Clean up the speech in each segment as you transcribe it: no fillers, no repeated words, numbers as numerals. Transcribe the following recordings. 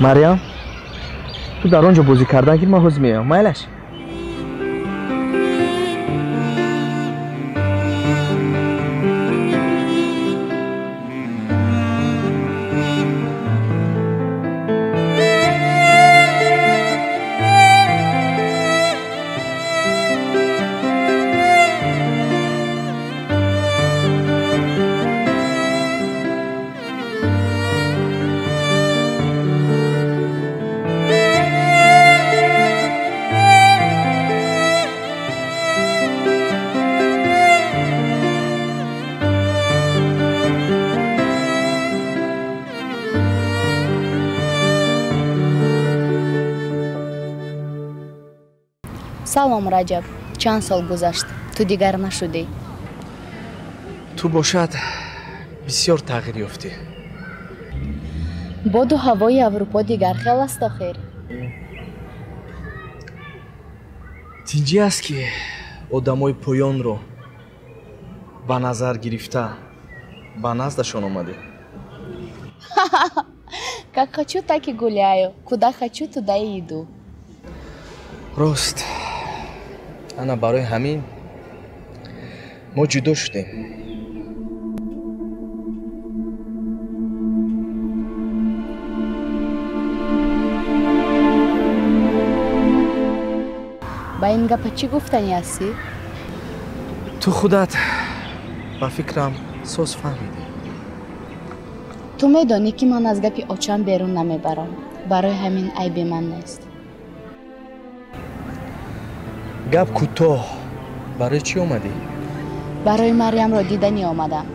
مریم تو در آنجا بازی کردن که من حوض میام مایلش салом раҷаб чанд сол гузашт ту дигар нашудӣ ту бошад бисёр тағйир ёфтӣ боду ҳавои аврупо дигар хел аст охир тинҷӣ аст ки одамои поёнро ба назар гирифта ба наздашон омадӣ как хочу так и гуляю куда хочу туда и иду рост ана барои ҳамин мо ҷудо шудем ба ин гапа чӣ гуфтанӣ ҳастӣ ту худат ба фикрам соз фаҳмидӣ ту медонӣ ки ман аз гапи очам берун намебарам барои ҳамин айби ман нест гап кӯтоҳ барои чӣ омадӣ барои марямро диданӣ омадам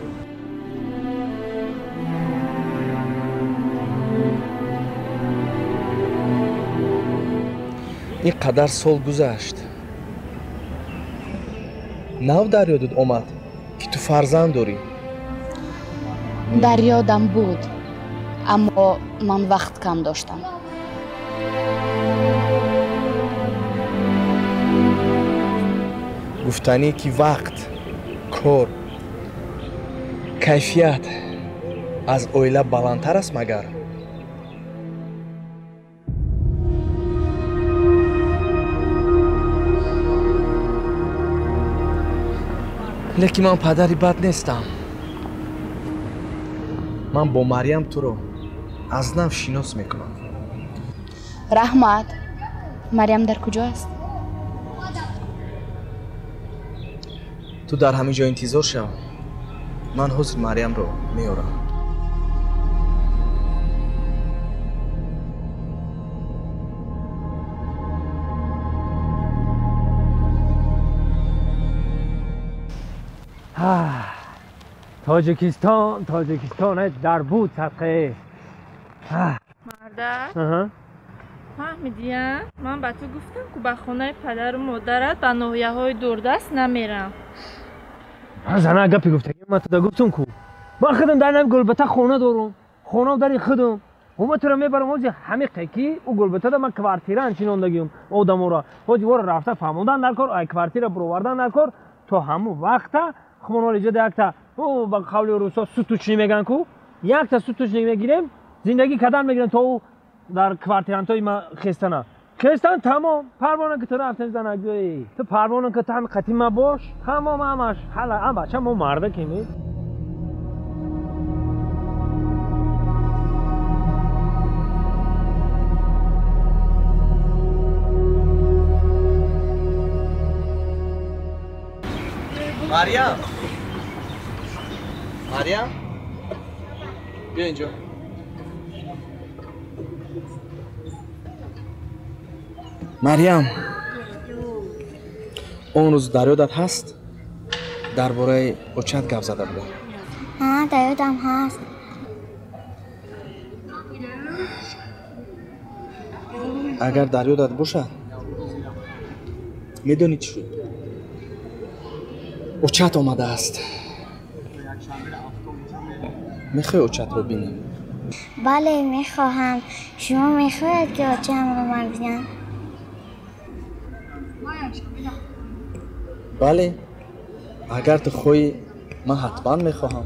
ин қадар сол гузашт нав дар ёдат омад ки ту фарзанд дорӣ дар ёдам буд аммо ман вақт кам доштам гуфтанӣ ки вақт кор кайфият аз оила баландтар аст магар лекин ман падари бад нестам ман бо марьям туро аз нав шинос мекунам раҳмат марьям дар куҷо аст ту дар ҳамин ҷо интизор шав ман ҳозир марьямро меорам تاجیکستان در بود صدقه مرده فهمیدیم؟ من به تو گفتم که به خانه پدر و مادرت به ناحیه های دوردست نمیرم زنه گپی گفته من تو دا گفتم کو من خودم در نمی گلبته خانه دارم خانه در خودم و من تو را میبرم حاجی همه قیقی و گلبته دا من کوارتیره انچیناندگیم آدم را حاجی وارا رفته فهموندن در کار ای کوارتیره برووردن در کار تو همون وقت خمانال ایجاد یک تا او با قول روسا سوتوچنی میگن کو یک تا سوتوچنی میگیریم زندگی کدام میگیرن تو در کوارتیرانتای ما خستانه خستان تمام پروانه که تو رفتن زنگی تو پروانه که تو هم قدیم باش تمام همش حالا هم بچه ما مرده کمی مریم مریم بیا اینجا مریم اون روز در یادت هست درباره اوچت گپ زده بودم ها در یادم هست اگر در یادت باشد میدونی چی شد اوچت آمده است میخوای اوچت رو بینی بله میخواهم شما میخواید که اوچت رو من بینم بله اگر تو خوی من حتما میخواهم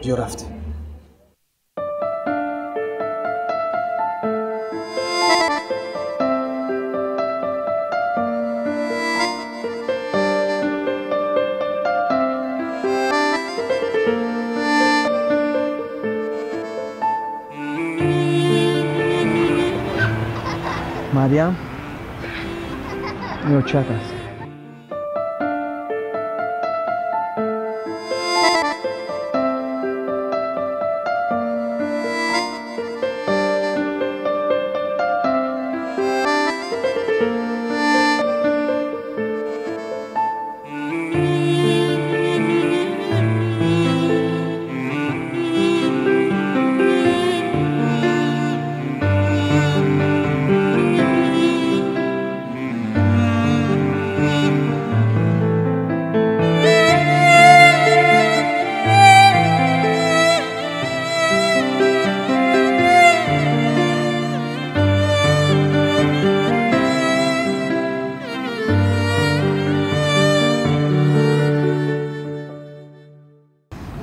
بیا رفتیم مریم نوچت است.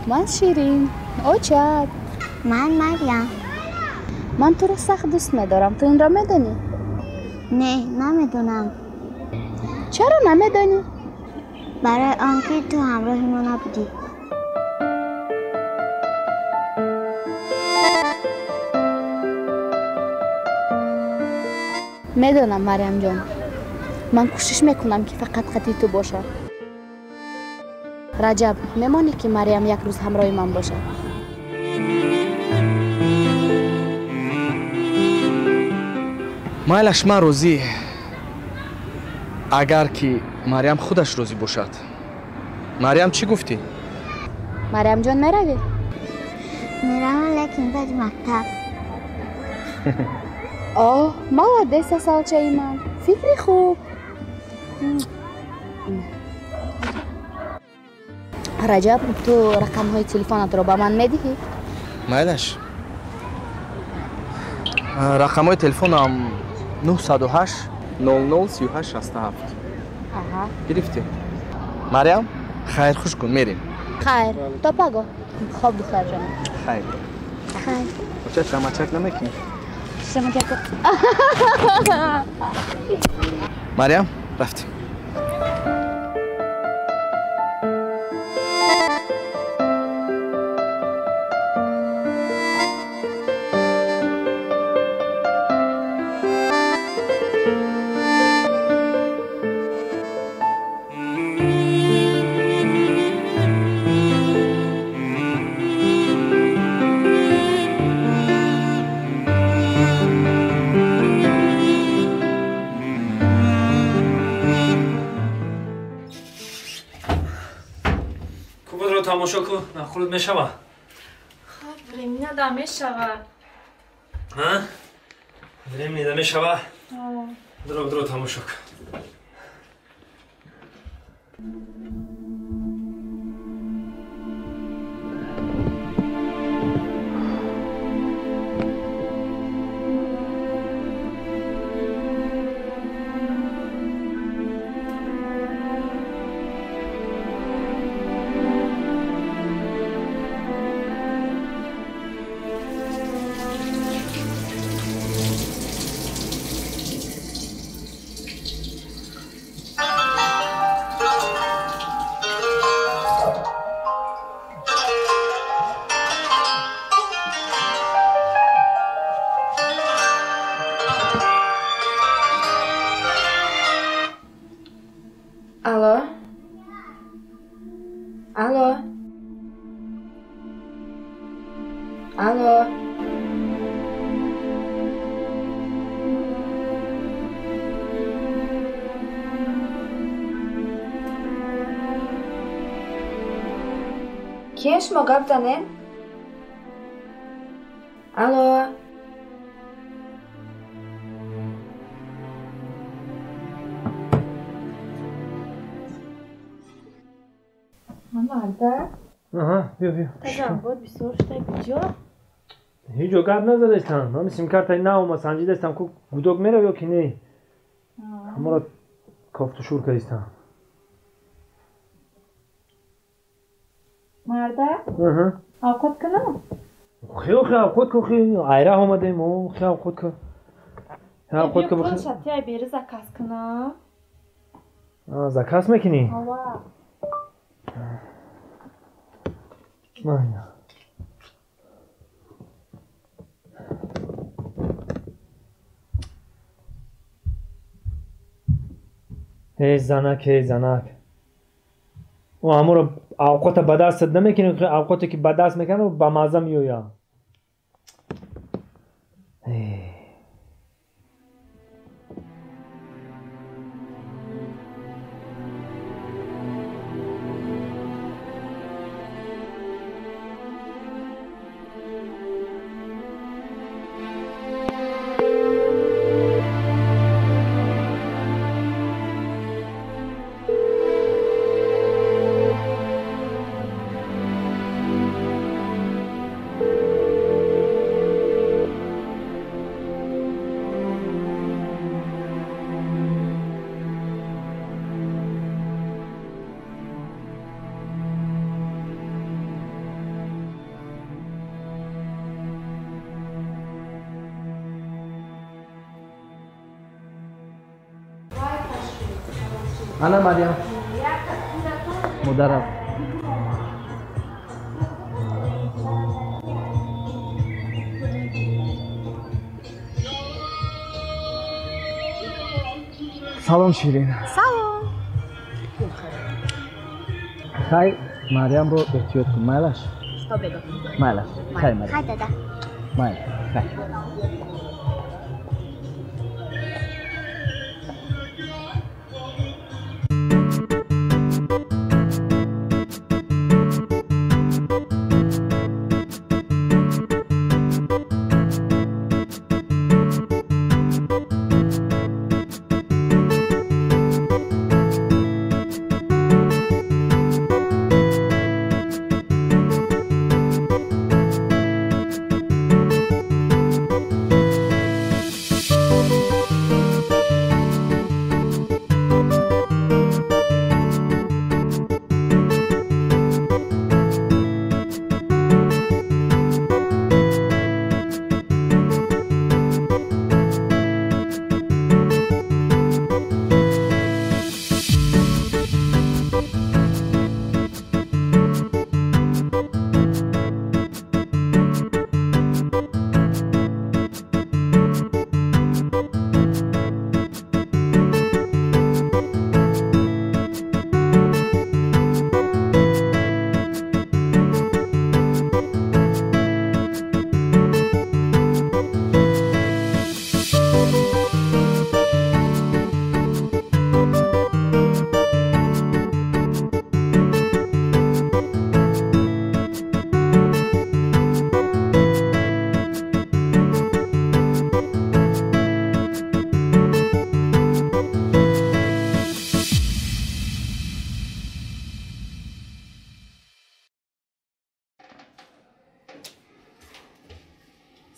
من شیرین اوچت من مریم. من تو رو سخت دوست ندارم. تو این را میدانی؟ نه نمیدونم. چرا نمیدانی؟ برای آنکه تو همراه ما نبودی. میدونم مریم جان. من کوشش میکنم که فقط خطی تو باشه. رجب میمانی که مریم یک روز همراه من باشه. مایلش من روزی اگر که مریم خودش روزی باشد. مریم چی گفتی؟ مریم جان میروی؟ میرم لیکن باید مکتب. آه مولده 3 سالچه ای من. فکری خوب. رجب تو رقم های تلفنت رو با من میدهی؟ مایلش رقم های تلفن هم 908 00 38 67. آها گرفتی؟ مریم خیر خوش کن میریم. خیر تا پگو. خواب بخیر جانم. خیر. خیر. چه چمچک نمیکنی؟ شما که مریم رفتیم. تماشا کن نخورد میشوه. خب بریم ندا میشوه. ها؟ بریم ندا میشوه. درو تماشا کن. الو الو الو کیه شما گپ زنین؟ الو مرده؟ آها بیا تجربه بود بسیار شده کجا؟ هیچ گپ نزدستم. من سیم کارت نو سنجیدستم که گودوگ میره یا که نه. همه را کافت و شور کردستم. مرده؟ آقود کنم؟ خیلی خود که خیلی ایره آمدیم و خیلی خود که بیا کن شتی های بیره زکاس کنم. زکاس میکنی؟ آوه مایا ای زنک او همون اوقات به دست نمیکنه که اوقاتی که به دست میکنه به مزه میویا. انا مریم مدرم سلام شیرین. سلام. خیر مریم رو احتیاط کن مالش. تا بگو. مالش. خیر مریم. خیر دادا. مالش. خیر.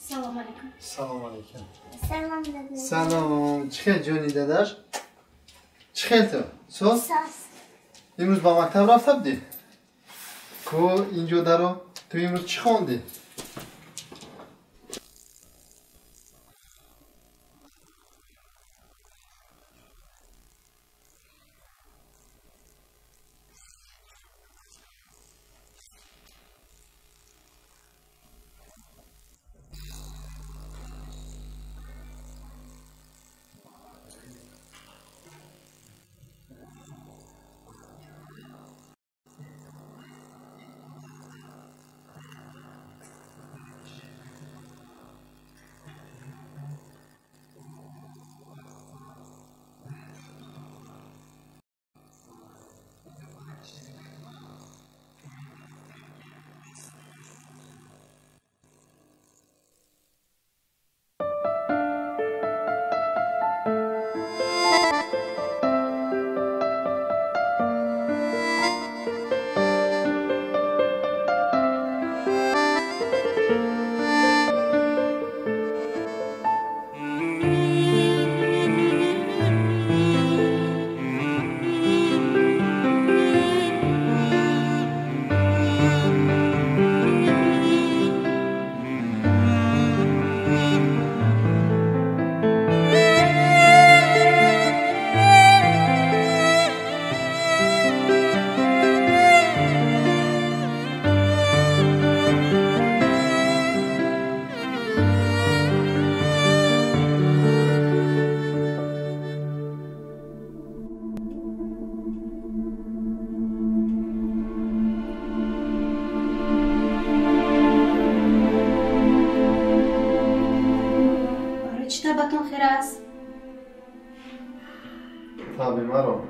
سلام علیکم. سلام علیکم. سلام دادا. سلام. چخیل جونی داداش؟ چخیل تو؟ ساس. امروز با مکتب رفته بودی؟ کو اینجا درو تو امروز چی خوندی؟ خاطر است؟ طبعی مرا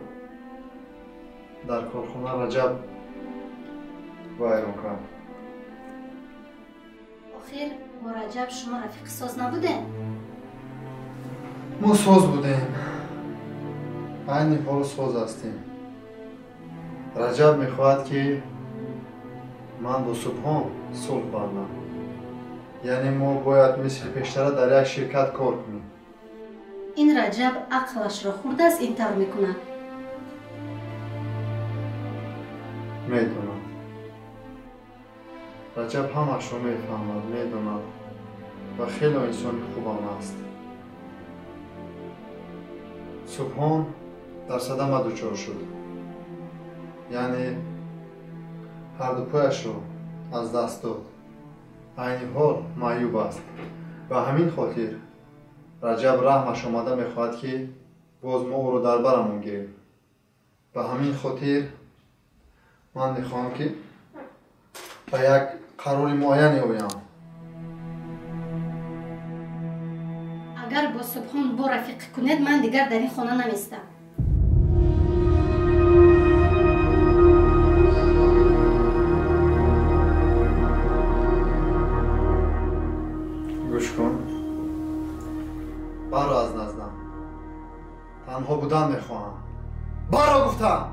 در کارخانه رجب وایرون کرد. آخر با رجب شما رفیق ساز نبودین؟ ما ساز بودیم، این حال ساز هستیم. رجب میخواهد که من با سبحان صلح بندم، یعنی ما باید مثل پیشتر در یک شرکت کار کنیم. این رجب عقلش را خورده است اینطور میکنه. میدونم رجب همش رو میفهمد، میدونم و خیلی انسان خوبم است. سبحان در صدمه دچار شد، یعنی هر دو پایش رو از دست داد. این حال معیوب است و همین خاطر رجب رحمش آمده میخواهد که باز ما او رو در برمون گیریم. به همین خاطر من میخواهم که به یک قرار معینی آیم. اگر با سبحان با رفیق کنید من دیگر در این خانه نمیستم. گوش کن، برو از نزدم، تنها بودن میخواهم. برو گفتم.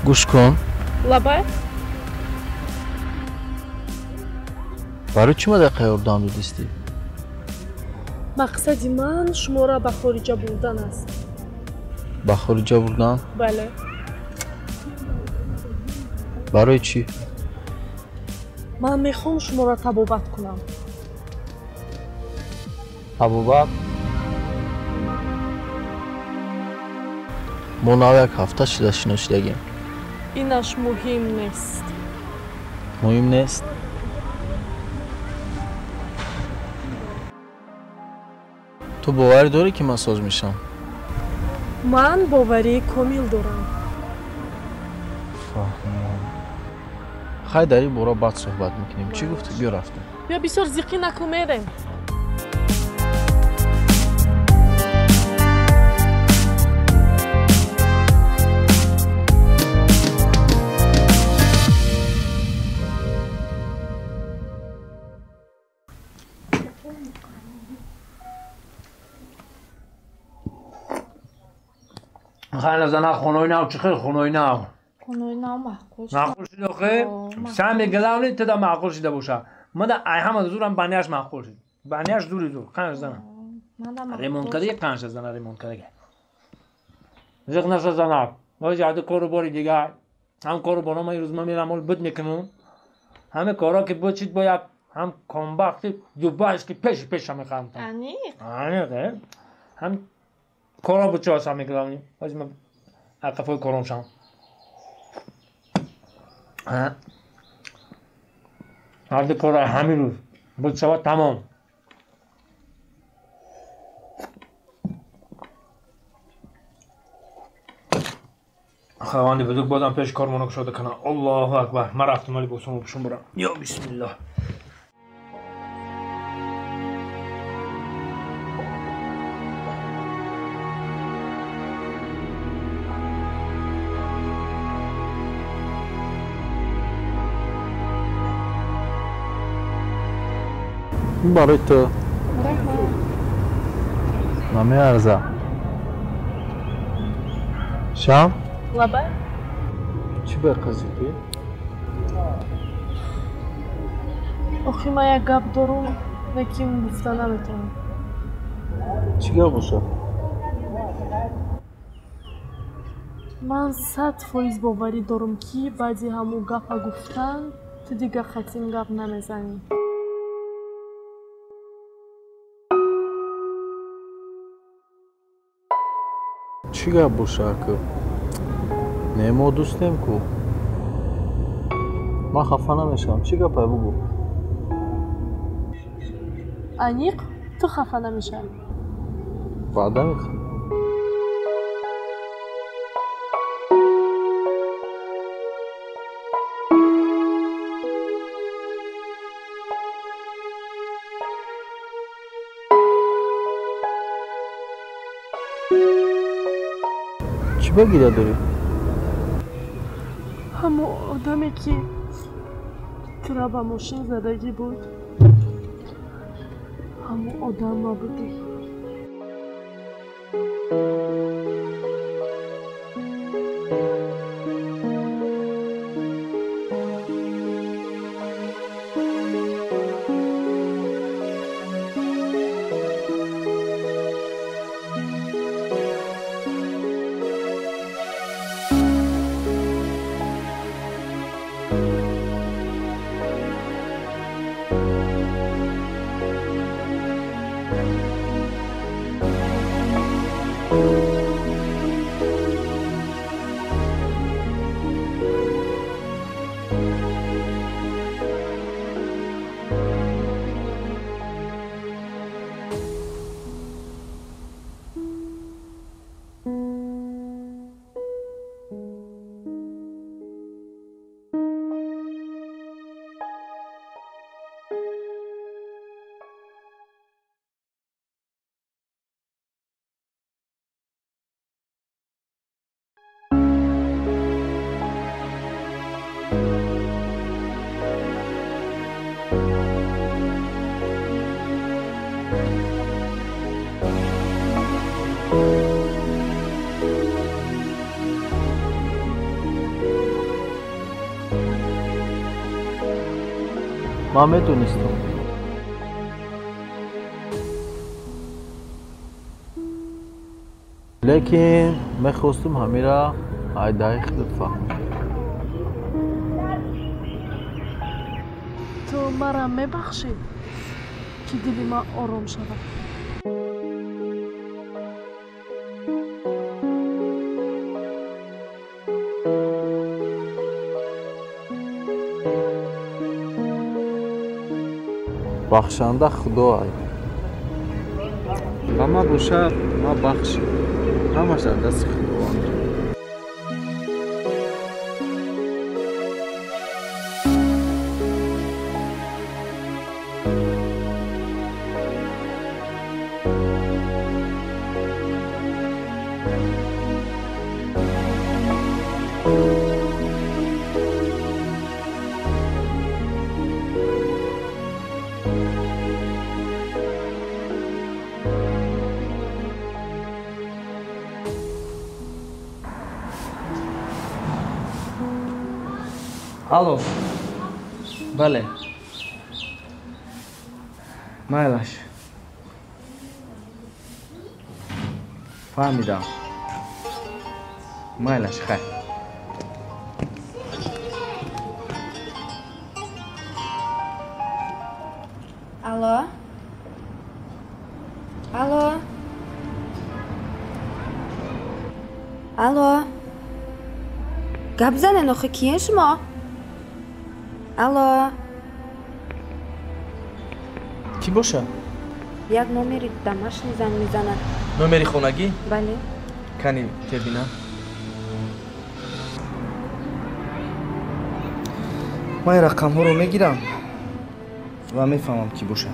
گوش کن. لبای برای چی ما در خیابان دادیستی؟ مقصد من شما را به خارج بردن است. به خارج بردن؟ بله. برای چی؟ من میخوام شما را طبابت کنم. طبابت؟ ما نوع یک هفته شده شناشدگیم. اینش مهم نیست. مهم نیست؟ تو باور داری که من ساز میشم؟ من باوری کامل دارم. فهمیدم. خیلی در این باره بعد صحبت میکنیم. چی گفتی؟ بیا رفتیم. بیا بسیار زیقی نکن میریم. خیلی نزنه خونوی نو چه خیلی خونوی نو خونوی نه معقول شد. معقول شد آخه سهم گلاونی تدا معقول شده باشه من در ایهم از زورم بانیش معقول شد بانیش دوری دور قنش زنم ریمون کده یک قنش زنم ریمون کده زق نشه زنم وای جاده کارو باری دیگه هم کارو بانا من روز من میرم بد میکنم همه کارا که بچید باید هم کامبختی دوبایش که پیش همه خواهم تن انیق هم کارا بچه هست همه گلاونی وای من اقفای کارم شم هر کار همین روز بود شود تمام خواهانی بدوک بازم پیش کار منو شده کنه الله اکبر من رفتم ولی بسیم و بشون برم یا بسم الله این برای تو نمی ارزه شام؟ لبا چی به قضیه؟ آخی ما یک گپ دارم نکیم گفته نمیتونم چی گپ باشه؟ من 100% باوری دارم که بعضی همون گپ گفتن تو دیگه خطیم گپ نمیزنی چی گپ باشه که؟ نه ما دوستیم کو من خفه نمیشم چی گپه بگو انیق تو خفه نمیشه بعدا میخوام چی بگیده داری؟ همون آدمی که ترا با ماشین زدگی بود همون آدم ما بودی من میدونستم لیکن میخواستم همه را عیده خودت فهم تو مرا میبخشی که دلی ما آرام شده بخشنده خدای و ما باشه ما بخشی همش در دست خدا الو بله مایلش فهمیدم مایلش خیر الو الو الو گپ زنن آخه کیه شما؟ الو کی باشه؟ یک نمری دمشقی زن میزنن. نمری خونگی؟ بله. کنی ببینم. من این رقم ها رو میگیرم و میفهمم کی باشد.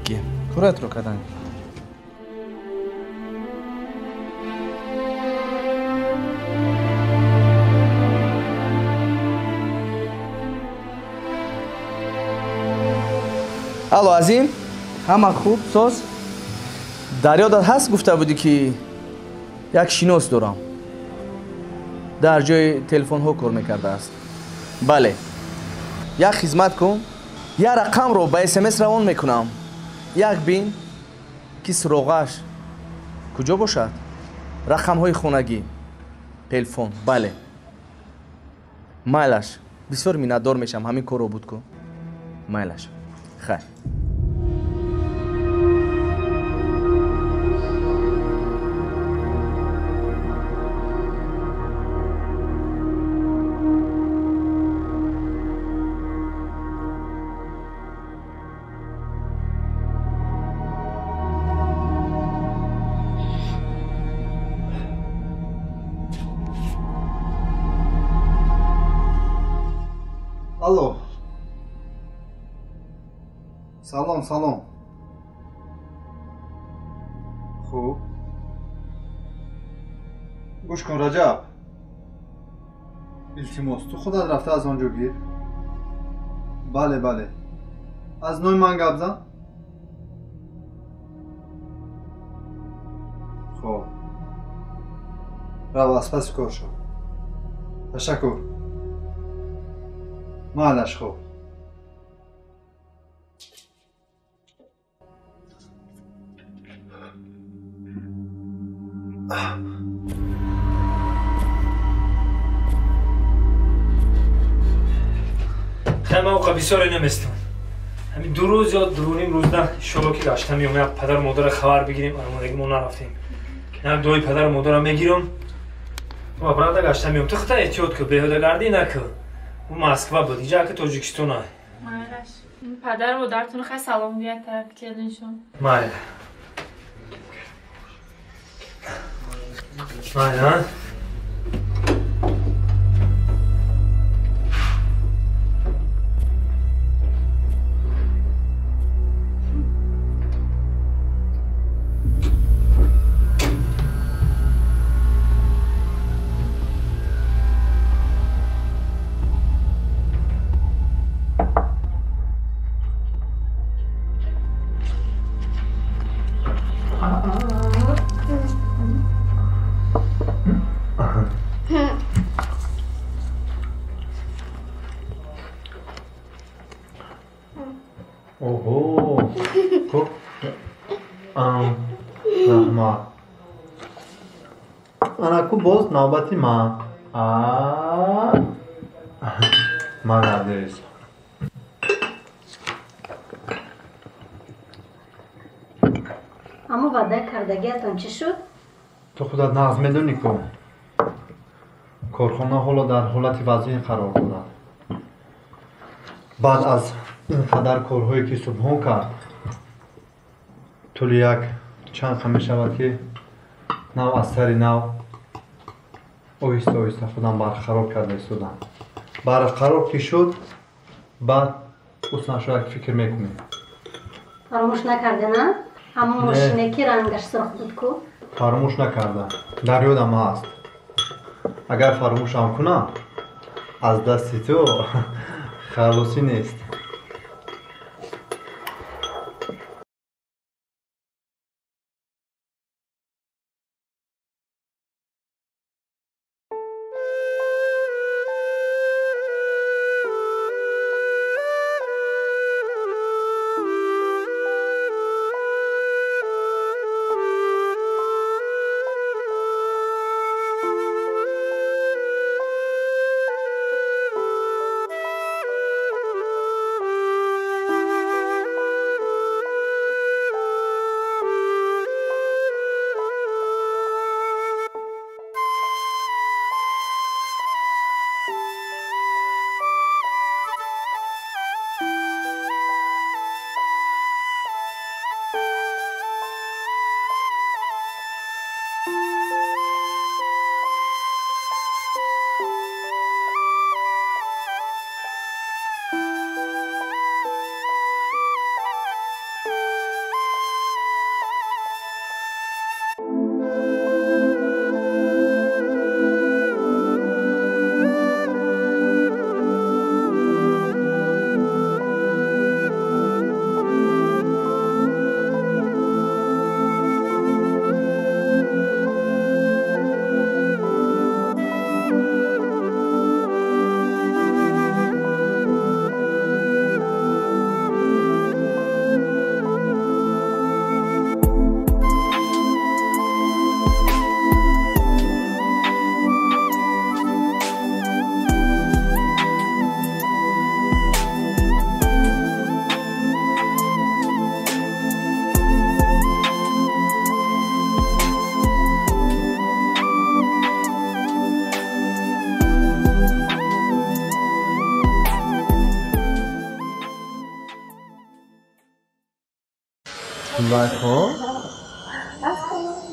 کی؟ کارت رو کردن. الو عظیم همه خوب ساز در یادت هست گفته بودی که یک شناس دارم در جای تلفن ها کار میکرده است. بله یک خدمت کن یک رقم رو به اسمس روان میکنم یک بین که سراغش کجا باشد رقم های خونگی تلفن. بله مایلش بسیار میندار میشم همین کار رو بود کن مایلش خیر. الو سلام سلام خوب گوش کن رجب التماس تو خودت رفته از آنجا گیر. بله بله از نوع من گپ زن. خب رو از پس کار شد. تشکر مالش. خوب خیلی موقع بسیاری نمیستم همین 2 روز یا 2.5 روز نه شلو که داشتم میام پدر و مادر خبر بگیریم آمادگی ما نرفتیم نه دوی پدر و مادر رو میگیرم و برات گشتم میام. تو خودت احتیاط کن بهوده گردی نکن. اون مسکو بود اینجا که تاجیکستان مایلش پدر و مادرتون خیلی سلامت طرف کردنشون. مایل مایل اوه خوب رحمت انا کو باز نوبتی من من عزیز اما وعده کردگیتان چی شد؟ تو خودت نقض میدونی که کارخانه حالا در حالت وضعی قرار دارد. بعد از اینقدر کارهایی که سبحان کرد طول یک چند خمه شود که نو از سر نو آهسته آهسته خودم برقرار کرده ایستادم. برقرار که شد بعد اصلا شاید فکر میکنی فراموش نکرده نه؟ همون ماشینه که رنگش سرخ بود کو؟ فراموش نکردم در یادم هست. اگر فراموش هم کنم از دست تو خلاصی نیست. وای خب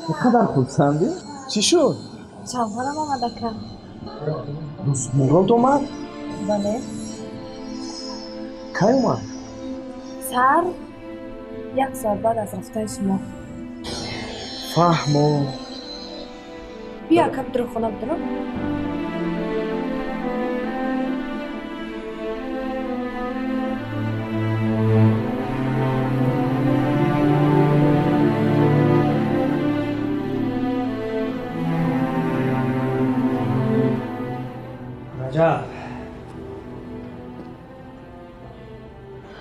چقدر خودسندی؟ چی شد؟ شوهرم آمده که دوست مراد اومد؟ بله کی اومد؟ سر 1 ساعت بعد از رفتن شما فهمو بیا کم درو خونه درو رجب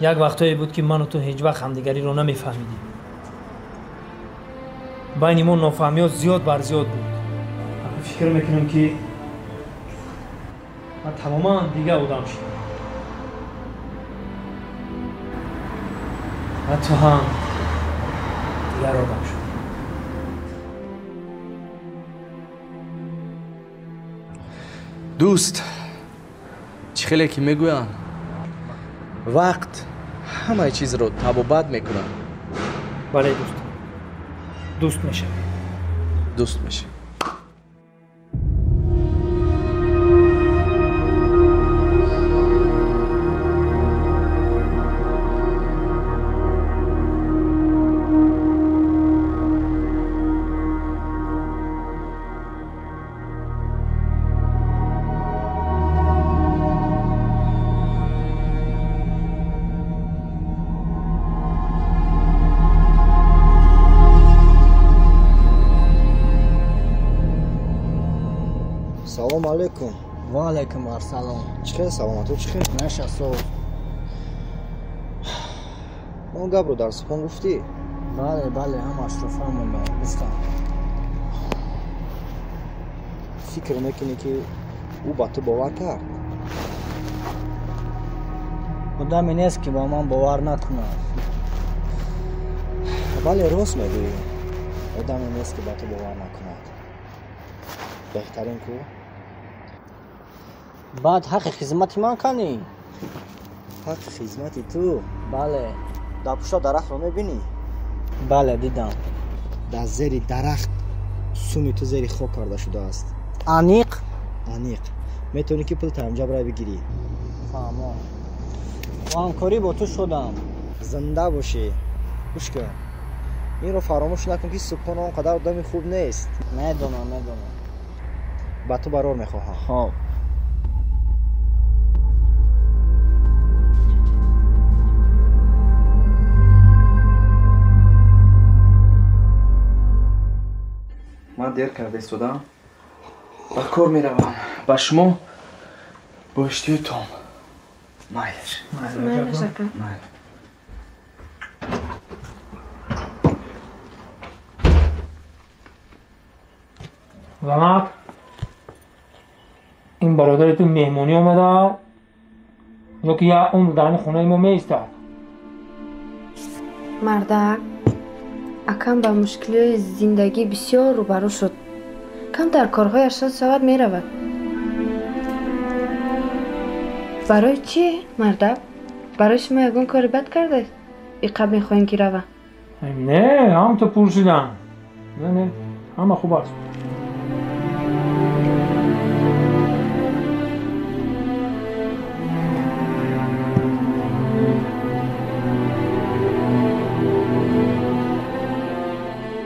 یک وقتایی بود که من و تو هیچ وقت همدیگری رو نمیفهمیدیم. بین ما نافهمیات زیاد بر زیاد بود. من فکر میکنم که من تماما دیگه آدم شدم. و تو هم دیگر آدم شد. دوست چی خیلی که میگوین وقت همه چیز رو تب و بد میکنن. بله دوست. دوست میشه. دوست میشه. سلام علیکم. و علیکم السلام. چخیر سلامت؟ تو چخیر؟ نشستو. اون گپ رو در سخن گفتی؟ بله همش رو فهمیدم. گفتم فکر میکنی که او با تو باور کرد؟ آدمی نیست که با من باور نکنه. بله راست میگویی. آدمی نیست که با تو باور نکند. بهترین کو بعد حق خدمت من کنی. حق خدمتی تو؟ بله. در پشت درخت رو میبینی؟ بله دیدم. در زیر درخت سومی تو زیر خاک کرده شده است. انیق میتونی که پول تا اینجا برای بگیری. فهمم. و همکاری با تو شدم. زنده باشی. گوش کن، این رو فراموش نکن که سبحان آنقدر آدمی خوب نیست. میدونم. با تو برار میخواهم. خب من دیر کرده استودم با کار میروم. با شما با اشتیای توم. مایل شکر. زنک این برادر تو مهمونی آمده یا که یه اون در خونه ما میستد؟ مردک اکم با مشکلی زندگی بسیار روبرو شد. کم در کارهایش شود می رود. برای چی مردک؟ برای شما یکون کاری بد کرده؟ ایقاب می خواهیم که روه؟ نه هم تو پرسیدم. نه همه خوب است.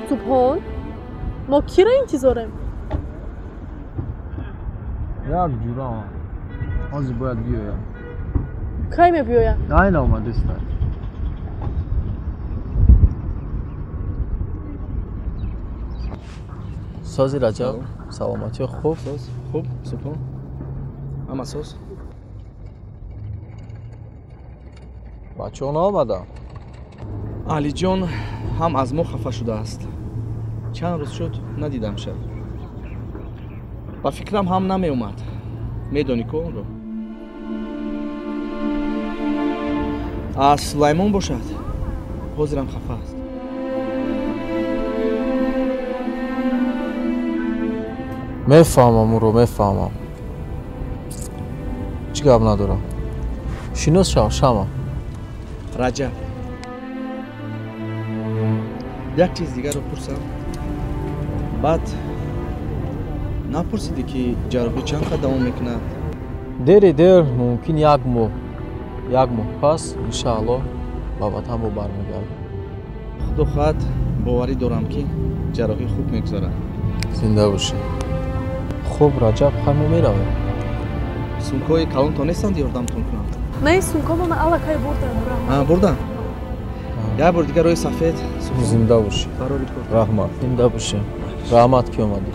سبحان ما کی را انتظاریم؟ یک جورا از باید بیایم. کی می بیایم؟ نه اومد است. سازی رجب سلامتی خوب. خوب سپون اما ساز بچه ها آمدن. علی جان هم از ما خفه شده است. چند روز شد ندیدم شد. با فکرم هم نمی اومد. میدونی که اون رو از سلیمان باشد. حاضرم خفه است. میفهمم اون رو میفهمم. چی گپ ندارم. شناس شما رجب یک چیز دیگر رو پرسم. بعد نپرسیدی که جراحی چند قدر دوام میکنه؟ دیر ممکن یک ماه پس انشاءالله با وطن برمیگردم. خدا خواهد باوری دارم که جراحی خوب میگذره. زنده باشی. خوب رجب همه میروه. سونکای کلان تا نیستند یاردمتون کنم؟ نه سونکامون الکای بردن. بردن؟ یک بار دیگه روی سفید زنده باشی. رحمت. زنده باشی. رحمت کی اومدی؟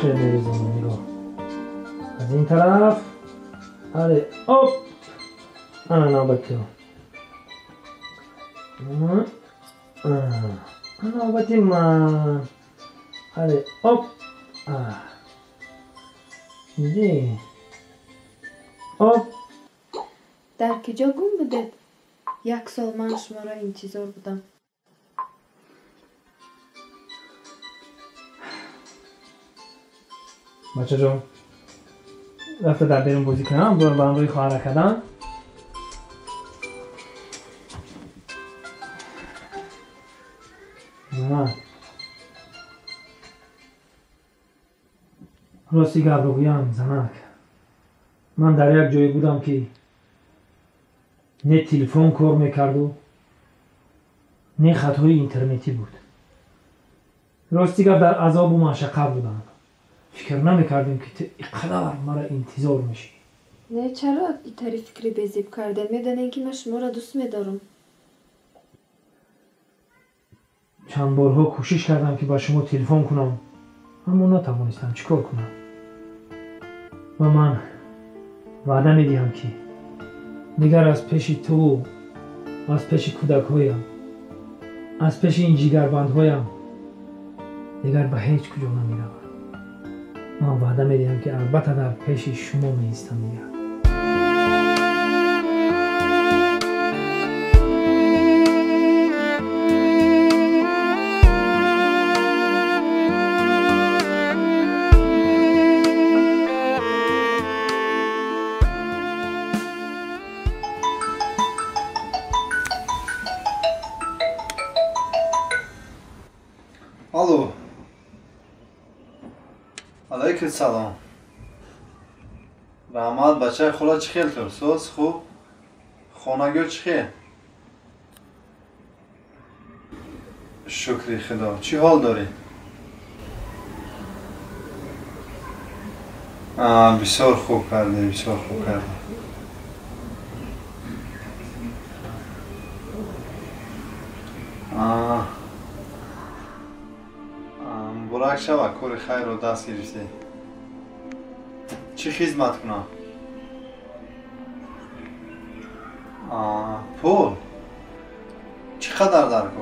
خیلی میریزم نگاه از این طرف. آره اپ انا نوبتی نوبتی من. آره اپ دی اپ. در کجا گم بودید؟ 1 سال من شما را انتظار بودم. بچه جان رفته در بیرون بازی کنم. برام روی خواهر کردن. نه راستی گپ رو بگویم زنک، من در یک جایی بودم که نه تلفن کار میکرد و نه خطهای اینترنتی بود. راستی گپ در عذاب و مشقت بودم. فکر نمیکردیم که تو اینقدر مرا انتظار میشی. نه چرا اینطوری فکری بزیب کرده؟ میدونین که من شما را دوست میدارم. چند بارها کوشش کردم که با شما تلفن کنم اما نتوانستم. چیکار کنم؟ و من وعده میدهم که دیگر از پیش تو، از پیش کودکهایم، از پیش این جیگربندهایم دیگر به هیچ کجا نمیروم. من وعده میدهم که البته در پیش شما میایستم دیگر. الو علیکم سلام. رحمت بچه خلا چی خیل تو؟ سوز خوب؟ خانگی چی خیل؟ شکری خدا. چی حال داری؟ بسیار خوب کرده، بسیار خوب کرده. مبارک شوه کار خیر رو دست گرفتی. چی خدمت کنم؟ پول چقدر درکو؟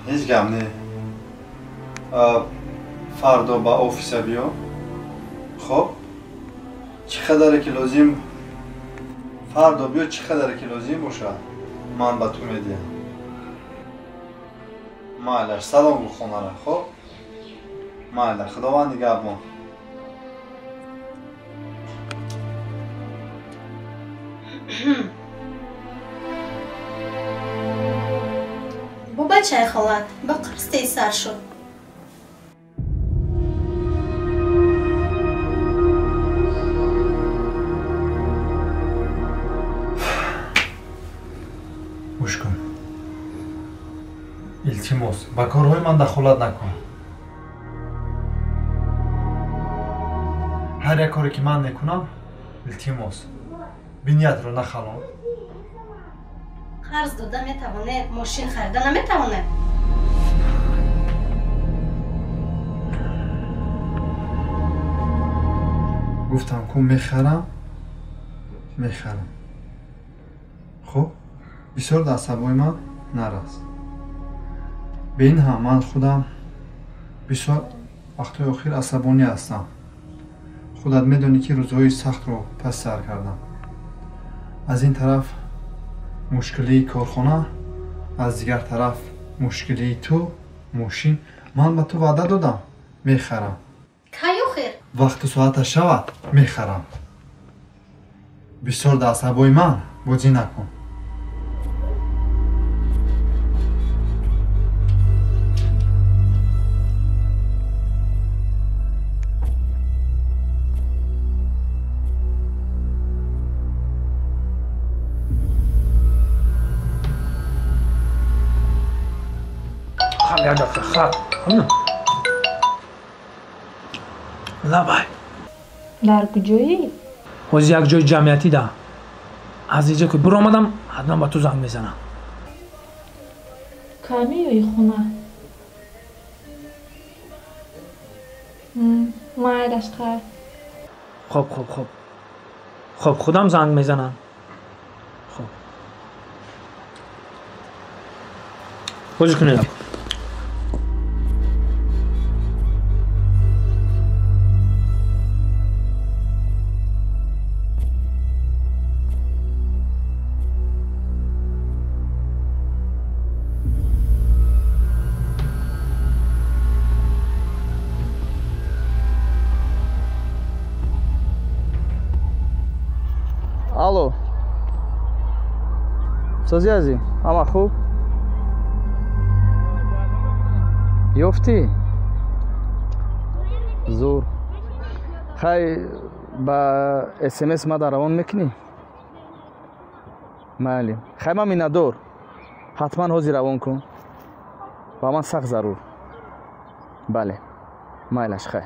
هیچ گم نه. فردا با آفیس بیا. خب چقدر که لازم فردا بیا، چقدر که لازم باشه من به تو میدیم. مایلش سلام بو خونه را. خب مایله خداوند نگهبان. بو بچه خالت با قرصی سر شد. گوش کن. التماس با کارهای من دخالت نکن. هر یک کاری که من میکنم التماس بنیت رو نخلان. قرض داده میتوانه ماشین خریده نمیتوانه. گفتم که میخرم. خب بسیار در عصبای من نرس. به این هم من خودم بسیار وقتی آخر عصبانی هستم. خودت میدونی که روزهای سخت رو پس سر کردم. از این طرف مشکلی کارخانه، از دیگر طرف مشکلی تو ماشین. من به تو وعده دادم میخرم. کیو خیر؟ وقت ساعت شود میخرم. بسیار در عصبای من بازی نکن. لبای در کجایی؟ از یک جای جمعیتی ده. از اینجا که برو آمدم حتما با تو زنگ میزنم. کمی یوی خونه؟ مایلش خیر. خب خودم زنگ میزنم. خب بازی کنید. الو سازی عزیز اما خوب یافتی زور خی با SMS ما در روان میکنی مالی خی ما میندور حتما حاضر روان کن با من سخت ضرور بله مایلش خی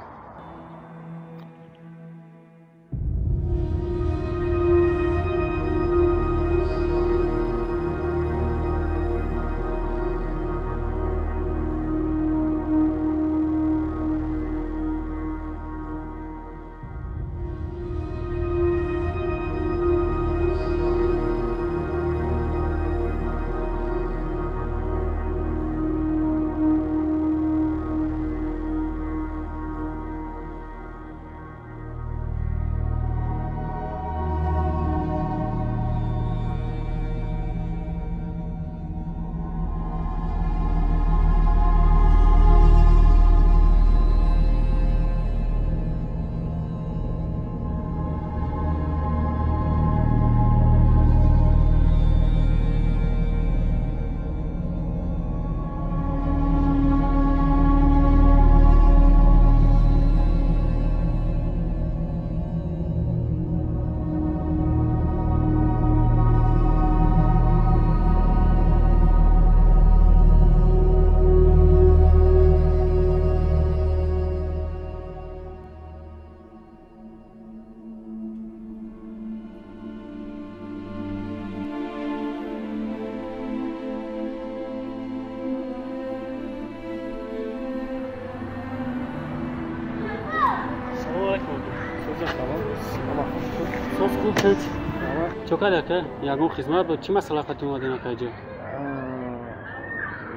چوکر که یگون خدمت بود چی مسئله خاطر اومدین که اینجا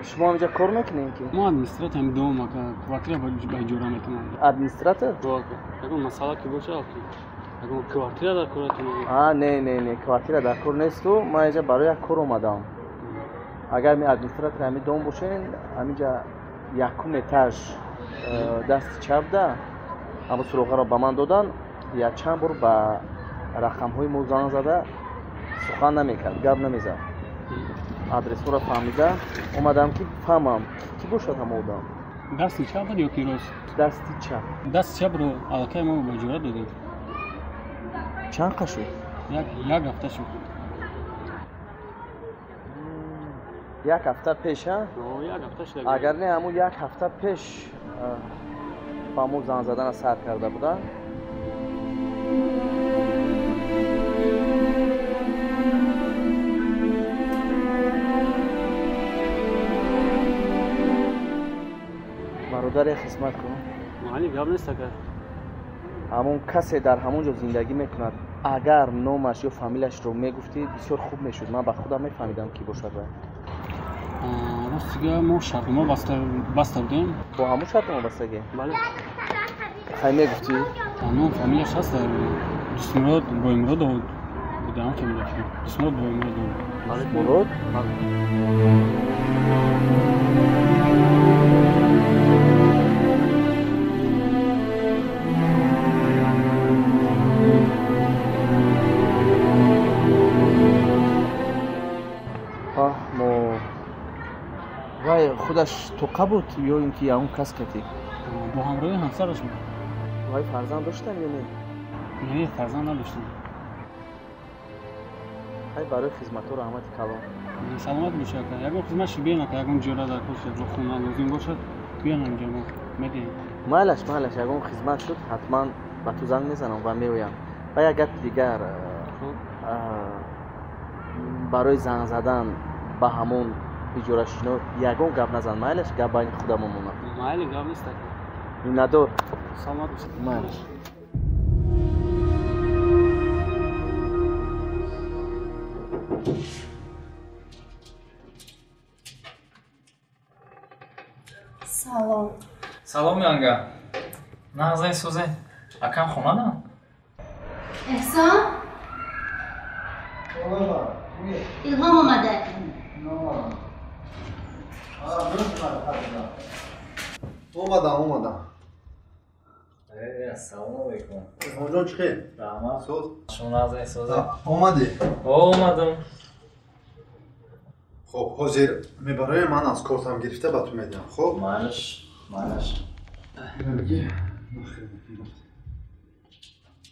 شما اینجا کار میکنین که ما ادمنستراتور هم دوم که کوارتیر با جورا میتونم ادمنستراتور یگون مسئله که باشه یگون کوارتیر در کارتون نه کوارتیر در کار نیست و ما اینجا برای یک کار اومدم اگر می ادمنستراتور همین دوم باشین همینجا یکم اتاج دست چپ ده اما سراغه را به من دادن یا چند بار با رقم های مو زنگ زده سخن نمیکرد گپ نمیزد آدرس رو فهمیده اومدم که فهمم کی باشد هم آدم دستی چپ بود یا کی راست دست چپ رو علاقه ما با جورا دادیم چند قشو یک هفته شد یک هفته پیش ها یک هفته شد اگر نه همون یک هفته پیش فهمو زنگ زدن سر کرده بودن داری خدمت کن. معلم گپ نیست که همون کسی در همون جا زندگی میکند اگر نامش یا فامیلش رو میگفتی بسیار خوب میشد. من با خودم میفهمیدم کی باشد. راست دیگه ما شرط ما بسته بودیم. با همون شرط ما بستگی؟ بله. خیلی میگفتی؟ نام فامیلش هست دوست مراد بای مراد بود. بودم که میگفتیم دوست مراد بای مراد بود. مراد؟ وای خودش توقع بود یا اینکه اون کس کتی؟ با همراهی همسرش بود. وای فرزند داشتن یا نه؟ نه فرزند نداشتن. های برای خدمت رو رحمت کلام. سلامت باشه که اگر خدمتش بیان که اگر جوره در کش رو خونه لازم باشد بیان اینجا ما میدیم. مالش اگر اون خدمت شد حتما با تو زنگ میزنم و میویم. و اگر دیگر برای زنگ زدن با همون بیجورشینو یگون گپ نزن. مالش گپ بین خودمون مونه. مالی گپ نیست که این ندار. سلامت باشه. مالش سلام. سلام янга. Нағзай сӯзе. Акам хонада? احسان الهام آمده. اومدم. Assalomu alaykum. اونجا چی خیر؟ Rahmat. So'z. Shuni nағзай сӯзе. اومدی؟ Omadim. خب حاضر میبرای من از کارتم گرفته با تو میدم. خب Малаш.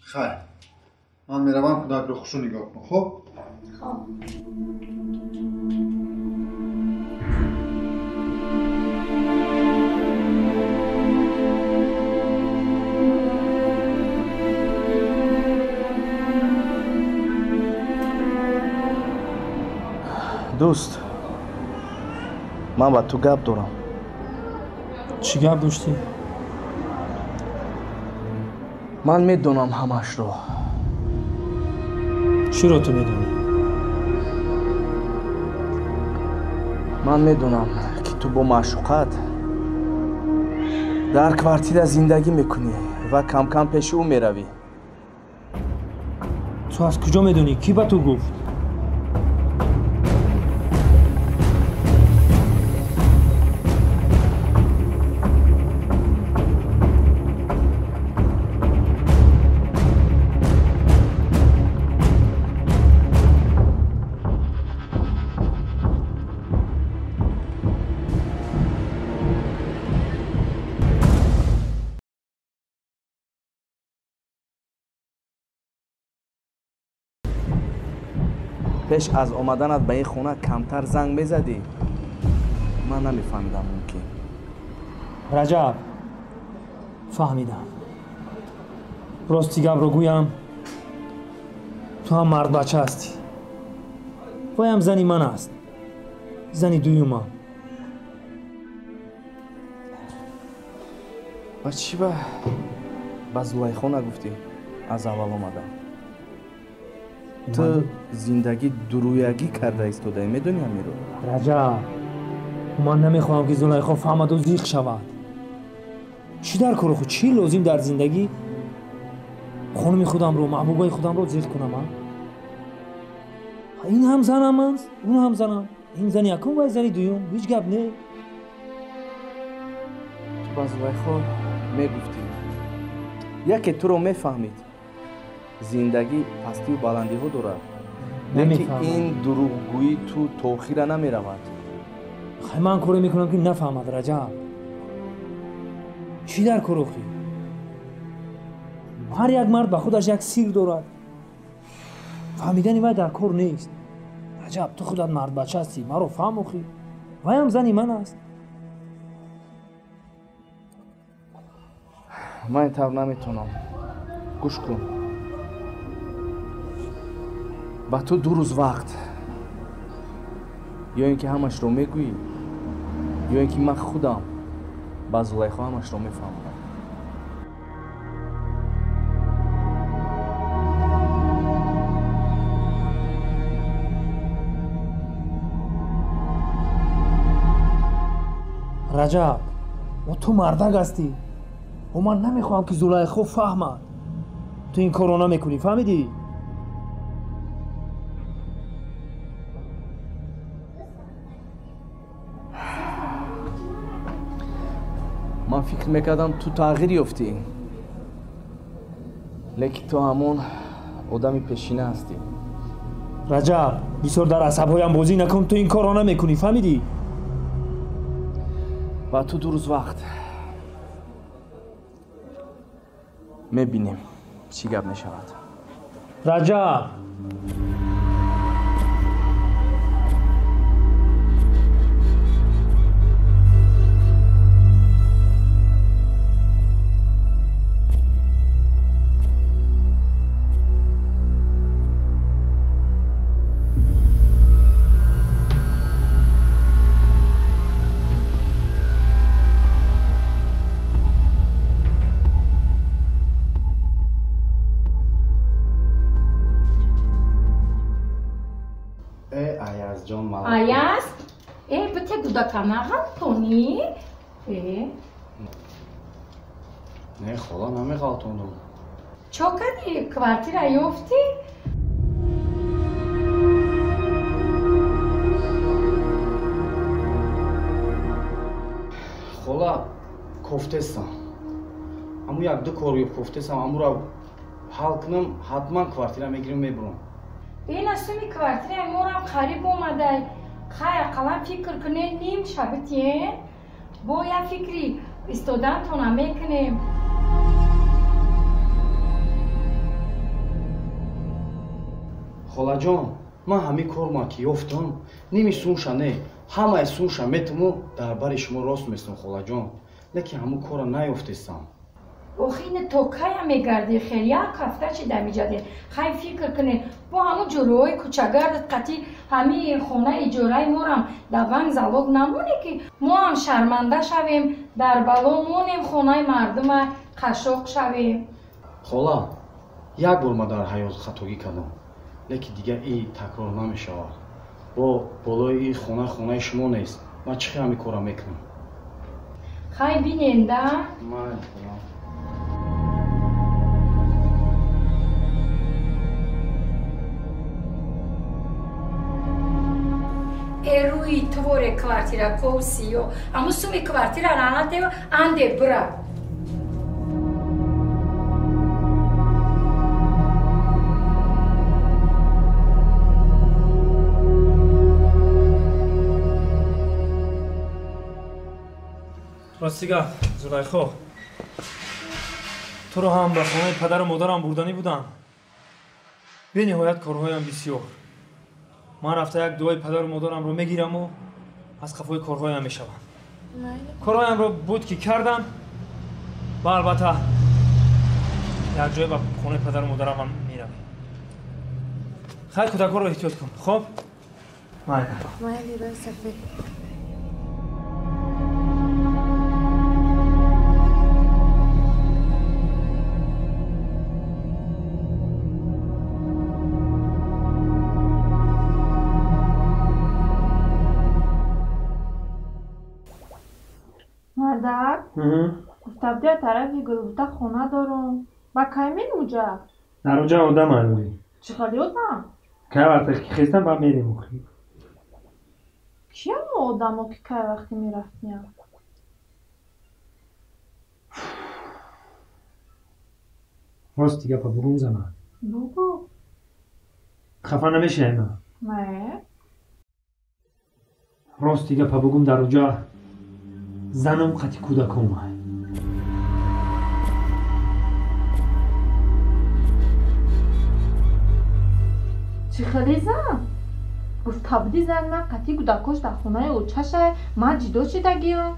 خیر من میروم کودک رو خوشو نگاه کن. خب دوست من با تو گپ دارم. چی گپ داشتی؟ من میدونم همش رو. چی رو تو میدونی؟ من میدونم که تو با معشوقت در کوارتیر زندگی میکنی و کم کم پیش او میروی. تو از کجا میدونی؟ کی به تو گفت؟ پیش از آمدنت به این خونه کمتر زنگ میزدی. من نمیفهمیدم ممکن. رجب فهمیدم. راستی گپ رو گویم تو هم مرد بچه هستی. وایم زنی من است. زنی دویومم. و چی با زلیخا نگفتی؟ از اول آمدم. تو زندگی درویگی کرده ایستاده. میدونی همی رو؟ رجب من نمیخواهم که زلیخا فهمد و زیخ شود. چی در کار خود؟ چی لازم در زندگی خانم خودم رو محبوبای خودم رو زیخ کنم؟ این هم زنم است، اون هم زنم. این زنی یکم و زنی دویم. هیچ گپ نه. تو با زلیخا میگفتی یکی تو رو میفهمید. زندگی پستی و بلندی ها دارد. لیکن این دروغگویی تو تأخیر نمی رود. خیلی من کاری میکنم که نفهمد رجب. چی در کار اخی؟ هر یک مرد به خودش یک سیر دارد. فهمیدنی من در کار نیست. رجب تو خودت مرد بچه هستی. من رو فهم اخی. وایم زنی من است. من این طور نمیتونم. گوش کن. با تو 2 روز وقت یا اینکه همش رو میگویی یا اینکه من خودم ба зулайхо ҳамашро мефаҳмонад. раҷаб, ту мардак ҳастӣ. ман намехоҳам ки зулайхо фаҳмад. ту ин корро намекунӣ, фаҳмидӣ? ман фикр мекардам ту тағйир ёфтӣ, лекин ту ҳамон одами пешина ҳастӣ. раҷаб, бисёр дар асабҳоям бозӣ накун. ту ин корро намекунӣ, фаҳмидӣ? ва ту ду рӯз вақт мебинем чӣ гап мешавад. раҷаб, Ayazjon mala. Ayaz? Bitte kudakanaga Toni? Ne xola namiqaltondum. Chokadi kvartira yofti? Xola koftesam. Аму як ду кор ёфтесам, амуро ҳал кунам, ҳатман квартира мегирам мебурам. Ина суми квартира морам қариб омадай. Хай ақалан фикр кунед ним шабитие? Бо я фикри истодантона мекунем. Холаҷон, ман ҳами корма ки ёфтам, ними сунша не, ҳамаи сунша метуму дар бари шумо рост местам холаҷон. Лекин ҳаму кора наёфтесам. Охина то кая мегарди хел як ҳафта чи дамиҷаде. Хай фикр кунед, бо ҳаму ҷурои кучагардат қати ҳами хона иҷораи морам даванг залог намоне ки мо ҳам шарманда шавем, дар бало монем хонаи мардума қашоқ шавем. Хола, як бор ман дар ҳаёт хатогӣ кардам, лекин дигар и такрор намешавад. Бо болои и хонаи шумо нест. Ман чӣ ҳами кора мекунам? Хай бинем да. Eruji tvore kvartira kovsijo, a mu su mi kvartira ranateva ande bra. ростига зулайхо, туро ҳам ба хонаи падару модарам бурданӣ будам. бениҳоят корҳоям бисёр. ман рафта як дуои падару модарамро мегираму аз қафои корҳоям мешавам. корҳоямро буд ки кардам ва албатта якҷоя ба хонаи падару модарамам меравем. хай кӯдакҳоро эҳтиёт кун, хоб? майли росафи. Мардак, гуфтабди тарафи Гулбута хона дорум. Ба кай менуҷа? дар оҷа одам алӯри. Чӣ хали одам? кай вақте ки хистам ба мерем охӣ. Киямо одамо ки кай вақти мерафтиям? рости гапа бугум зана. Бугу. хафа намешавӣ ман? Не. рости гапа бугум дар оҷа занам қати кӯдакомай. Чӣ хели зан? Гуфтабди зан ман қати кӯдакош дар хонаи очашай, ман ҷидо шидагиам.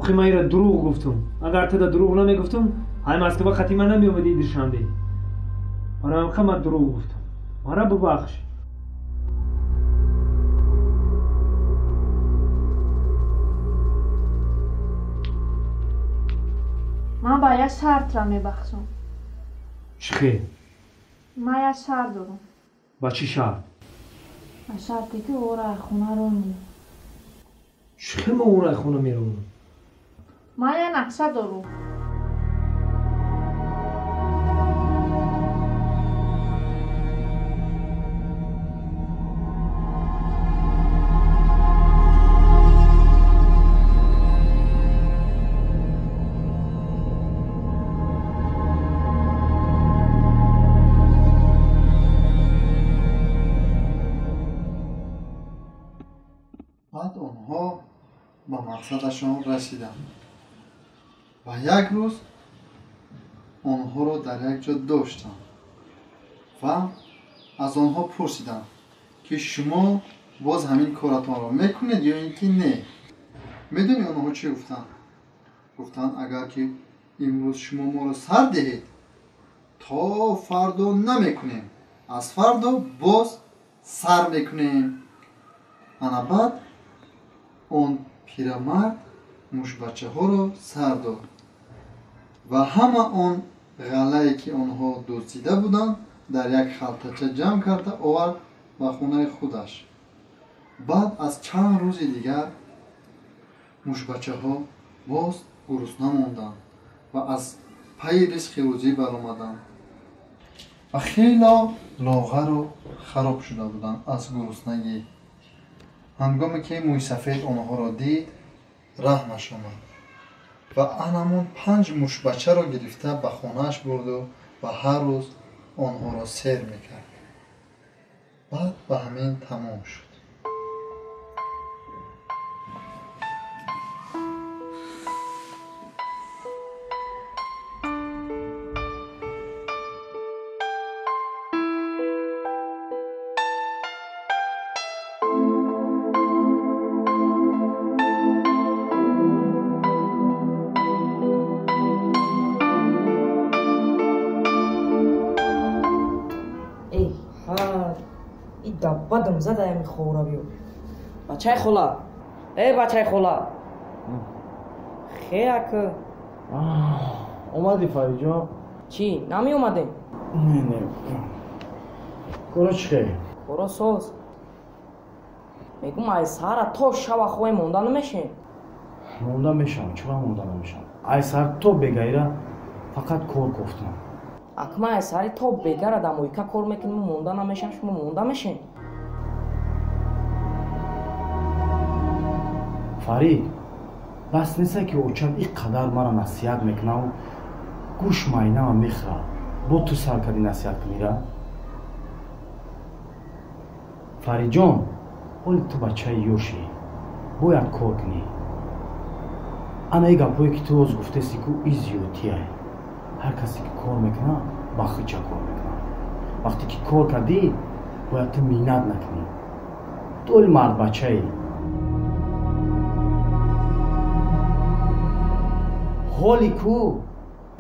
آخه من ایرا دروغ گفتم. اگر تو دروغ نمیگفتم های مسکو خطی من نمیومدی درشنبه. برای من من دروغ گفتم. مرا ببخش. من با یک شرط را میبخشم. چخه؟ من یک شرط دارم. با چی شرط؟ با شرطی که او را خونه رو نیم. چخه ما او را خونه میرونم؟ من یک نقشه دارم. بعد آنها به مقصدشان رسیدند و یک روز آنها را در یک جا داشتند و از آنها پرسیدند که شما باز همین کارتان را میکنید یا اینکه نه. میدونی آنها چی گفتند؟ گفتند اگر که امروز شما ما را سر دهید تا فردا نمیکنیم، از فردا باز سر میکنیم. انا بعد آن پیرمرد موش بچه ها را سر داد و همه آن غله‌ای که آنها دزدیده بودند در یک خلطچه جمع کرده آورد به خانه خودش. بعد از چند روز دیگر موش بچه ها باز گرسنه ماندند و از پی رزق روزی برآمدند و خیلی لاغر و خراب شده بودند از گرسنگی. هنگامی که موی سفید آنها را دید رحمش آمد و انمون 5 موش بچه را گرفته به خانهش برد و هر روز آنها را سیر میکرد. بعد به همین تمام شد. بدم زده می خوره بیو. بچه خولا. بچه خولا. خیلی که اومدی فرید جان؟ چی؟ نمی اومده؟ نه کورا چخه؟ کورا سوز. میگم ای سارا تو شب خواه مونده نمیشه؟ مونده میشم. چرا مونده نمیشم؟ ای سر تو بگیره فقط کور گفتم. اکما ای ساری تو بگیره دموی که کور میکنیم مونده نمیشم شما مونده میشه؟ فرید بس نیسته که اوچم این قدر مرا نصیحت میکنه و گوش ماینه و میخوره با تو سر کردی نصیحت کنیره؟ فرید جان ولی تو بچه یوشی باید کار کنی. انا ای گپایی که تو از گفتستی که ای زیادتیه. هر کسی که کار میکنه با خیچه کار میکنه. وقتی که کار کردی باید تو مینت نکنی. تو مرد بچه ای. حالی کو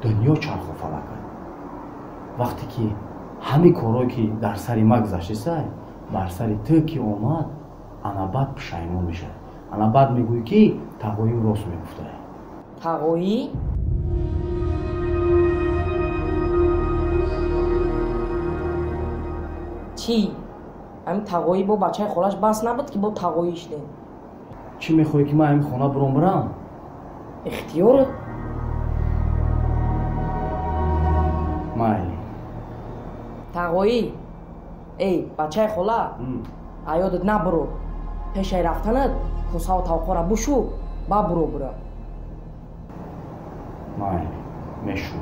دنیا چرخ و فلکه. وقتی که همه کارهایی که در سری ما گذشته بر سری تو که اومد انا بعد پشیمون میشه. انا بعد میگوی که تقویم راست میگفته. تقوی؟ چی؟ همین تقوی با بچه خالش بس نبود که با تقویش دیم. چی میخوایی که من همین خانه برم؟ اختیارت؟ مایلی تقوی ای بچه خاله ایادت نبرو پیشای رفتنت کوسه و توقع را بشو با برو برو. مایلی میشو.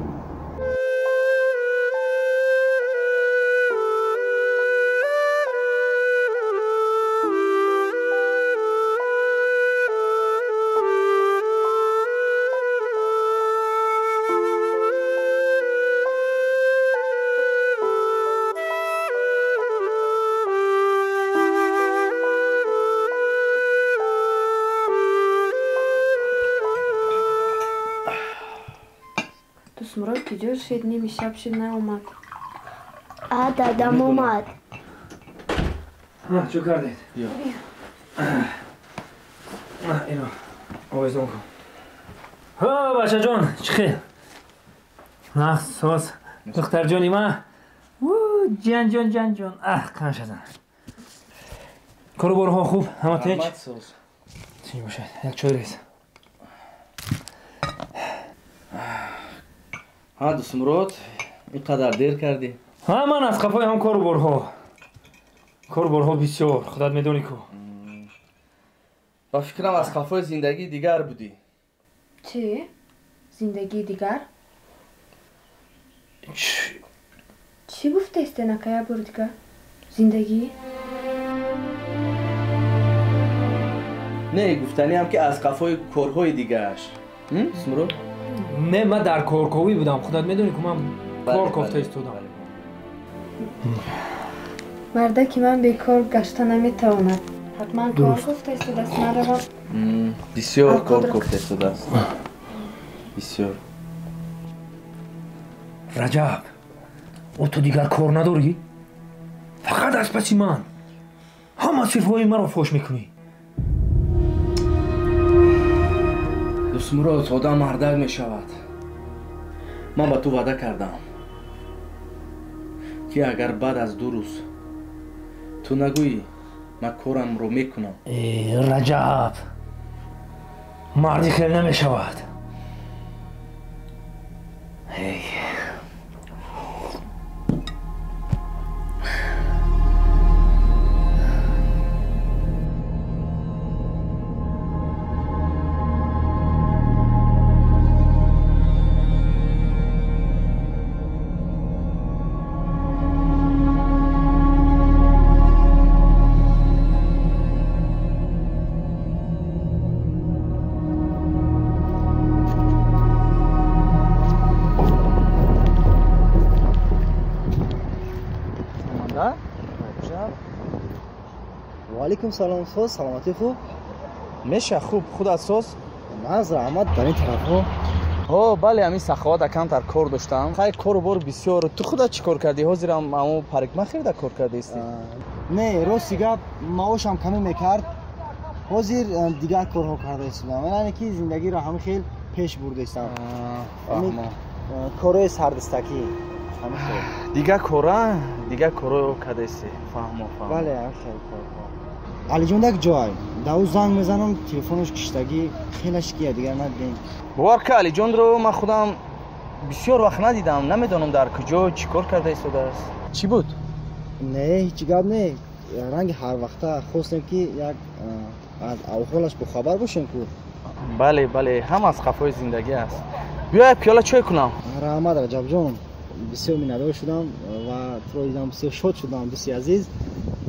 دوستمراد کجا شد؟ نیم شب شد نیامد. دادم اومد. چو کردید؟ بیا اینو آویزون کن. ها بچه جان چی خیلی؟ نه ساز دختر جانی من جان جان جان جان کن شدن. کارو بارها خوب همه تیج؟ چی باشه یک چای ریز. ها دوستمراد اینقدر دیر کردی؟ ها من از قفای هم کارو بارها بسیار خودت میدونی کو. با فکرم از قفای زندگی دیگر بودی. چی؟ زندگی دیگر؟ چی گفته است نکه بار دیگر؟ زندگی؟ نه گفتنی هم که از قفای کارهای دیگرش. دوستمراد؟ نه من در کارکوی بودم خودت میدونی که من کار کافته ایستادم. مرده که من بیکار گشته نمیتواند. حتما کار کافته ایستاده است مرا. بسیار کار کافته ایستاده است. بسیار. رجب او تو دیگر کار نداری؟ فقط از پسی من همه صرفهای مرا فوش میکنی. دوستمراد آدم مردک میشود. من با تو وعده کردم که اگر بعد از 2 روز تو نگویی من کارم رو میکنم. رجب مردی خیلی نمیشود. وعلیکم سلام استاد سلامتی خوب؟ میشه خوب خودت سوز؟ من از رحمت در این طرف ها. بله همین سخاوت اکم در کار داشتم. خیلی کارو بار بسیار. تو خودت چی کار کردی؟ حاضر هم همون پرکمه خیلی کار کرده استی؟ نه راستی گپ معاشم کمی میکرد. حاضر دیگر کارها کرده استم. من که زندگی را هم خیلی پیش برده استم. کارهای سردستکی دیگه کارو کرده استی. فهم. بله خیلی کار. علی جون دک جای داو زنگ میزنم تلفنش کشتگی خیلی شکیه دیگر ندیدیم. باور که علی جون رو من خودم بسیار وقت ندیدم. نمیدونم در کجا چی کار کرده ایستاده است. چی بود؟ نه هیچ گپ نه. رنگ هر وقتا خواستم که یک از احوالش بخبر باشم که. بله هم از قفای زندگی است. بیا پیاله چای کنم. رحمت رجب جان بسیار مننه شدم و تو رو دیدم بسیار شاد شدم دوستی عزیز.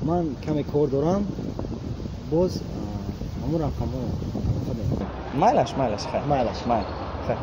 من کمی کار دارم باز همون رقم مایلش خیر.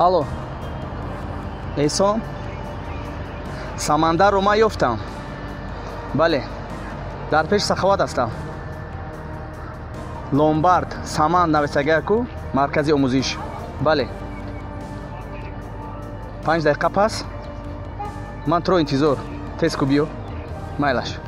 الو ایسا самандар رو من یافتم. بله در پیش سخاوت هستم. لومبارد سامان نویسگاه کو مرکزی آموزش. بله 5 دقیقه پس من تو رو انتظار تیز کو بیو. مایلش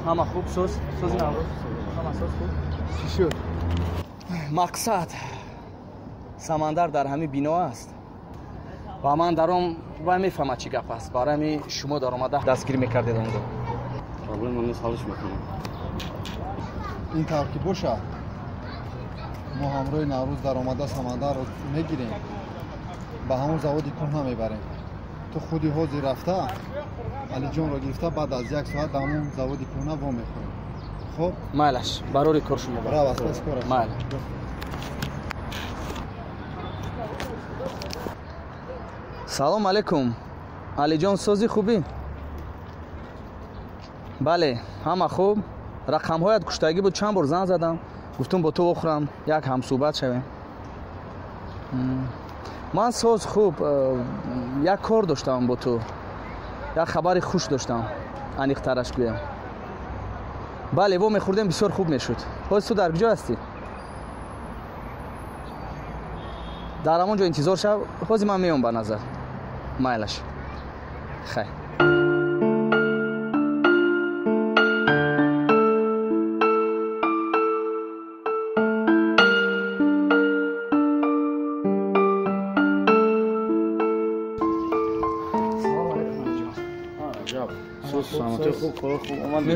همه خوب سوز نبود همه سوز خوب چی شد؟ مقصد سمندر در همین بینا است و من دارم و میفهمم چی گپ است برای همین شما در آمده دستگیر میکردید اونجا پرابلم من نیست حالش میکنم این ترکیب باشه ما همراه نوروز در آمده سمندر رو میگیریم به همون زوادی کهنه میبریم تو خودی حوضی رفته علی جان رو گرفته بعد از 1 ساعت در همون زوادی کهنه وا میخوریم خب مالش برای کار شما برای بس کارش مال سلام علیکم علی جان سازی خوبی بله همه خوب رقم هایت کشتگی بود چند بار زنگ زدم گفتم با تو بخورم یک هم صحبت شویم من ساز خوب یک کار داشتم با تو یک خبر خوش داشتم انیق ترش گویم بله با میخوردیم بسیار خوب میشد باز تو در کجا هستی در همونجا انتظار شو بازی من میام به نظر مایلش خیر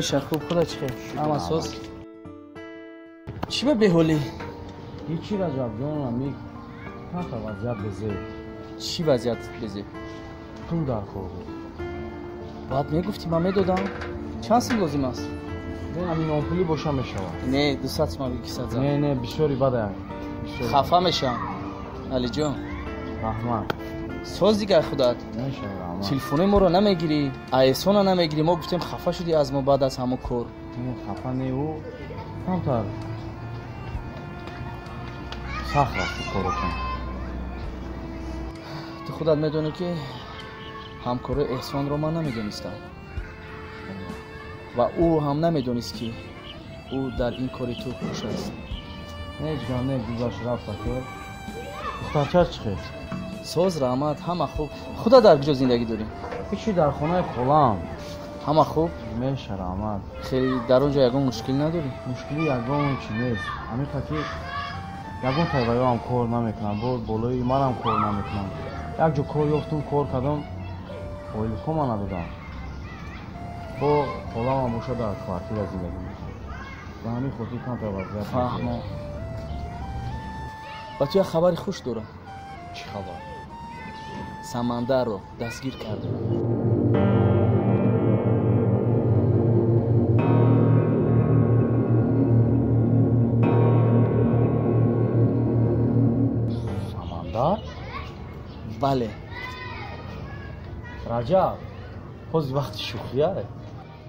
میشه خوب خدا چی خیر اما سوز چی به بهولی هیچی رجب جان امی تا وضعیت بزه چی وضعیت بزه تو در خوردی بعد میگفتی من میدادم چند سال لازم است نه همین آمپولی باشم میشم نه 200 ما بگی 100 نه بسیاری بده خفه میشم علی جان رحمان ساز دیگه خودت نشه رحمان تلفن ما رو نمیگیری ایسون رو نمیگیری ما گفتیم خفه شدی از ما بعد از همون کار نه خفه نه او کمتر سخت رفتی کارو کن تو خودت میدونی که همکار احسان رو من نمیدونستم و او هم نمیدونست که او در این کاری تو خوش است نه جان نه گذاشت رفت که دخترچه چی خیلی ساز رحمت همه خوب خدا در کجا زندگی داری هیچی در خونه خودم همه خوب میشه رحمت خیلی در اونجا یگان مشکل نداری مشکلی یگان چی نیست همین که یگان تایوایی هم کار نمیکنم بود بالایی من هم کار نمیکنم یک جو کار یافتم کار کردم اویل کم ندادم با خودم هم باشه در کوارتیر زندگی میکنم و همین خودی کم تا وضعیت فهمم و تو یک خبری خوش دارم چی خبر؟ سمندر رو دستگیر کرده سمندر؟ بله رجب باز وقت شوخیه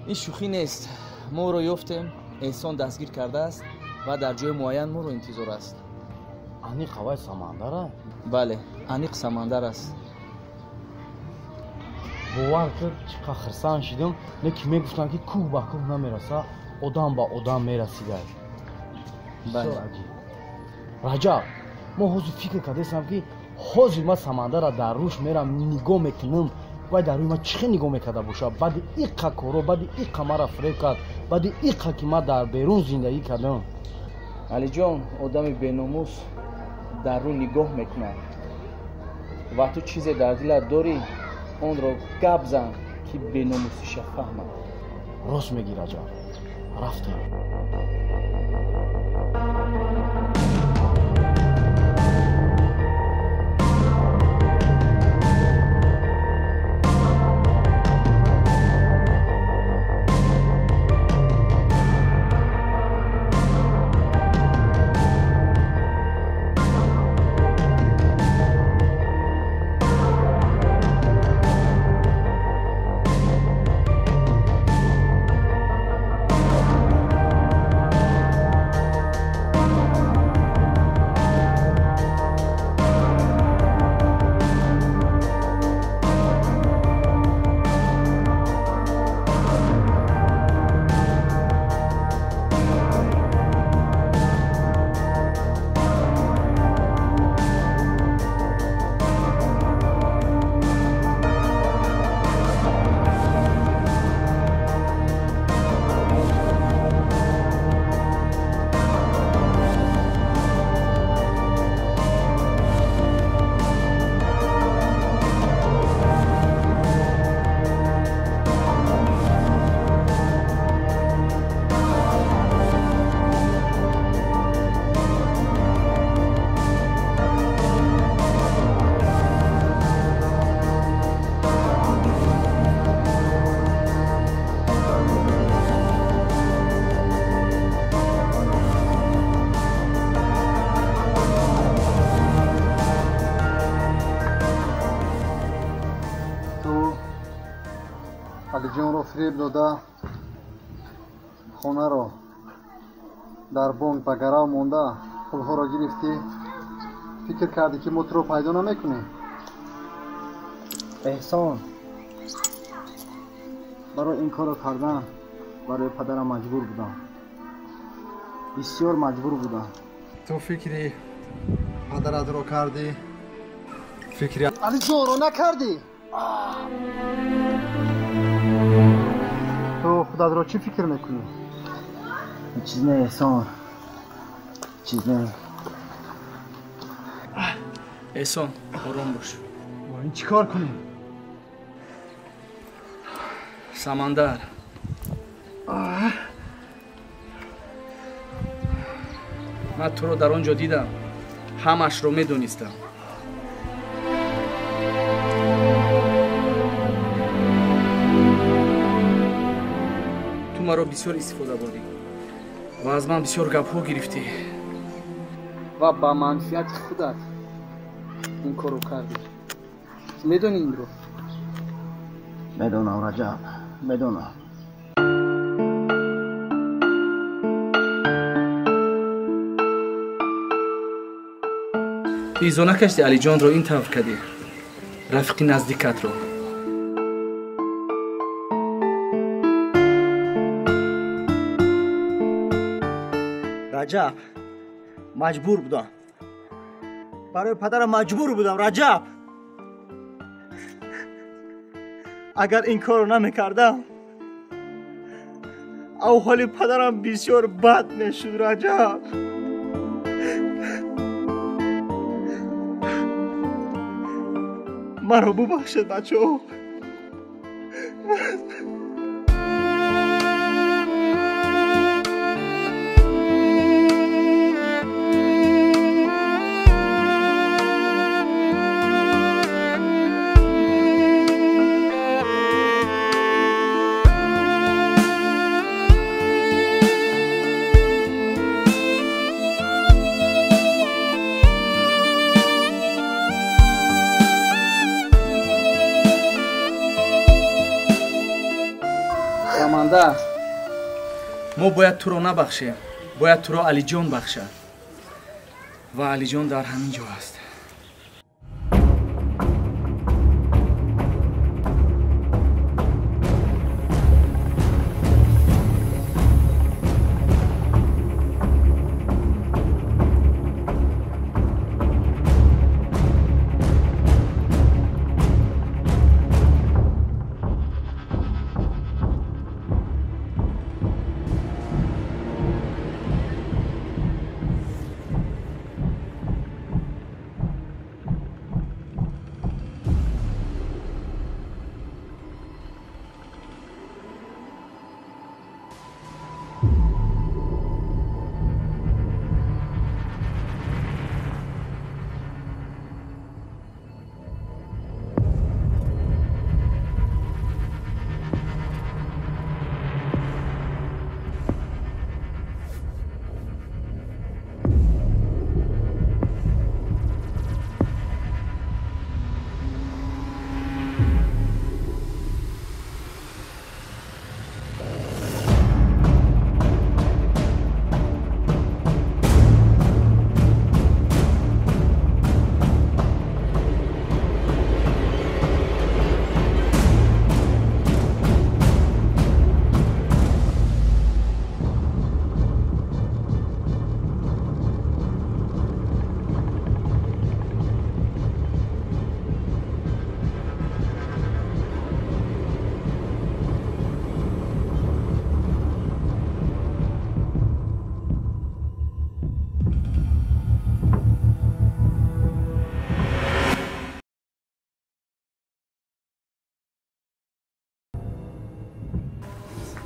این شوخی نیست ما رو یافتیم احسان دستگیر کرده است و در جای معین ما رو انتظار است انیق هوای سمندره؟ بله انیق سمندر است باور کرد چقدر خرسان شدم نه که میگفتن که کوه به کوه نمیرسه آدم به آدم میرسیده بسیار عجیب رجب ما حوضی فکر کردیم که حوضی ما سمندر را در روش میرم نگاه میکنم و در روی ما چه نگاه میکرده باشه بعد ایقا کارو بعد ایقا مرا فریب کرد بعد ایقا که ما در بیرون زندگی کردم علی جان آدم بیناموس در رو نگاه میکنه و تو چیزی در دلت داری اون رو گپ زن که بیناموسیش فهمه راست میگی رجب رفتم фиреб дода хонаро дар бонк ба гарав монда пулҳоро гирифтӣ. фикр кардӣ ки мо туро пайдо намекунем? эҳсон, барои ин корро кардан барои падарам маҷбур будам. бисёр маҷбур будам. ту фикри падаратро кардӣ? фикри алиҷонро накардӣ? ту худатро чӣ фикр мекунӣ? чиз не эҳсон, чиз не. эҳсон, ором бош. мо ин чӣ кор кунем? самандар ман туро дар он ҷо дидам, ҳамашро медонистам. ту маро бисёр истифода бурдӣ ва аз ман бисёр гапҳо гирифтӣ ва ба манфиати худат ин корро кардӣ. медонӣ инро? медонам раҷаб, медонам. изо накашти алиҷонро ин тавр кардӣ, рафиқи наздикатро. раҷаб, маҷбур будам. барои падарам маҷбур будам, раҷаб. агар ин корро намекардам, аҳволи падарам бисёр бад мешуд, раҷаб. маро бубахшед, бачаҳо. мо бояд туро набахшем, бояд туро алиҷон бахшад ва алиҷон дар ҳамин ҷо аст.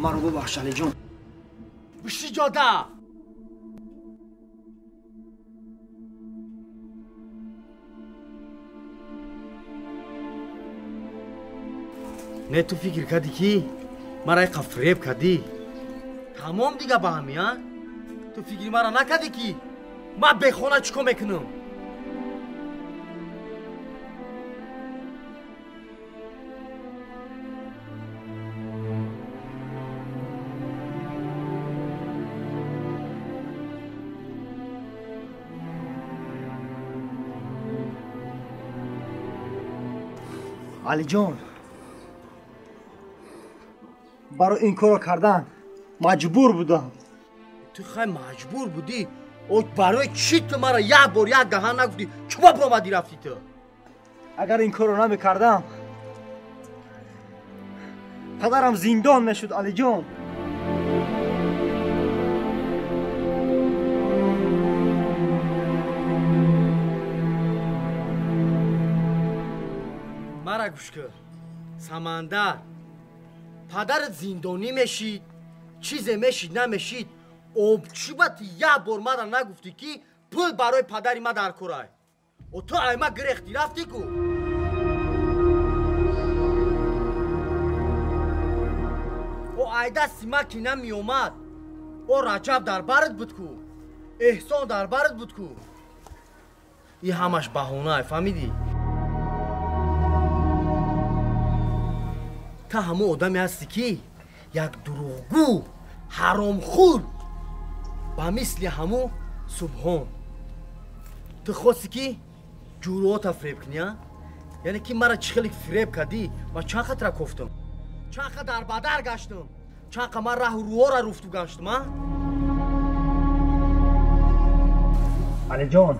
маро бубахш алиҷон. бишти ҷода. не ту фикр кардӣ ки маро иқа фиреб кардӣ? тамом дига ба ҳами, а? ту фикри маро накардӣ ки ман бехона чӣ кор мекунам? علی جان برای این کارو کردن مجبور بودم. تو خیلی مجبور بودی؟ او برای چی تو مرا یک بار یک دهن نگفتی؟ چوبا برآمدی رفتی تو؟ اگر این کارو نمیکردم پدرم زندان میشد علی جان. مرا گوش کن سمندر، پدرت زندانی میشید چیزی میشید نمیشید، چوبت یک بار مرا نگفتی که پول برای پدری ما در کارای و تو ایما گرختی رفتی کو. او ایده سیما که نمی اومد او رجب در برت بود کو، احسان در برت بود کو. این همش بهونه فهمیدی؟ تا همه آدمی هستی که یک دروغگو حرامخور با مثل همو سبحان تو خواستی که جوروات فریب کنی ها؟ یعنی که مرا چخلی فریب کردی من چند خطره کفتم، چند خطر در بدر گشتم، چند خطر من راه روها را رفتو گشتم ها؟ علی جان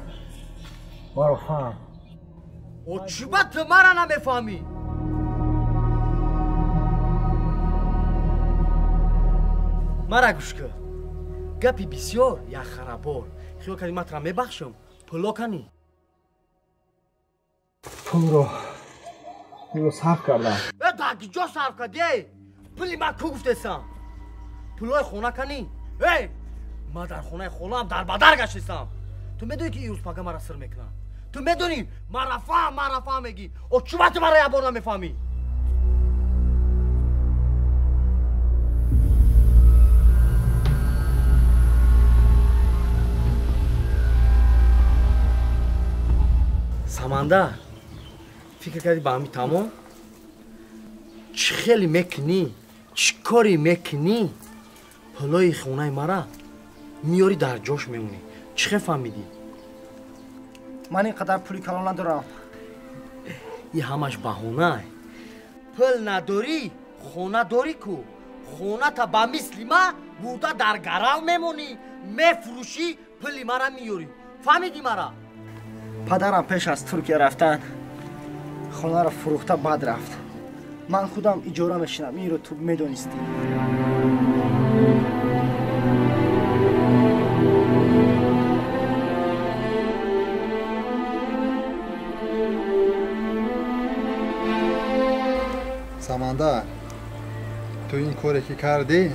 مرا فهم. و چی باید تو مرا نمیفهمی؟ مرا گوش کن گپی بسیار یک خرابار خیال کردی من ترا میبخشم پولا کنی؟ پول رو صرف کردم. در کجا صرف کردی؟ پولی من کو گفتستم؟ پولای خونه کنی؟ من در خونه خونم در بدر گشتستم. تو میدونی که این روز پاگه مرا سر میکنم؟ تو میدونی مرا فهم میگی و چی باید مرا یه بار نمیفهمی؟ سمندر فکر کردی با همی تمام؟ چی خیلی میکنی؟ چی کاری میکنی؟ پلای خونه مرا میاری در جاش میمونی. چی خیلی فهمیدی؟ من اینقدر پولی کلان ندارم. این همش بهونه. پول نداری خونه داری کو. خونه تا با مثل ما بوده در گرم میمونی میفروشی پولی مرا میاری. فهمیدی مرا؟ پدرم پیش از ترکیه رفتن خونه را فروخته بعد رفت. من خودم اجاره میشینم. این رو تو میدونستی. سمندر تو این کاری که کردی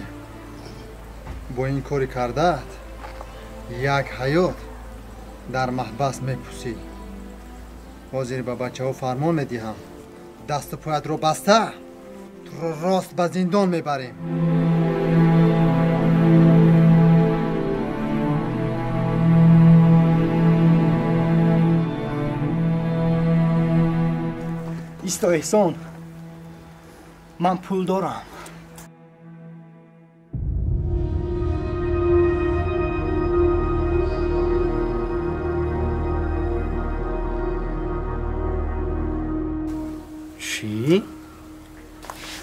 با این کاری کردت یک حیات در محبس میپوسی. حاضر به بچه ها فرمان میدیم دست و پایت رو بسته تو رو راست به زندان میبریم. ایستا احسان من پول دارم. چی؟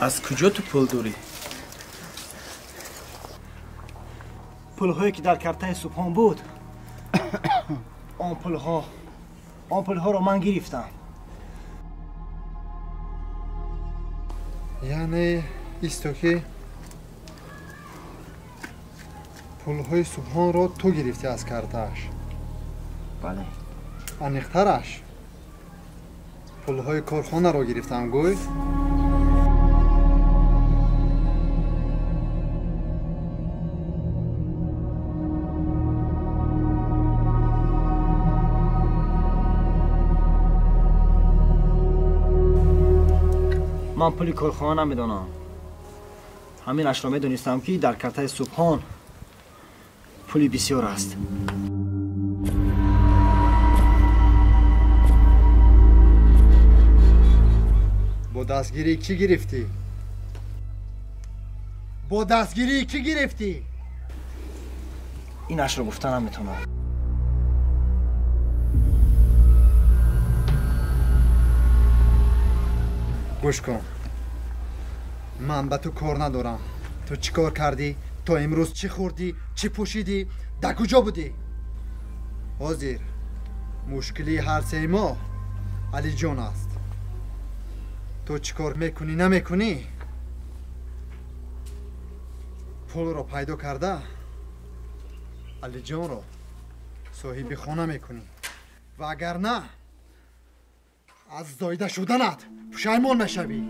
از کجا تو پول داری؟ پولهایی که در کرته سبحان بود آن پولها رو من گرفتم. یعنی ایستو که پولهای سبحان رو تو گرفتی از کرتهش؟ بله. انیخترش پولهای کارخانه رو گرفتم گوی؟ من پولی کارخانه نمیدونم. همینش را میدونستم که در کرته سبحان پولی بسیار است. با دستگیری کی گرفتی؟ با دستگیری کی گرفتی؟ اینش رو گفتن نمیتونم. گوش کن. من به تو کار ندارم. تو چی کار کردی؟ تو امروز چی خوردی؟ چی پوشیدی؟ در کجا بودی؟ حاضر مشکلی هر سه ما علی جان است. تو چی کار میکنی نمیکنی؟ پول رو پیدا کرده علی جان رو صاحب خانه میکنی و اگر نه از زایده شدنت پشیمان میشوی.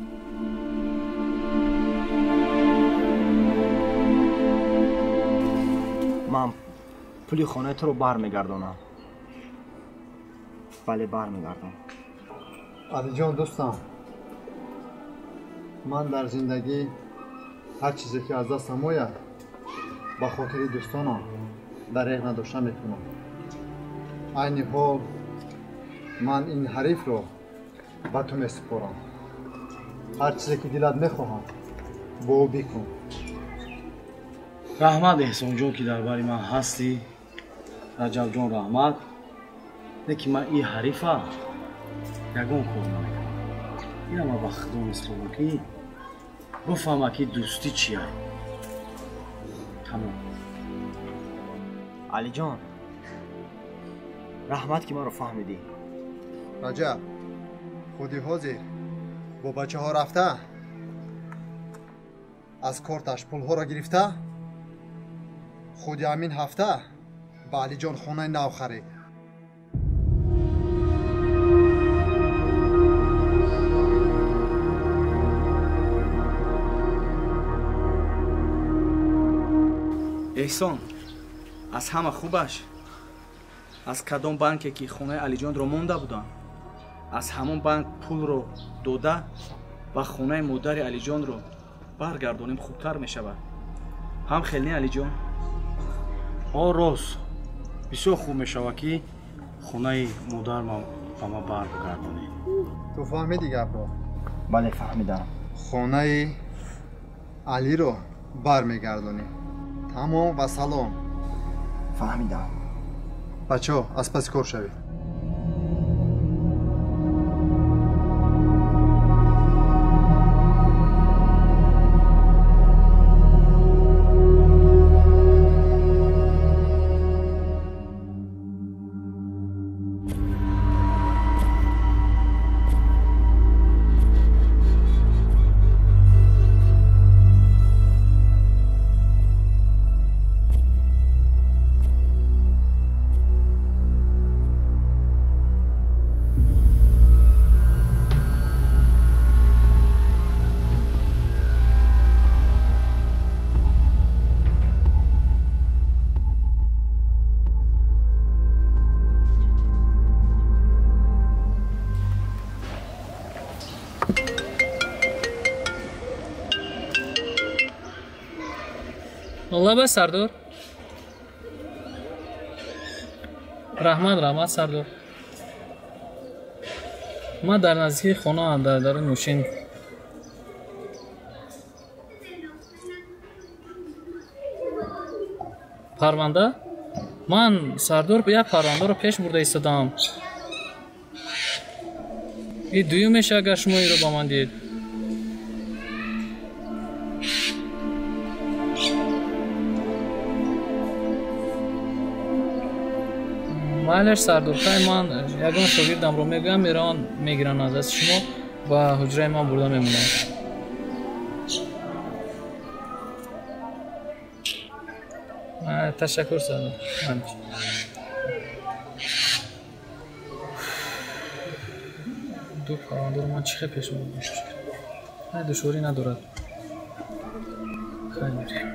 من پولی خانه تو رو برمیگردونم. بله برمیگردم. علی جان دوستم، من در زندگی هر چیزی که از دستم آید به خاطر دوستانم دریغ نداشته میکنم. عین حال من این حریف رو به تو میسپارم. هر چیزی که دلت میخواهم با او بکن. رحمت احسان جان که در باری من هستی، رجب جان رحمت، نه که من این حریفه یگان کار نمیکنم. این ما با خدا میسپارم که بفهمه که دوستی چیه. تمام. علی جان، رحمت که ما رو فهمیدی. رجب خودی حاضر با بچه ها رفته از کارتش پول ها را گرفته خودی همین هفته به علی جان خانه نو خرید. احسان از همه خوبش از کدام بانکی که خونه علی جان رو مونده بودن از همون بانک پول رو داده و خونه مادر علی جان رو برگردونیم خوبتر می شود. هم خیلی علی جان؟ راست بسیار خوب می شود که خونه مادر ما به ما برگردونیم. تو فهمیدی گپ رو؟ بله فهمیدم. خونه علی رو برمیگردونیم. تمام و سلام. فهمیدم. بچه ها از پس کار شوید. الله بس سردار. رحمت سردار. ما در نزدیک خانه در نوشین پرونده من سردار به یک پرونده رو پیش برده ایستادم. این دویمشه اگر شما این رو با من دید. مالش سردار خواهی من یکان شاگردم رو میگویم میگیرن از دست شما و حجره من برده میمونم. تشکر سردار. دو پرونده رو من چی خیلی پیش بودم. نه دشواری ندارد. خیلی بریم.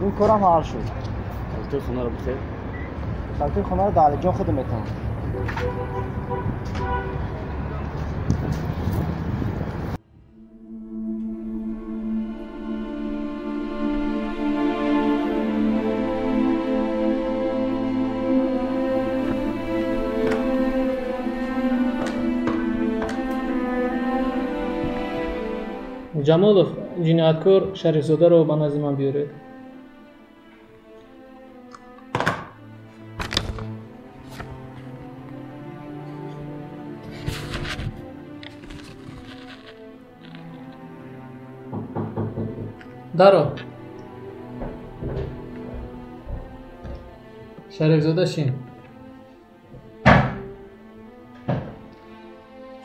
این کارم حل شد. کلتر خونه رو بخیر. کلتر خونه رو در جا خودم میتونم. ҷамолов ҷинояткор шарифзодаро ба назди ман биёред. даро. шарифзода шин.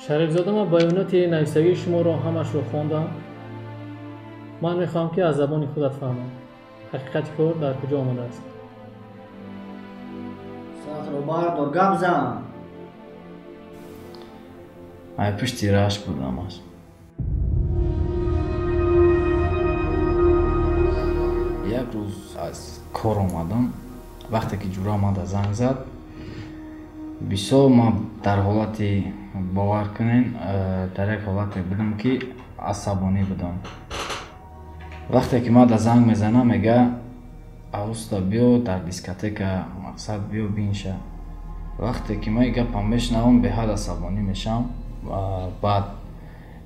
шарифзода, ман баёноти нависагии шуморо ҳамашро хондам. ман мехоҳам ки аз забони худат фаҳмам ҳақиқати кор дар куҷо омадааст. сатро бардор гап зан. ай пишти рашк будамаш. як рӯз аз кор омадам. вақте ки ҷура омада занг зад, бисёр ман дар ҳолати бовар кунен, дар як ҳолате будам ки асабонӣ будам. вақте ки мада занг мезанам, мега авуста биё дар дискотека, мақсад биё бинша. вақте ки ман гапам мешунавам, беҳад асабонӣ мешам. баъд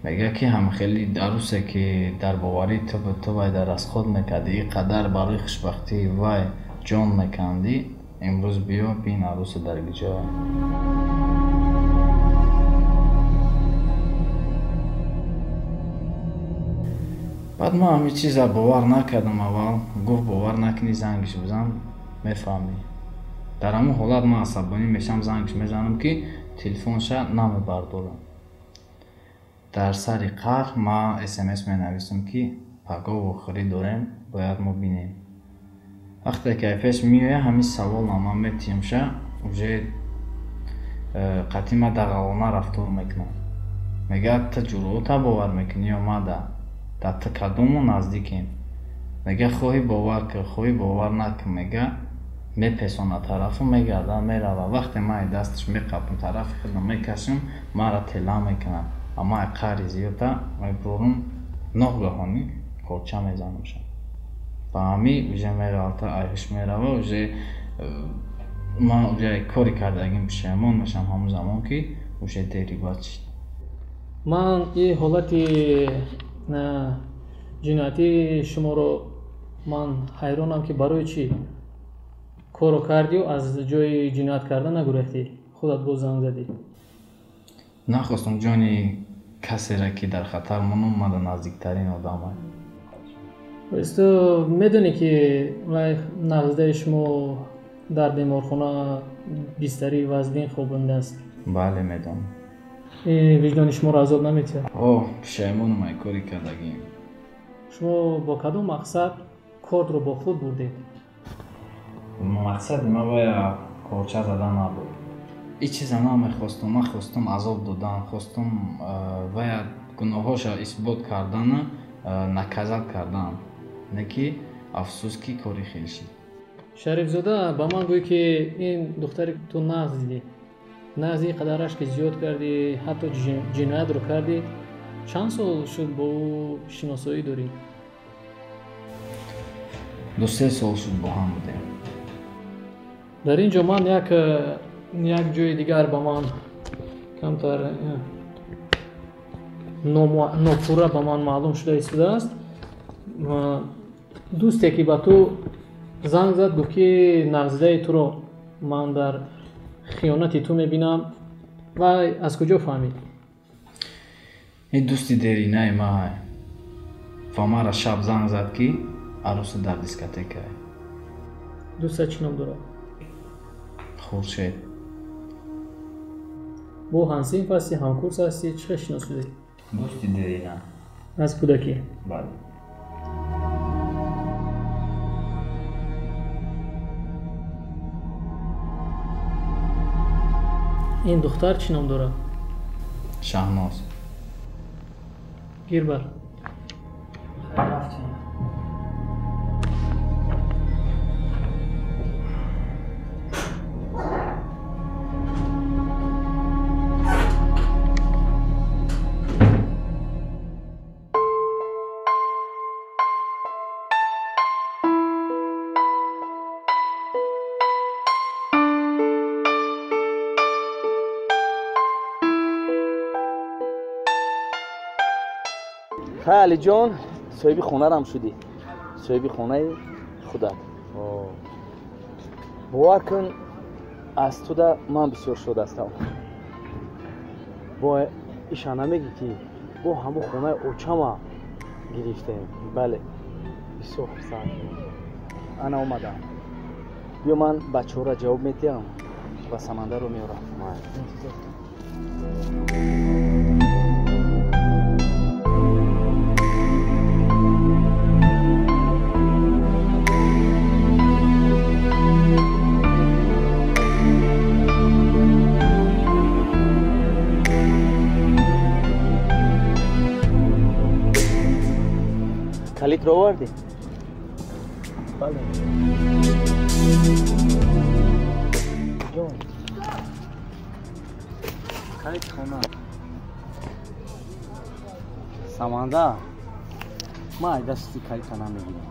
мега ки ҳамхели арӯсе ки дар боварӣ ту вай дар аз худ мекардӣ, ин қадар барои хушбахтии вай ҷон мекандӣ, имрӯз биё бин арӯсе дар гиҷоя. баъд ман ҳамин чиза бовар накардам. аввал гуфт бовар накунӣ, зангиш бизан, мефаҳмӣ. дар ҳамон ҳолат ман асабонӣ мешам, зангиш мезанам ки телефонша намебардорам. дар сари қар ман смс менависам ки пагоҳ охирӣ дорем, бояд мо бинем. вақте ки пеш меоя, ҳамин саволам ман метиҳамша уже қатъи ман дағалона рафтор мекунам. мега та ҷуръота бовар мекунӣ ё мада? дар та кадомо наздикем? мега хоҳӣ бовар кун, хоҳӣ бовар накун. мега мепесона тарафу мегарда мерава. вақте ман дасташ меқапам, тарафи худам мекашам, маро тела мекунад. аммо қари зиёда мебурам, ногаҳонӣ корча мезанамша. ба ҳамин уже меғалта айҳуш мерава. уже ман уже кори кардагим пушаймон мешам ҳамон замон ки уже дери бачид. ман ин ҳолати ҷиноятии шуморо ман ҳайронам ки барои чӣ корро кардию аз ҷои ҷиноят кардан нагурехтӣ, худат боз занг задӣ? нахостам ҷони касеро ки дар хатар мономада наздиктарин одамай. то медонӣ ки вай нағздаи шумо дар беморхона бистари вазбин хобондааст? бале, медонам. ин виҷдони шуморо азоб наметиҳад? пушаймонам ай кори кардагим. шумо бо кадом мақсад корро бо худ бурдед? мақсади ман бая корча задан набуд. ин чиза намехостам. ман хостам азоб додан, хостам вая гуноҳоша исбот кардан, наказат кардан, не ки афсӯс ки кори хел шид. шарифзода, ба ман гӯй ки ин духтаре ту нағз дидӣ. нағзи қадараш ки зиёд кардӣ, ҳатто ҷиноятро кардӣ. чанд сол шуд бо ӯ шиносоӣ дорӣ? 2-3 сол шуд бо ҳам будем. дар ин ҷо ман як ҷои дигар ба ман камтар нопурра ба ман маълум шуда истодааст. дӯсте ки ба ту занг зад гуфт ки нағзидаи туро ман дар хиёнати ту мебинам. вай аз куҷо фаҳмид? ин дӯсти деринаи ман ва мара шаб занг зад ки арӯса дар дискотека. дӯстат чӣ ном дорад? хуршед. бо ҳамсинф ҳастӣ, ҳамкурс ҳастӣ? чӣ хел шиносидӣ? дӯсти дерина. аз кӯдакӣ? бале. ин духтар чӣ ном дорад? шаҳноз. гир бар. علی جان صاحب خونه رم شدی صاحب خونه خودت باور کن از تو ده من بسیار شد هستم با ایشان نمیگی که با همو خونه اوچما گرفتیم بله بسیار خرسند انا اومدم بیا من بچه ها را جواب میتیم و سمندر رو میارم کلیت رو آوردی؟ بله جان کلیت خونه سمانده ما دستی کلیت نمیگیرم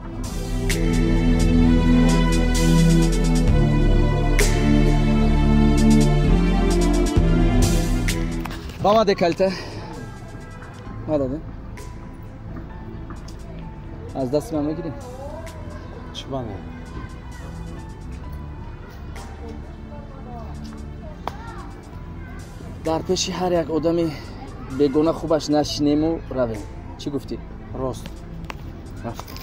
با ما ده کلیت ما داده از دست من میگیریم چی بانه؟ در پیش هر یک آدمی بگونه خوبش نشینیم و رویم چی گفتی؟ راست رفت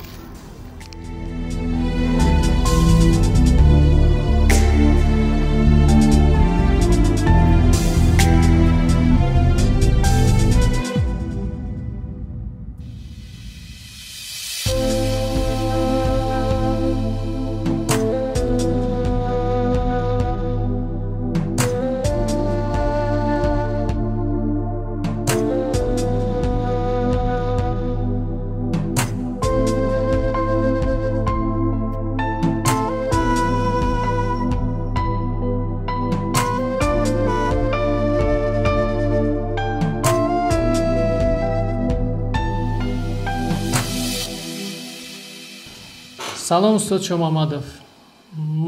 салом устод шомамадов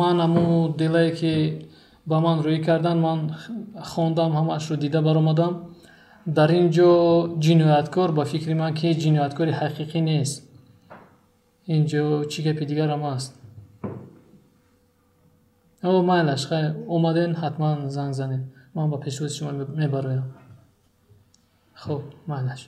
ман аму дилае ки ба ман рӯӣ кардан ман хондам ҳамаашро дида баромадам дар ин ҷо ҷинояткор ба фикри ман ки ҷинояткори ҳақиқӣ нест ин ҷо чӣ гапи дигарам аст майлаш хай омаден ҳатман занг занед ман ба пешвози шумо мебароям хуб майлаш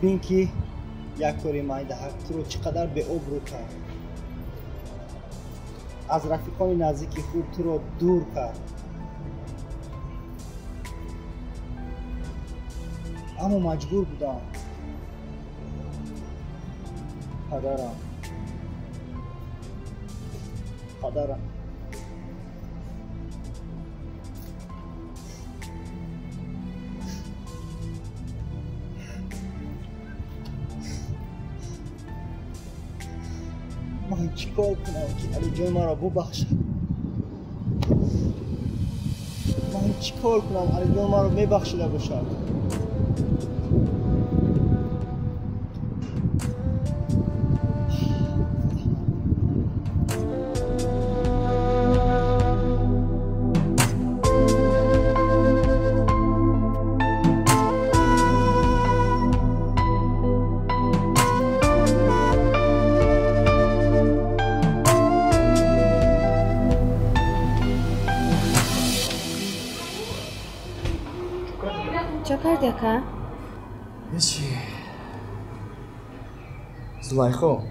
بین که یک کاری می‌دهد تو رو چقدر به ابرو کرد از رفیقان نزدیک خود تو رو دور کرد اما مجبور بودم پدرم من چیکار کنم که علی جان مرا ببخشد من چیکار کنم علی جان مرا میبخشیده باشد Яка? Ечи. Зулайхо.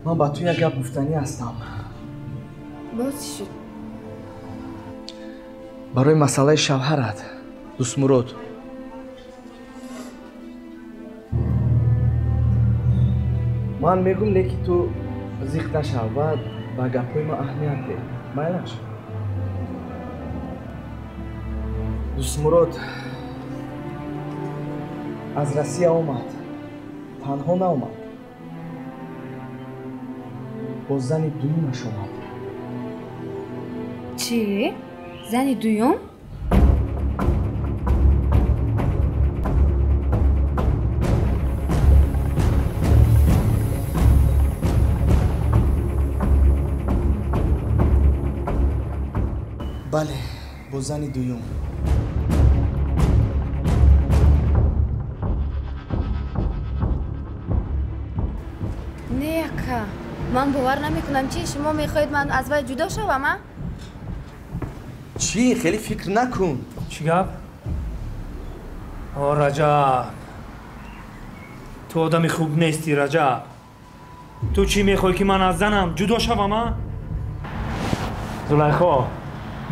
Ман ба ту як гап гуфтанӣ ҳастам. Боз чӣ шуд? Барои масъалаи шавҳарат, Дустмурод. Ман мегӯм леки ту зиқ нашав ва ба гапҳои ман аҳамият беҳ. Майлаш. Дустмурод аз Россия омад. Танҳо наомад. Бо зани дуюмаш омад. Чӣ? Зани дуюм? با زن دویم. نه اکا، من باور نمیکنم. چی شما میخواید من از وی جدا شوم؟ چی؟ خیلی فکر نکن. چی گپ؟ رجب، تو آدم خوب نیستی رجب. تو چی میخوای که من از زنم جدا شوم؟ زلیخا،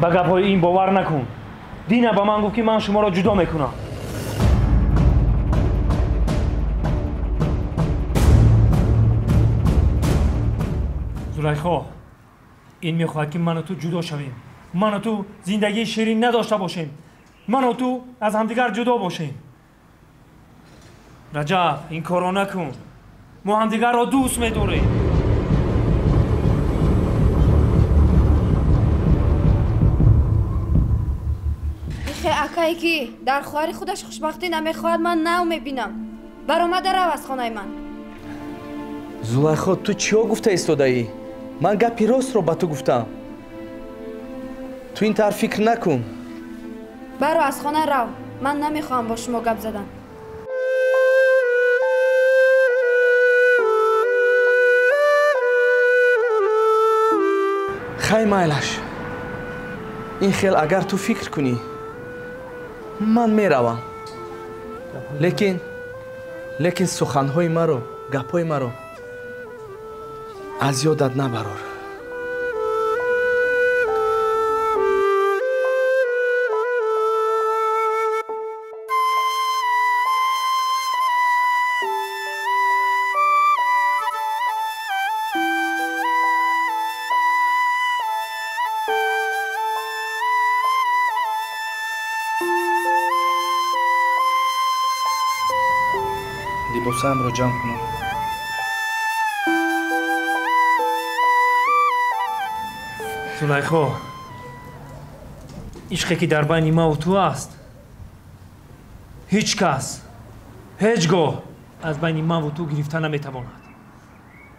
به گپ‌های این باور نکن. دینه به من گفت که من شما را جدا میکنم. زلیخا، این میخواهد که من و تو جدا شویم. من و تو زندگی شیرین نداشته باشیم. من و تو از همدیگر جدا باشیم. رجب، این کارو نکن. ما همدیگر را دوست می‌داریم. خیلی اکایی که در خواهر خودش خوشبختی نمیخواهد من نو میبینم. برآمده رو از خانه من. زلیخا، تو چیا گفته ایستاده ای؟ من گپی راست رو به تو گفتم. تو این طرف فکر نکن. برو از خانه رو. من نمیخوام با شما گپ زدن. خیلی مایلش. این خیل اگر تو فکر کنی من میروم. لیکن سخنهای مرا، گپهای مرا از یادت نبرار. لباسم رو جمع کنم. زلیخا، عشقی که در بین ما و تو است هیچ کس هیچگاه از بین من و تو گرفته نمیتواند.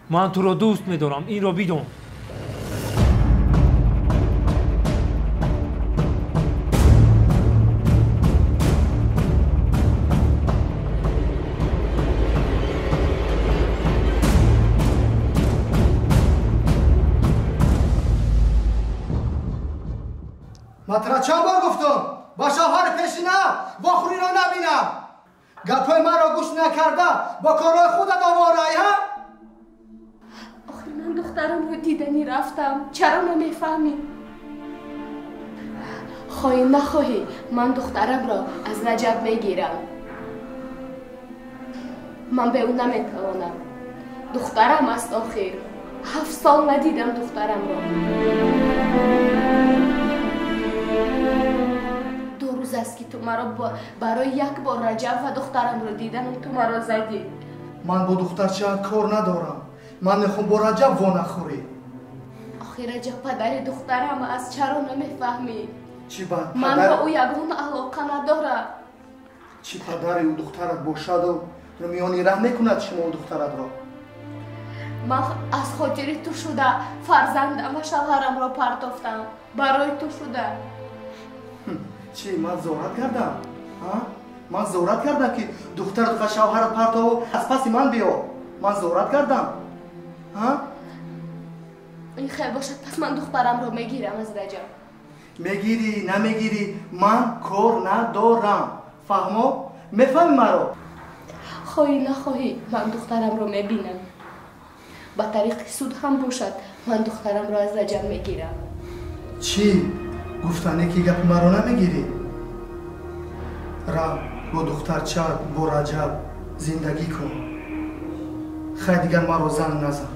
من تو را دوست میدارم، این را بدون. مطرح چند بار گفتم با شوهر پیشینه با خوری را نبینم. گپای من را گوش نکرده با کارهای خودت آوارایی ها؟ آخه من دخترم رو دیدنی رفتم، چرا نمیفهمی؟ خواهی نخواهی من دخترم را از رجب میگیرم. من به اون نمیتوانم. دخترم است آخر. 7 سال ندیدم دخترم را. 2 روز است که تو مرا برای یک بار رجب و دخترم رو دیدن تو مرا زدی. من با دخترچه کار ندارم. من نخوام با رجب وا نخوری. آخه رجب پدر دخترم است، چرا نمیفهمی؟ چی پدر؟ من با او یگان علاقه ندارم. چی پدر او دخترت باشد و میانی رحم نکند شما و دخترت را؟ من از خاطر تو شده فرزندم و شوهرم را پرتافتم. برای تو شده. چی من زورت کردم؟ من زورت کردم که دخترت و شوهرت پرتاو از پس من بیا. من زورت کردم؟ این خیلی باشد پس من دخترم را میگیرم از رجب. میگیری نمیگیری من کار ندارم. فهمو؟ میفهمی مرا؟ خواهی نخواهی من دخترم را میبینم. با طریق سود هم باشد من دخترم را از رجب میگیرم. چی؟ گفتنه که گپ مرا نمیگیری؟ را با دخترچه با رجب زندگی کن. خیلی دیگر مرا زن نزن.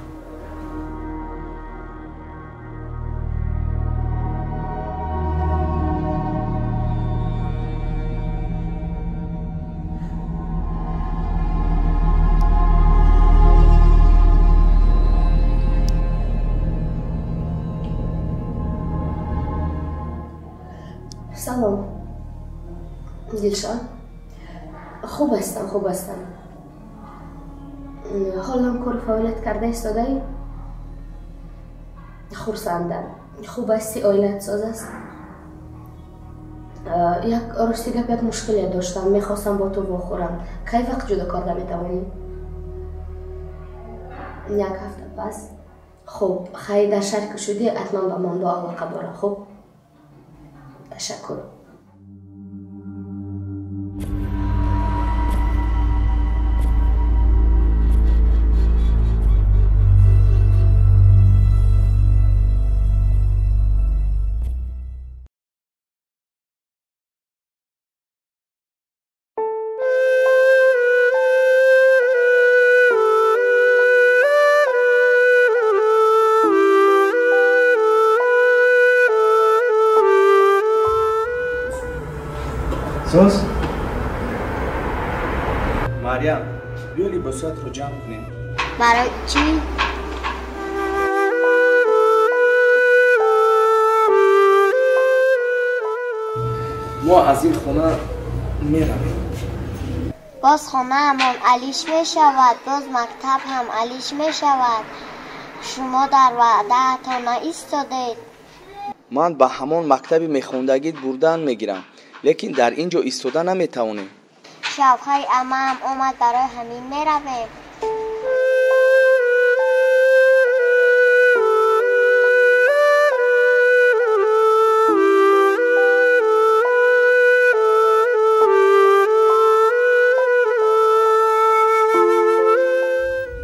سلام دلشان. خوب هستم. حالا کار فعالیت کرده ایستاده ای؟ خرسندم. خوب هستی؟ آیلت ساز است؟ یک راستی گپ یک مشکلی داشتم، میخواستم با تو بخورم. کی وقت جدا کار نمیتوانی؟ یک هفته پس. خب خیلی در شهر که شدی حتما با من دو علاقه باره. خب تشکر. سوز؟ مریم بیا لباسات رو جمع کنیم. برای چی؟ ما از این خونه میرویم. باز خانه همون علیش می شود، باز مکتب هم علیش می شود. شما در وعده تا نایستادید. من به همون مکتبی میخوندگیت بردن میگیرم، لیکن در اینجا ایستاده نمیتوانیم. شبهای عمم اومد برای همین میرویم.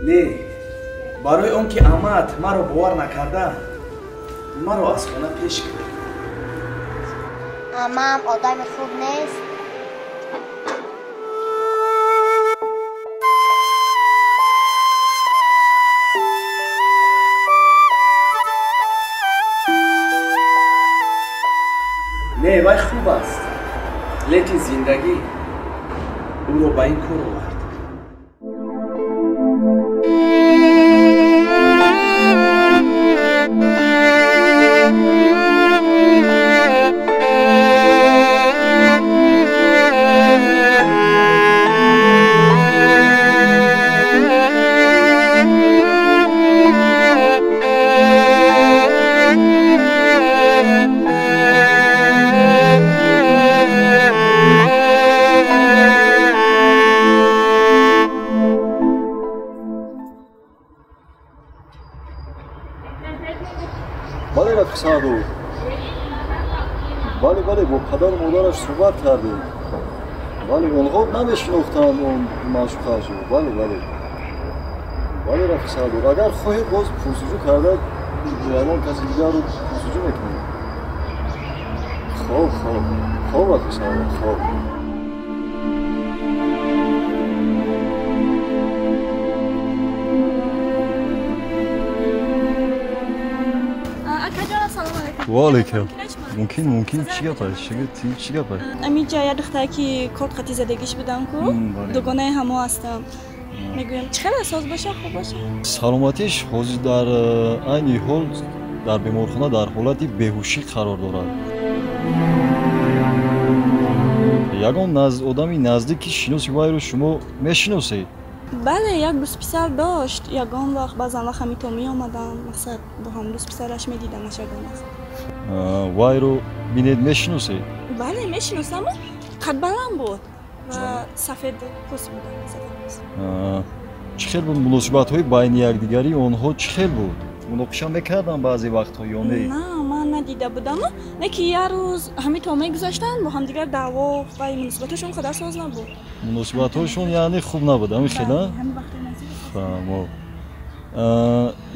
نه برای اون که آمد مرا باور نکرده مرا از خانه پیش کرد. عمم آدم خوب نیست. نه وای خوب است، لیکن زندگی او رو به این کار آورد. بله با پدر و مادرش صحبت کردیم، ولی اونها نمیشناختند اون معشوقش رو. بله رفیق صدور، اگر خواهید باز پرسجو کرده الان کسی دیگر رو پرسجو میکنید. خوب رفیق صدور، خوب. والیکم ممکن چی گفت چی گفت امی جای دختری که کارت خطی زدگیش بدم کو دوگانه همه هستم. میگویم چقدر اساس باشه خوب باشه. سلامتیش حاضر در این حال در بیمارخانه در حالت بیهوشی قرار دارد. یگان آدمی نزدیکی شناسی وای رو شما میشناسید؟ بله یک دوست پسر داشت. یگان وقت بعضا وقت همی تو می آمدم مثلا با هم دوست پسرش می دیدم یگان وقت. وای رو بینید میشناسید؟ بله میشناسم. قد بلند بود و سفید پوست بود. چخیل بود مناسبت های بین یکدیگری آنها چخیل بود؟ مناقشه میکردن بعضی وقتها یا نه؟ نه من ندیده بودم. نه یه روز همین تو میگذاشتن با هم دیگر دعوا و مناسبتشون خدا ساز نبود. مناسبتشون یعنی خوب نبود همین خیلی؟ فهمو.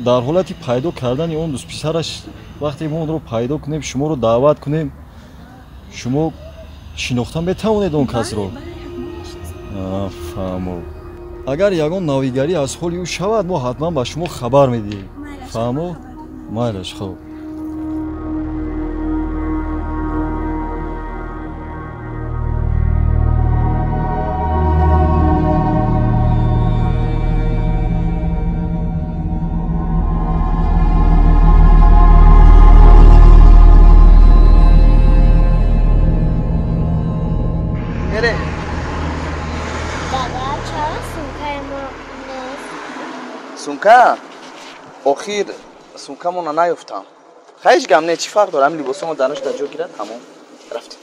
در حالتی پیدا کردن اون دوست پسرش وقتی ما اون رو پیدا کنیم شما رو دعوت کنیم شما شناختن بتوانید اون کس رو؟ فهمو. اگر یگان نویگری از حالی او شود ما حتما به شما خبر میدیم. فهمو؟ مایلش خوب. سونکا آخیر سونکامون نیفتم. خیش گم نه چی فرق داره؟ هم لباسامو دانش در جا گیرد همون رفتیم.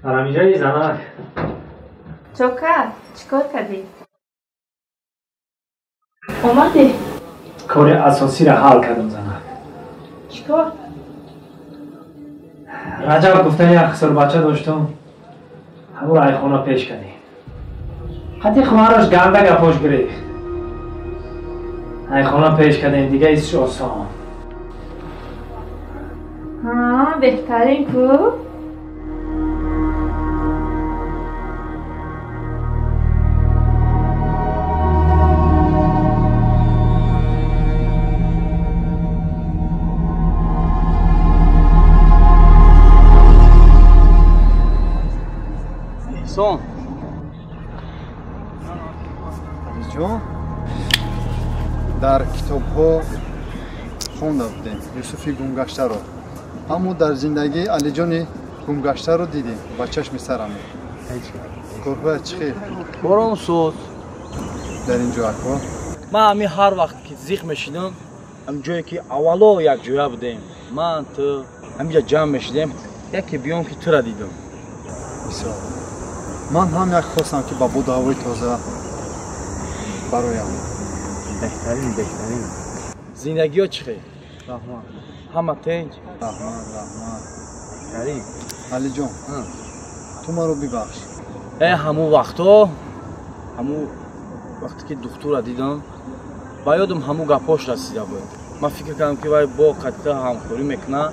Арамиҷои занак. Чокар, чикор кардӣ? Омадӣ? Кори асосиро ҳал кардам занак. Чикор? Раҷаб гуфтани як хисорбача доштум. Ҳамон райхона пеш кардем. Қати хумараш ганда гапош гирифт. Райхона пеш кардем, дига исш осон. Беҳтарин ку? احسان علیجان در کتاب ها خونده بودیم یوسفی گمگشته رو اما در زندگی علیجان گمگشته رو دیدیم با چشم سرمون کارهای چی خیر؟ باران سوز در اینجا اکبر من همی هر وقت که زیخ میشیدم هم جایی که اولا یک جویا بودیم من تو همینجا جمع میشیدیم یکی بیام که تو را دیدم بسیار من هم یک خواستم که با بود هوای تازه برایم بهترین زندگی ها چی خیر؟ رحمان همه تنج رحمان کریم علی جان تو ما رو ببخش همو وقتا همو وقتی که دکتر را دیدم با یادم همو گپاش رسیده بود من فکر کردم که وای با قطعه همکاری میکنه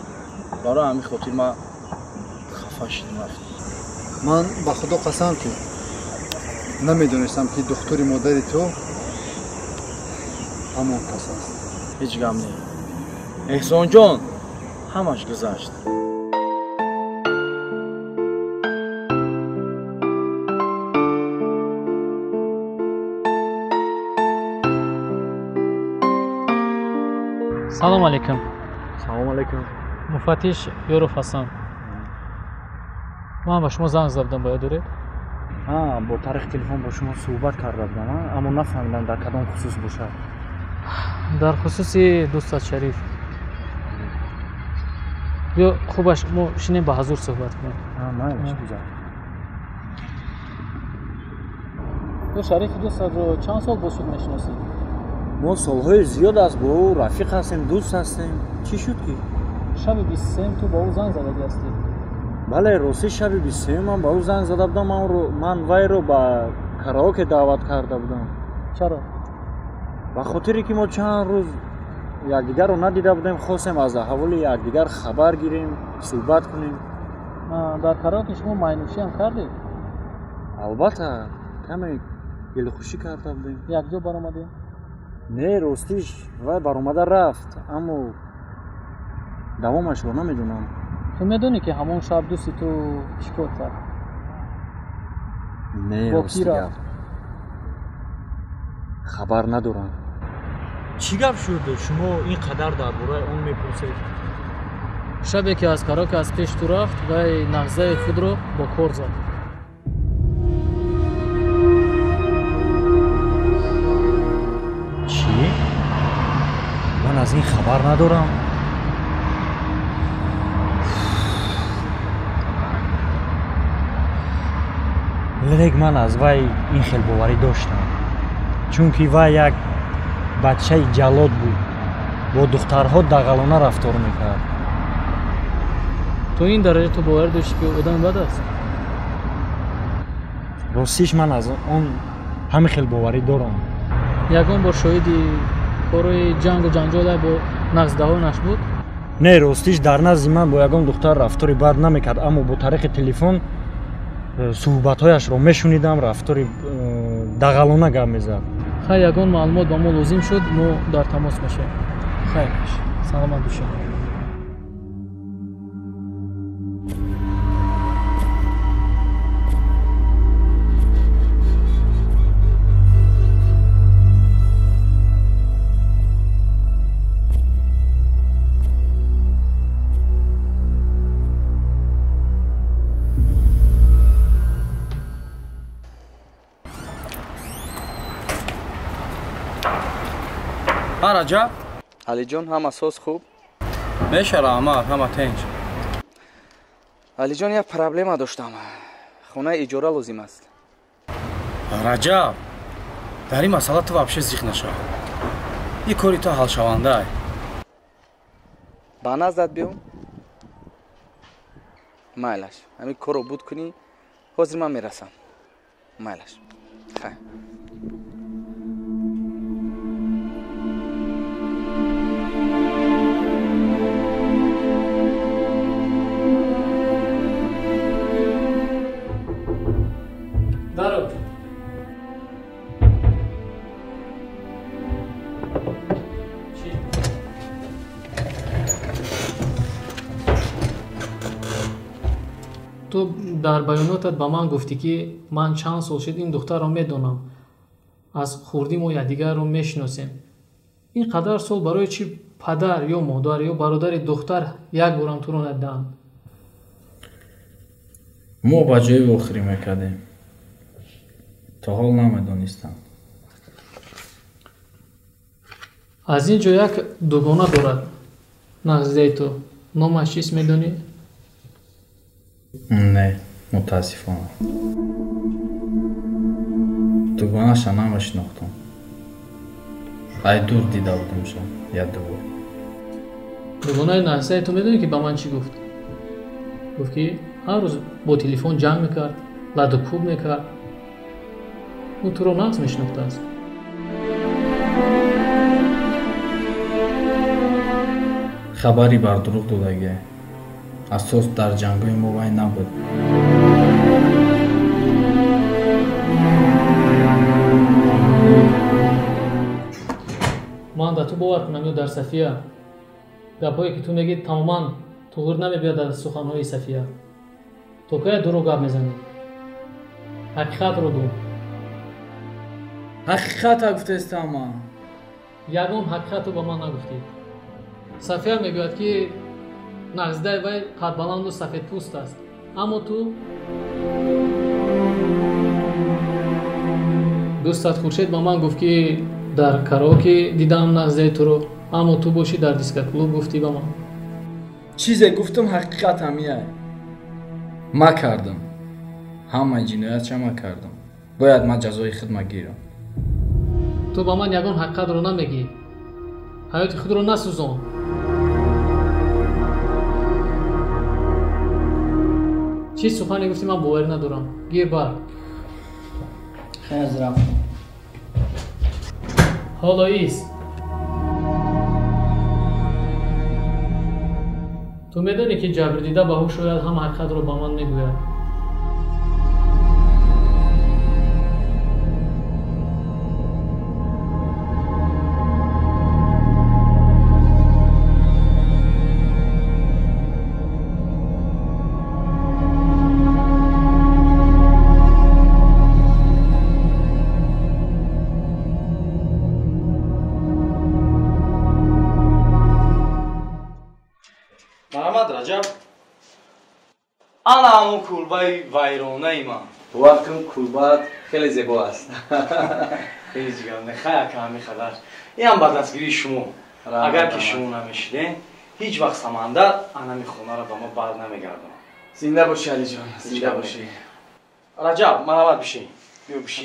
برای همین خاطر من خفه شدم رفتم من با خدا قسم که نمیدونستم که دکتر مادر تو همون کس است هیچ غم نی احسان جان همش گذشت салом алейкум. салом алейкум. муфаттиш ёров ҳастам. ман ба шумо занг задам, бояд доред? бо тариқи телефон бо шумо суҳбат карда будам, аммо нафаҳмидам дар кадом хусус бошад. дар хусуси дӯстат Шариф. бё хубаш мо шинем ба ҳазур суҳбат кунем. Майлаш гузар. ту Шарифи дӯстатро чанд сол бо шуд мешиносӣ? мо солҳои зиёд аст бо ӯ рафиқ ҳастем, дӯст ҳастем. чӣ шуд ки шаби 23 ту ба ӯ занг задаги ҳастӣ? бале рости шаби 23 ман ба ӯ занг зада будам. ман вайро ба караоке даъват карда будам. чаро? ба хотире ки мо чанд рӯз якдигарро надида будем, хостем аз аҳволи якдигар хабар гирем, суҳбат кунем. дар караоке шумо майнӯшиам кардед? албатта каме дилхушӣ карда будем. якҷо баромадем? не ростиш вай баромада рафт, аммо давомашро намедонам. ту медонӣ ки ҳамон шаб дӯсти ту шикор кард? не рости гап хабар надорам. чӣ гап шуд шумо ин қадар дар бораи он мепурсед? шабе ки аз караоке аз пеш ту рафт, вай нағзаи худро бо кор зад. чӣ? ман аз ин хабар надорам. лек ман аз вай ин хелбоварӣ доштам, чунки вай як бачаи ҷаллод буд, бо духтарҳо дағалона рафтор мекард. то ин дараҷа ту бовар дошти ки одами бад аст? ростиш ман аз он ҳамин хелбоварӣ дорам. ягон бор шоҳиди корои ҷангу ҷанҷолай бо нағздаҳояш буд? не ростиш дар назди ман бо ягон духтар рафтори бад намекард, аммо бо тариқи телефон суҳбатҳояшро мешунидам, рафтори дағалона гап мезад. хай ягон маълумот ба мо лозим шуд, мо дар тамос мешавем. хайр бош, саломат бошед. раҷаб алиҷон ҳама соз хуб мешаравам ҳама тинҷ алиҷон як проблема доштам хонаи иҷора лозим аст раҷаб дар ин масъала ту вообще зиқ нашав ин кори ту ҳалшаванда ба наздат биём майлаш ҳамин корро буд кунӣ ҳозир ман мерасам майлаш хай даро ту дар баёнотат ба ман гуфтӣ ки ман чанд сол шуд ин духтарро медонам аз хурдӣ мо якдигарро мешиносем ин қадар сол барои чӣ падар ё модар ё бародари духтар як борам туро надидаанд мо ба ҷои охирӣ мекардем то ҳол намедонистам аз ин ҷо як дугона дорад нағзидаи ту номаш чист медонӣ не мутаассифона дугонаша намешинохтам ай дур дида будамша як дубор дугонаи нағзидаи ту медонӣ ки ба ман чӣ гуфт гуфт ки ҳар рӯз бо телефон ҷанг мекард ладу кӯб мекард ӯ туро нағз мешинохтааст хабари бар дурӯғ додагӣ асос дар ҷангҳои мо вай набуд ман дар ту бовар кунам ё дар сафия гапҳое ки ту мегӣ тамоман туғир намебиёд дар суханҳои сафия то кая дурӯғ гап мезанӣ ҳақиқатро гӯ ҳақиқата гуфтестам ман ягон ҳақиқатро ба ман нагуфтӣ сафия мегӯяд ки нағзидаи вай қадбаланду сафедпӯст аст аммо ту дӯстат хуршед ба ман гуфт ки дар караоке дидаам нағзидаи туро аммо ту бошӣ дар дискоклуб гуфтӣ ба ман чизе гуфтам ҳақиқатам яй ма кардам ҳамаи ҷиноятша ма кардам бояд ман ҷазои хидма гирам ту ба ман ягон ҳақиқатро намегӣ ҳаёти худро насӯзон чӣ сухане гуфтӣ ман боварӣ надорам гир бар хез рафтам ҳоло ист ту медонӣ ки ҷабрдида ба ҳуш ояд ҳама ҳақиқатро ба ман мегӯяд маҳаммад раҷаб ана ҳамон кулбаи вайронаи ман бовар кун кулбаат хеле зебо аст ҳеҷ гап не хаяка ҳамин қадар инам ба дастгирии шумо агар ки шумо намешиден ҳеҷ вақт самандар анами хонаро ба мо бар намегардонад зинда бошӣ алиҷон зинда бошӣ раҷаб маҳаммад бишӣ биё бишӣ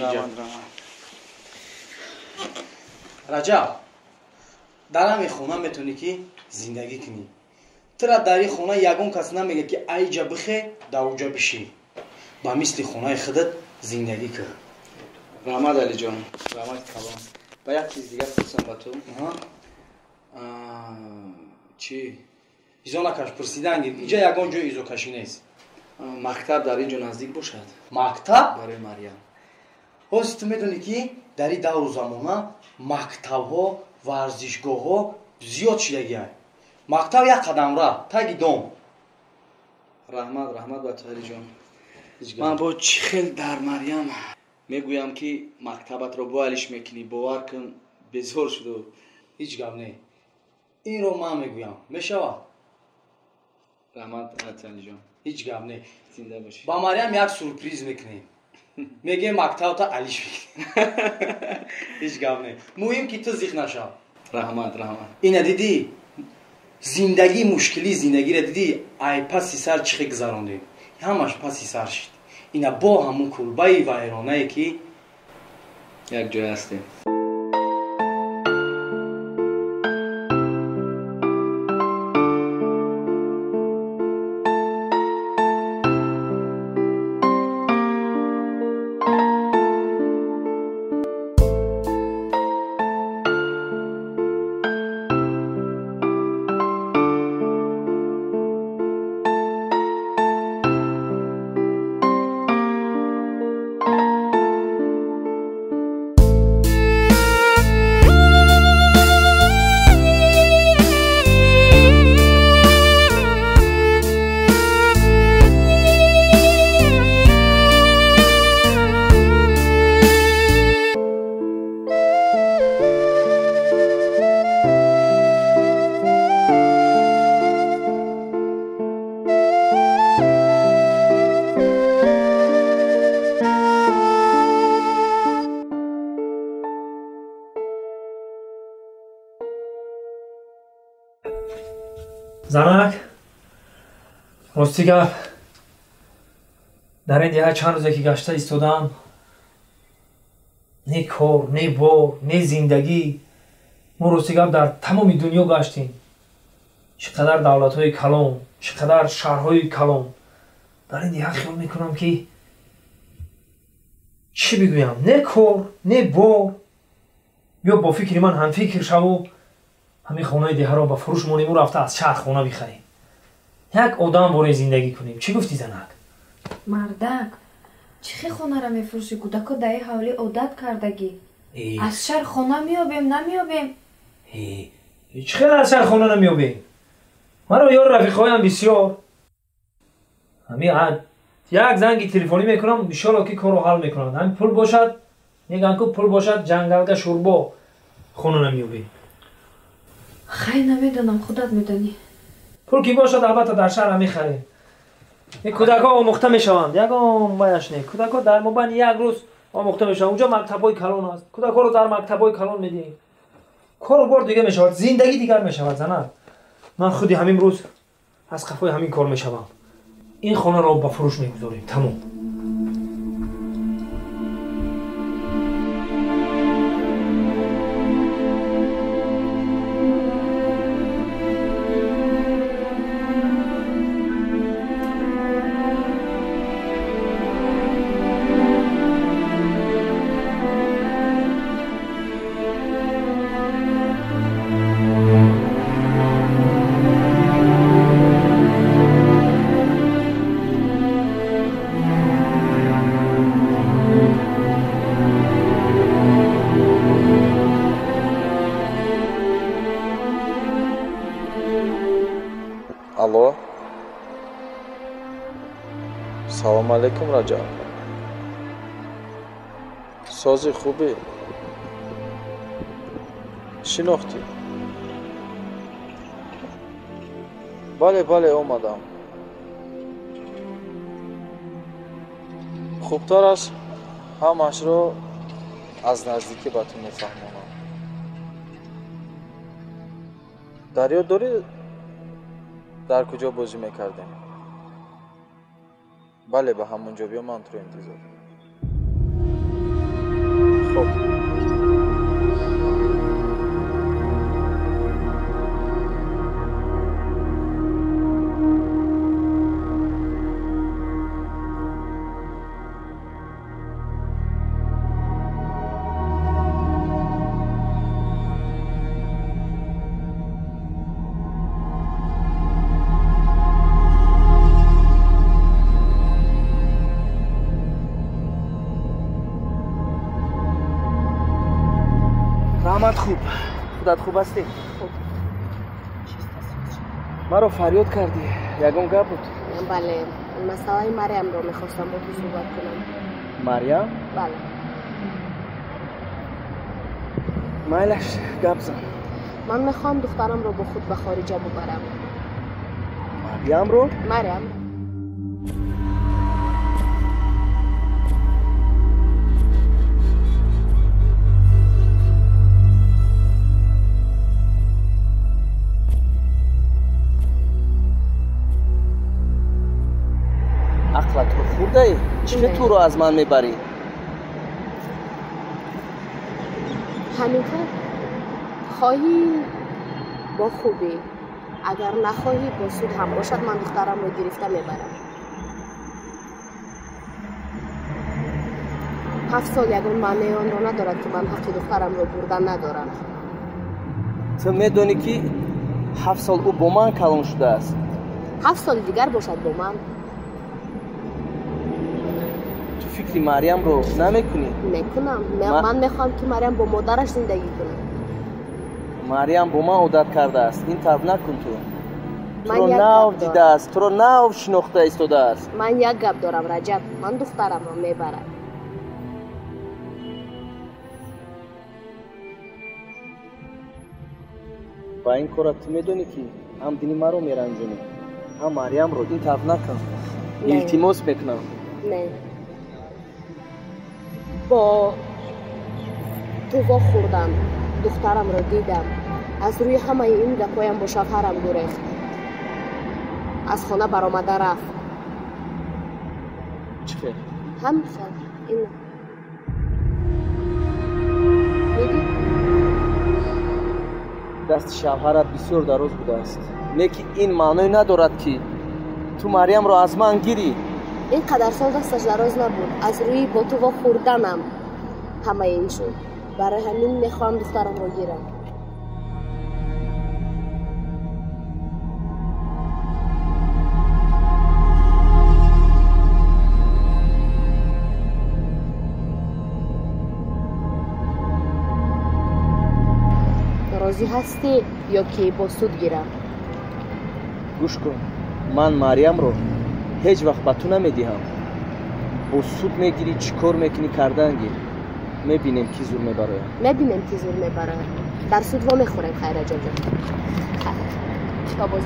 раҷаб дар ҳамин хона метавонӣ ки зиндагӣ кунӣ тра дар ин хона ягон кас намегӯяд ки айҷа бихе давҷа бишӣ ба мисли хонаи худат зиндагӣ кун раҳмат алиҷон раҳмати калон ба як чиз дигар пурсам ба ту чӣ изонакаш пурсидан гир инҷа ягон ҷои изокашӣ нест мактаб дар ин ҷо наздик бошад мактаб барои мариям ҳозир ту медонӣ ки дар ин давру замона мактабҳо варзишгоҳҳо зиёд шидагианд мактаб як қадамра таги дом раҳмат ба ту алиҷон ман бо чӣ хел дар мариям мегӯям ки мактабатро боалиш мекунӣ бовар кун безор шуду ҳеҷ гап не инро ман мегӯям мешавад раҳмат алиҷон ҳеҷ гап не зинда бошӣ ба мариям як сурприз мекунем мегем мактабта алиш мекунем ҳеҷ гап не муҳим ки ту зиқ нашав رحمت اینا دیدی زندگی مشکلی زندگی را دیدی ای پسی سر چی گذراندیم همش پسی سر شد اینا با همون کلبه ویرانه که یک جای هستیم زنک راستی گپ در این دیگه چند روزه که گشته ایستادم نه کار نه بار نه زندگی ما راستی گپ در تمام دنیا گشتیم چقدر دولت‌های کلان چقدر شهرهای کلان در این دیگه خیال میکنم که چی بگویم نه کار نه بار بیا با فکر من هم فکر شو همین خونه دیگه را با فروش مونیم رفته از شهر خونه بخریم یک آدم برای زندگی کنیم چی گفتی زنک؟ مردک چی خونه را میفروشی کودکا در این حوالی عادت کردگی از شهر خونه میابیم نمیابیم چی از شهر خونه نمیابیم مرا یار رفیقایم بسیار همین یک زنگی تلفنی میکنم انشالله که کارو حل میکنن همین پول باشد میگن که پول باشد جنگلگه شوربا خونه نمیابیم خیلی نمیدونم خودت میدونی پول کی باشد البته در شهر میخریم این کودکا آموخته میشوند یکم بایش نه کودکا در مبین یک روز آموخته میشوند اونجا مکتبای کلان است کودکا رو در مکتبای کلان میدیم کارو بار دیگه میشود زندگی دیگر میشود زنم من خودی همین روز از قفای همین کار میشوم این خانه رو با فروش میگذاریم تمام алло салом алейкум раҷаб сози хубӣ шинохтӣ бале бале омадам хубтараш ҳамашро аз наздикӣ ба ту мефаҳмонам дарё дорӣ дар куҷо бозӣ мекардем бале ба ҳамон ҷо биё ман туро интизор хуб رحمت خوب خودت خوب هستی؟ مرا فریاد کردی یگان گپ بود بله مسئله مریم رو میخواستم با تو صحبت کنم مریم؟ بله مایلش گپ زن من میخوام دخترم رو با خود به خارجه ببرم مریم رو؟ مریم چه تو رو از من میبری؟ همینطور خواهی با خوبی، اگر نخواهی با سود هم باشد من دخترم رو گرفته میبرم. 7 سال یگان معنی آن را ندارد که من حق دخترم رو بردن ندارم. تو میدونی که 7 سال او با من کلام شده است. 7 سال دیگر باشد با من. تو فکری مریم رو نمیکنی؟ میکنم. من میخوام که مریم با مادرش زندگی کنه. مریم با من عادت کرده است. این طرف نکن تو. تو رو نو دیده است. تو رو نو شناخته ایستاده است. من یک گپ دارم رجب. من دخترم رو میبرم. با این کارت تو میدونی که هم دینی ما رو میرنجونی هم مریم رو. این طرف نکن. التماس میکنم. نه با تو وا خوردم، دخترم رو دیدم، از روی همه این گپایم با شوهرم گریخت، از خانه برآمده رفت. چه خیر؟ همین این میدی؟ دست شوهرت بسیار دراز بوده است. نیکی این معنی ندارد که تو مریم رو از من گیری. این قدر سال دستش دراز نبود، از روی با تو وا خوردنم همه این شد. برای همین میخوام دخترم رو گیرم. راضی هستی یا که با سود گیرم؟ گوش کن، من مریم رو هیچ وقت به تو نمیدیم. با سود میگیری، چی کار میکنی کردن گیر. میبینیم کی زور میبره. میبینیم کی زور میبره. در سود وا میخوریم. خیر رجب جان. تا بازی.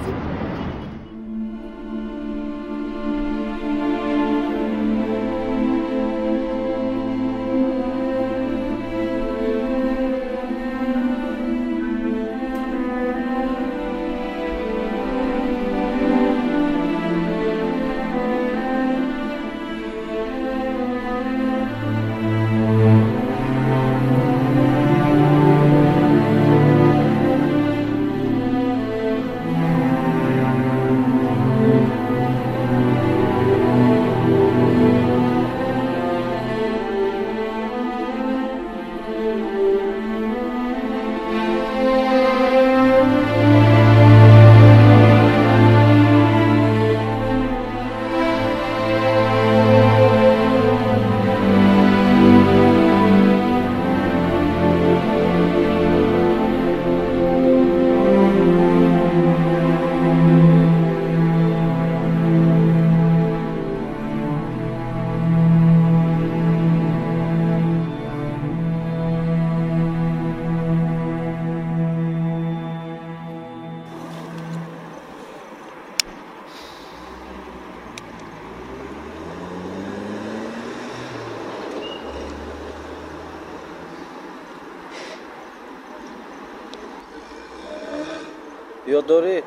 یاد داری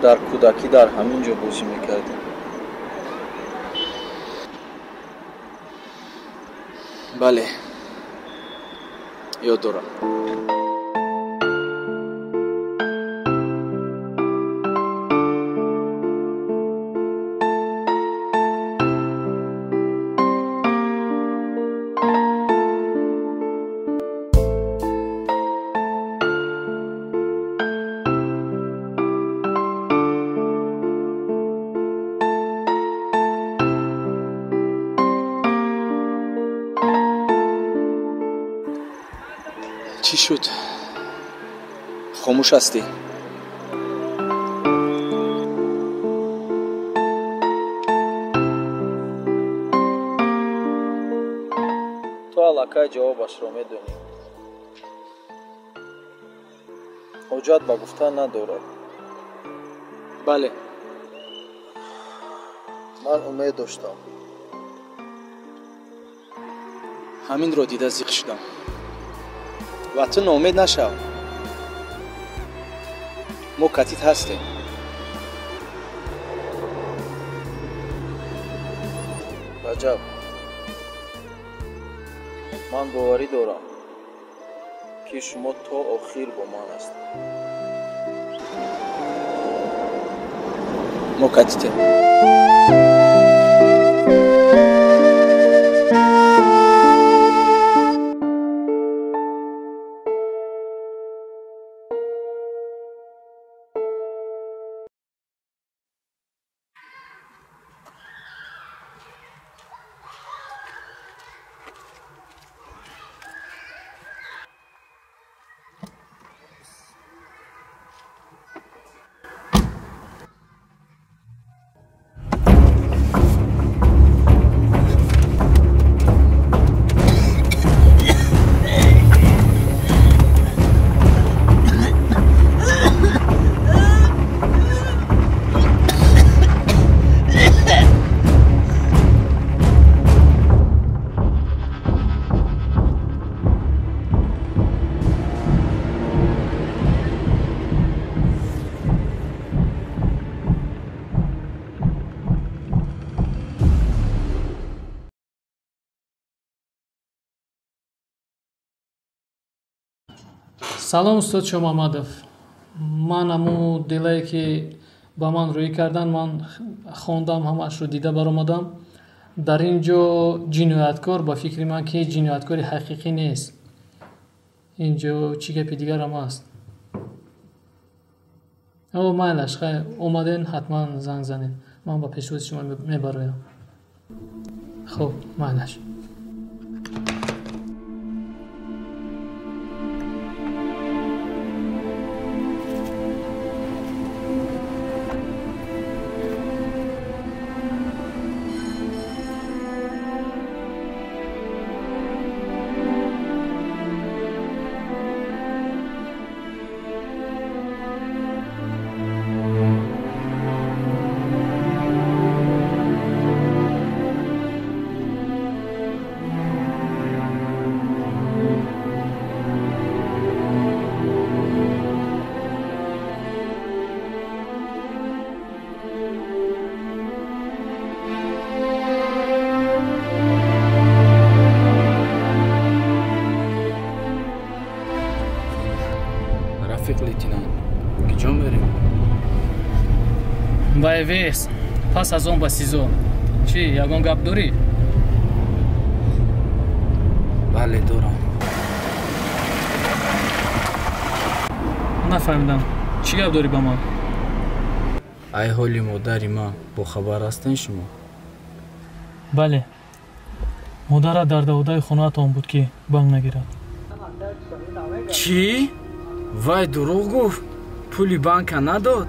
در کودکی در همین جا بازی میکردیم. بله یاد دارم. چی شد؟ خاموش هستی؟ تو علاقه جوابش رو میدونی. حجت با گفتن ندارد. بله من امید داشتم. همین رو دیده زیق شدم. و تو ناامید نشو. ما کتیت هستیم. раҷаб ман боварӣ дорам ки шумо то охир бо ман ҳастед. мо катитем. салом устод шомамадов. ман ҳаму делае ки ба ман рӯй кардан ман хондам, ҳамаашро дида баромадам. дар ин ҷо ҷинояткор ба фикри ман ки ҷинояткори ҳақиқӣ нест. ин ҷо чӣ гапи дигарам аст? майлаш, хайр, омаден ҳатман занг занед. ман ба пешвози шумо мебароям. хуб, майлаш. ба эвес пас аз он ба сизо чӣ ягон гап дорӣ? бале дорам. нафаҳмидам, чӣ гап дорӣ ба ман? ай ҳоли модари ман бохабар ҳастем шумо? бале, модарат дар даводаи хонаатон буд ки банк нагирад. чӣ? вай дурӯғ гуфт? пули банка надод?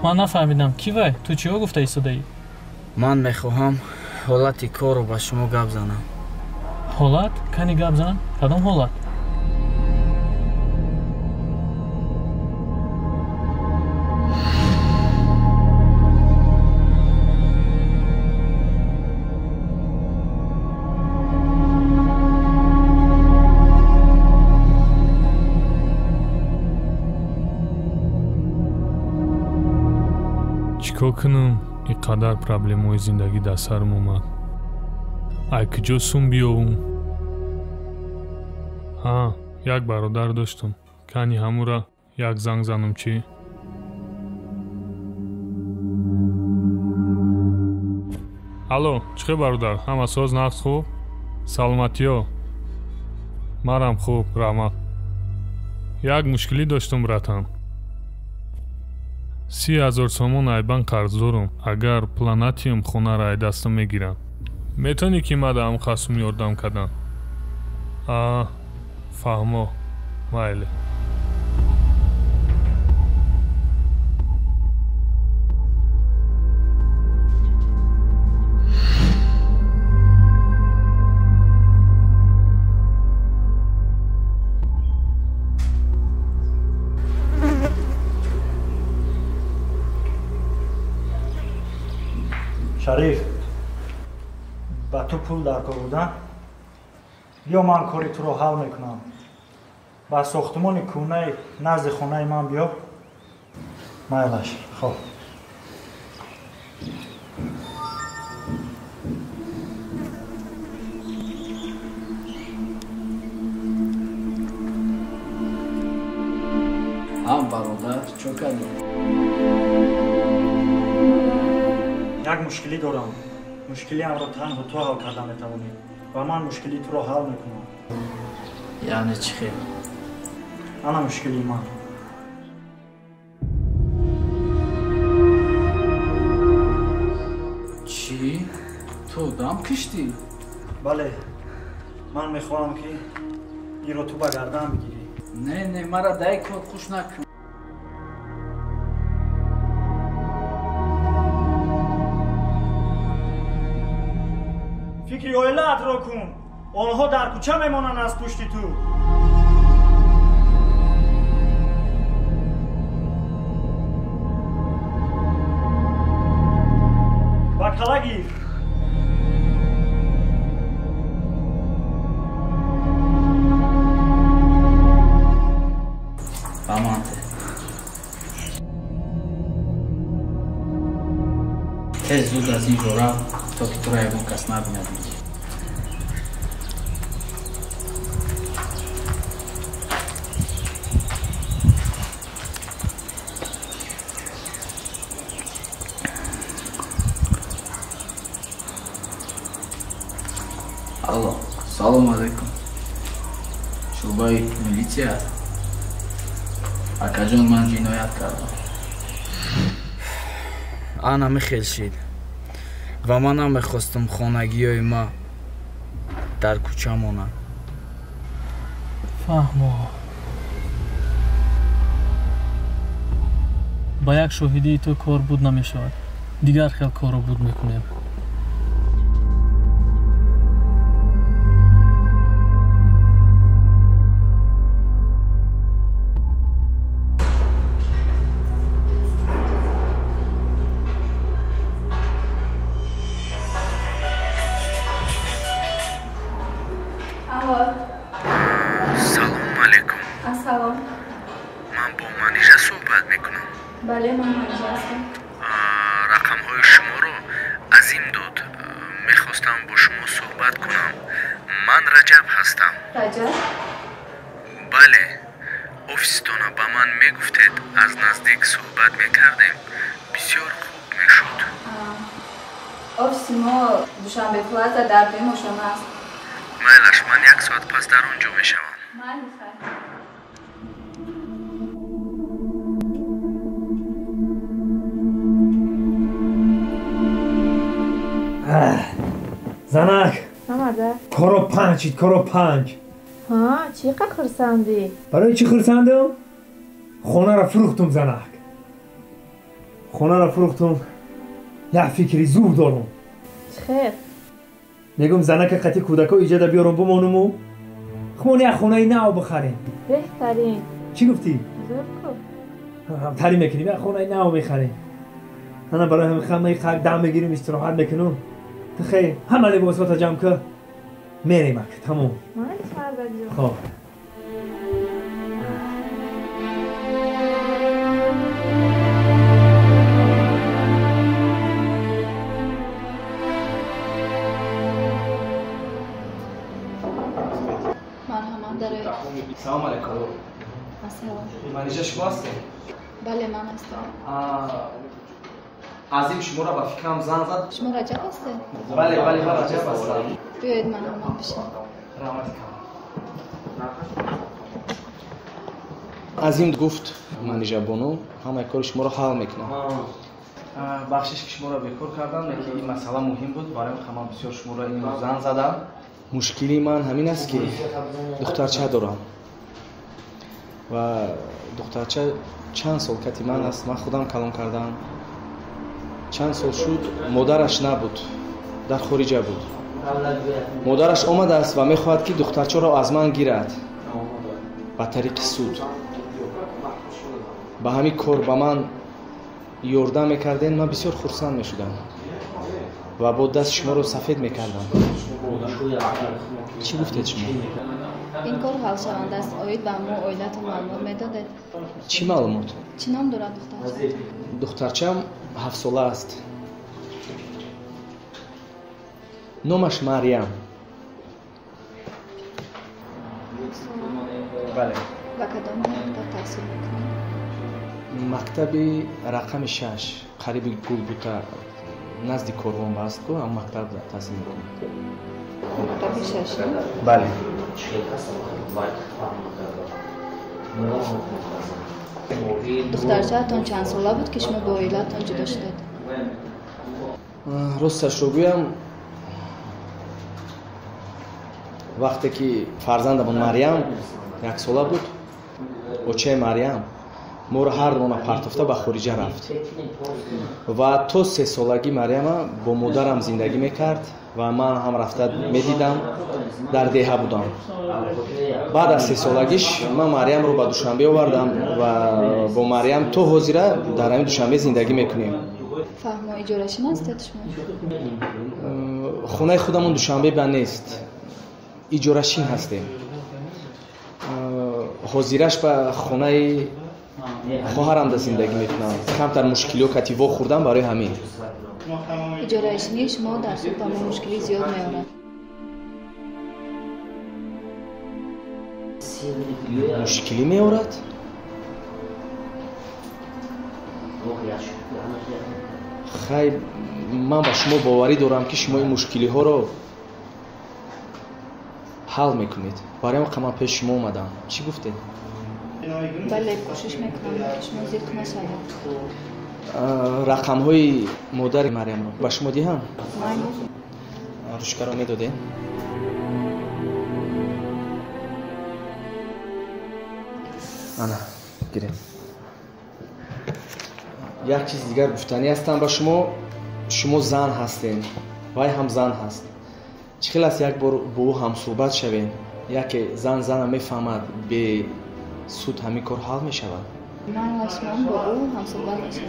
ман нафаҳмидам, ки вай? ту чиҳо гуфта истодаӣ? ман мехоҳам ҳолати корро ба шумо гап занам. ҳолат? кани гап зан? кадом ҳолат? чикор кунам? ин қадар проблемаҳои зиндагӣ дар сарам омад. ай куҷо сум биёвум? як бародар доштам. кани ҳамура як занг занам чӣ? алло, чӣ хел бародар? ҳама соз нағз хуб? саломатиё? марам хуб, раҳмат. як мушкилӣ доштам братан. 30,000 сомон айбан қарздорам. агар планатиям хонара ай дастам мегирам, метавонӣ ки мадаам хасум ёрдам кадан? фаҳмо, майле. шариф, ба ту пул дар кор буда? یا من کاری تو رو حل میکنم با ساختمان کونه نزد خونه من بیا. مایلش خب هم برادر چو کردی؟ یک مشکلی دارم. مشکلی هم را تنها تو حل کردن میتوانی و من مشکلی تو را حل میکنم. یعنی چی خیلی؟ انا مشکلی من. چی؟ تو دم کشتی؟ بله من میخواهم که این را تو به گردن بگیری. نه مرا دای کار خوش نکن. فکری اویلت را کن. آنها در کوچه میمانند از پشت تو. با کلا گیر. بامانته تیز زود از این جورا تا که تو را یکون کس نبیند. الو سلام علیکم. شعبه میلیسی هست. اکا جان من جنایت کردم. آنا میخیلشید و من هم میخواستم خانگی های ما در کوچه مونن. فهمو. با یک شاهدی تو کار بود نمیشود. دیگر خیلی کار رو بود میکنیم. بله من منیژه هستم. رقم های شما رو عظیم داد. میخواستم با شما صحبت کنم. من رجب هستم. رجب؟ بله آفیستان با من میگفتید از نزدیک صحبت میکردیم. بسیار خوب میشد. آفیس ما دوشنبه پلازا در دوی ماشانه است. میلش من یک ساعت پس در اونجا میشوم. زنک آمده؟ کارو پنج کارو پنج. ها چی خرسندی؟ برای چی خرسندم؟ خونه را فروختم زنک. خونه را فروختم. یک فکری زور دارم. خیر میگم زنک قطعی کودکا ایجاد بیارم بمانم و خونه یک خونه نو بخریم. بهترین. چی گفتی؟ زور کو تری میکنیم یک خونه نو میخریم. انا برای همه خمه خاک دم میگیریم استراحت میکنم. خیلی همه لباسات جمع که میریم اک تمام. من چرا خب مرحبا داره. سلام علیکم. السلام. منیژه شما هستید؟ بله من هستم. عظیم شما را با فکرم زن زد. شما رجب هستید؟ بله من رجب هستم. بیایید من هم بشم. عظیم گفت منیژه بانو همه کار شما را حل میکنم. بخشش که شما را بیکار کردن که این مسئله مهم بود. برای من بسیار شما را این زن زدم. مشکلی من همین است که دخترچه دارم و دخترچه چند سال کتی من است. من خودم کلام کردم. چند سال شد مادرش نبود، در خارجه بود. مادرش آمده است و میخواهد که دخترچه را از من گیرد با طریق سود. با همین کار با من یاردم میکردین. من بسیار خرسند میشدم و با دست شما رو سفید میکردم. چی گفتید شما؟ این کار حل شونده است. آید به ما اویلتون معلومات میدادید؟ چی معلومات؟ چی نام دارد دخترچه؟ دخترچم 7 ساله است. نامش مریم. بله. و کدام مکتب تحصیل میکنید؟ مکتبی رقم 6 قریب گلبوتا نزدیک کاروان باست کو ام مکتب تحصیل میکنم. مکتب 6 بله. دخترچه‌تان چند ساله بود که شما با اویلتون جدا شدید؟ راستش رو بگویم وقتی که فرزندمون مریم 1 ساله بود بچه مریم ما رو هر دونا پرتافته به خارج رفت و تا 3 سالگی مریم با مادرم زندگی میکرد و من هم رفته میدیدم در دهه بودم. بعد از 3 سالگیش من مریم رو به دوشنبه آوردم و با مریم تا حاضره در همین دوشنبه زندگی میکنیم. فهم و اجاره شما هستید شما؟ خونه خودمون دوشنبه بند نیست، اجاره شین هستیم. حاضرش به خونه خواهرم در زندگی میکنم. کمتر مشکلی و کتیوا خوردم برای همین. اجاره شینی شما در صورت ما مشکلی زیاد میارد. مشکلی میارد؟ خیلی من با شما باوری دارم که شما این مشکلی ها رو حل میکنید. برای من پیش شما اومدم. چی گفتید؟ بله کوشش میکنم که شما زیرک نشوید. رقم های مادر مریم رو با شما دیدم؟ نه. روشکه رو میدادین؟ انا گیریم. یک چیز دیگر گفتنی هستم با شما. شما زن هستین وای هم زن هست. چخیل است یک بار با او هم صحبت شوین. یک زن میفهمد به سود همین کار حل میشود. من و شما با او هم صحبت میشم.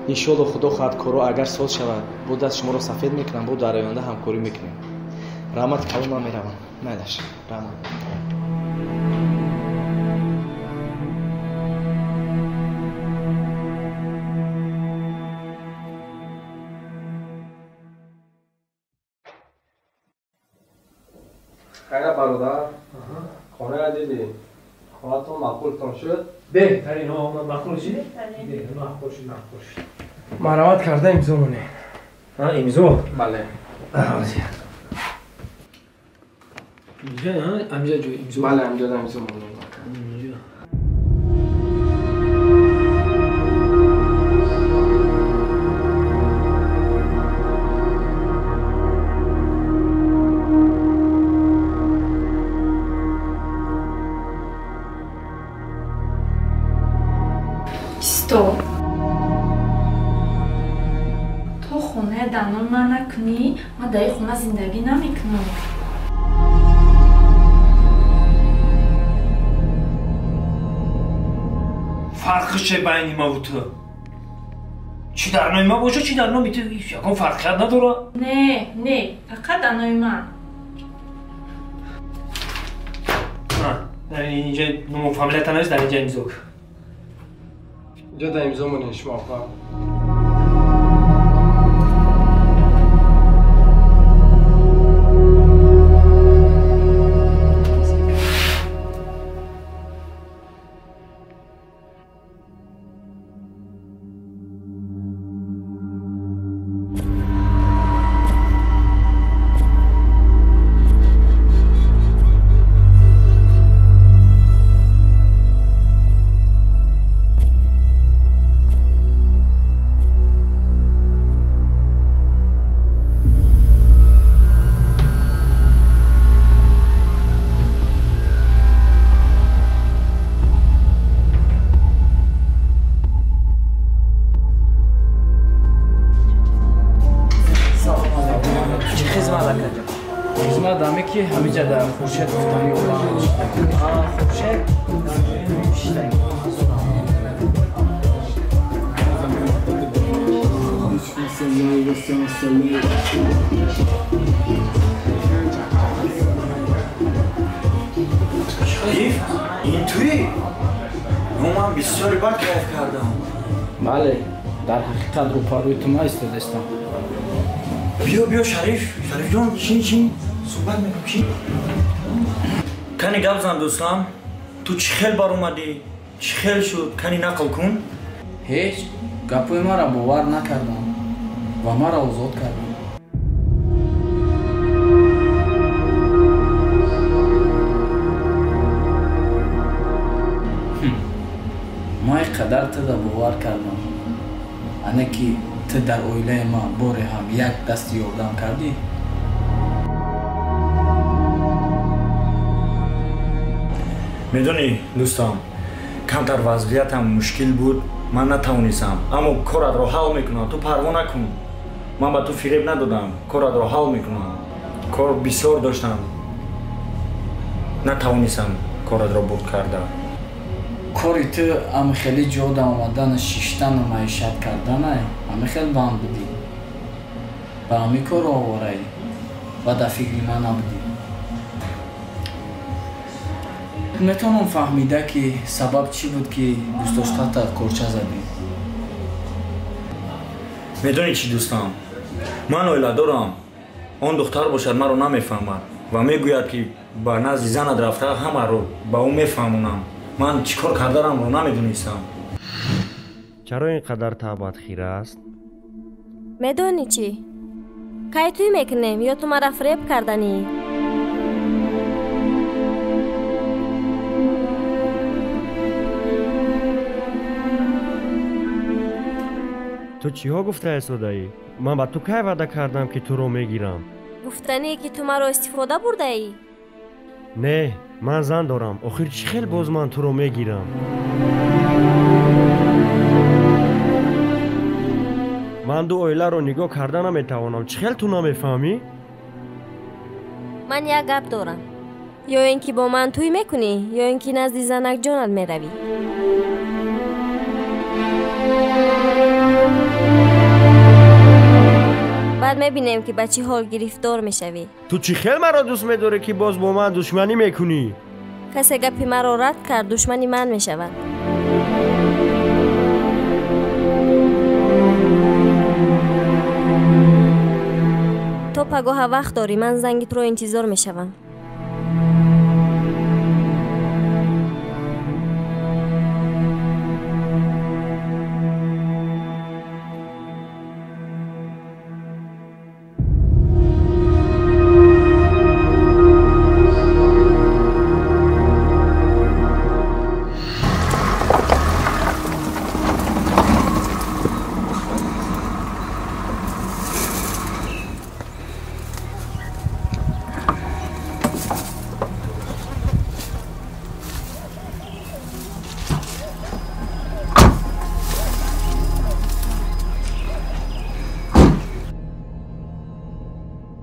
انشالله خدا خواهد کارو اگر سال شود با دست شما رو سفید میکنم با در آینده همکاری میکنیم. رحمت کلام من میروم. میدش رحمت. خیلی برادر خانه را دیدی؟ خانه تون معقولتان شد؟ بهترین ها معقول شد؟ بهترین معقول شد. مرامت کرده امضا مونه. امضا؟ بله. اینجا ها؟ امضا جو امضا؟ بله امضا مونه. تو خونه دانون من نکنی ما در این خونه زندگی نمیکنم. فرقش چه بین ما و تو؟ چی در نوع ما باشه چی در نوع تو یکم فرقیت نداره؟ نه فقط در نوع من. در اینجا نمو فامیلیت نیست. در اینجا امضا کن. اینجا در امضا مونه شما فهم. که همه جا در خورشید گفتنی اومد. خورشید شریف این توی؟ من بسیاری بد کیف کردم. بله در حقیقت رو پاروی تو ما ایستادستم. بیا شریف جان چین صحبت میکنم چین؟ کنی گپ زن دوستم تو چی خیل بار اومدی؟ چی خیل شد؟ کنی نقل کن؟ هیچ گپوی ما را باور نکردم و ما را آزاد کردم. ما قدر تو را باور کردم انکی تو در اویله ما باره هم یک دست یاردم کردی. میدونی دوستم کمتر وضعیتم مشکل بود من نتوانستم اما کارت رو حل میکنم تو پروا نکن من به تو فریب ندادم کارت رو حل میکنم کار بسیار داشتم نتوانستم کارت رو برد کردم کاری تو هم خیلی جاد آمدن شیشتن و معیشت کردن همه خیلی بند بودی به همی کار آواره و در فکری من نبودی. میتونم فهمیده که سبب چی بود که دوست داشته تا کورچه زدی. میدونی چی دوستم من اویله دارم آن دختر باشد من رو نمیفهمد و میگوید که به نزد زنت رفته همه رو به اون میفهمونم من چیکار کردم رو نمیدونستم. چرا اینقدر تعبت خیره است؟ میدونی چی؟ کی توی میکنیم یا تو مرا فریب کردنی؟ تو چی ها گفته ایستاده ای؟ من با تو کی وعده کردم که تو رو میگیرم؟ گفتنی که تو مرا استفاده برده ای؟ نه من زن دارم آخر چی خیلی باز من تو رو میگیرم. من دو اویله رو نگاه کرده نمیتوانم چی خیلی تو نمیفهمی؟ من یک گپ دارم یا اینکه با من توی میکنی یا اینکه نزد زنک جانت میروی. بعد میبینیم که بچی حال گرفتار میشوی. تو چی خیلی مرا دوست میداری که باز با من دشمنی میکنی؟ کسی گپی مرا رد کرد دشمنی من میشود. تو پگاه وقت داری من زنگت رو انتظار میشوم.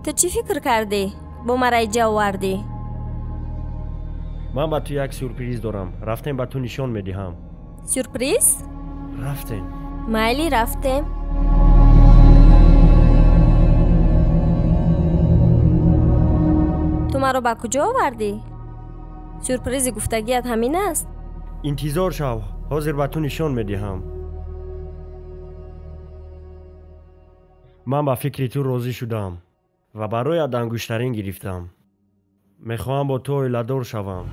تو چی فکر کردی؟ با مرا اینجا آوردی؟ من با تو یک سورپریز دارم. رفتیم با تو نشان میدهم. سورپریز؟ رفتیم. مایلی رفتیم. تو مرا با کجا آوردی؟ سورپریز گفتگیت همین است؟ انتظار شو. حاضر با تو نشان میدهم. من با فکر تو راضی شدم و برای انگشترین گرفتم. میخواهم با تو اویله‌دار شوم.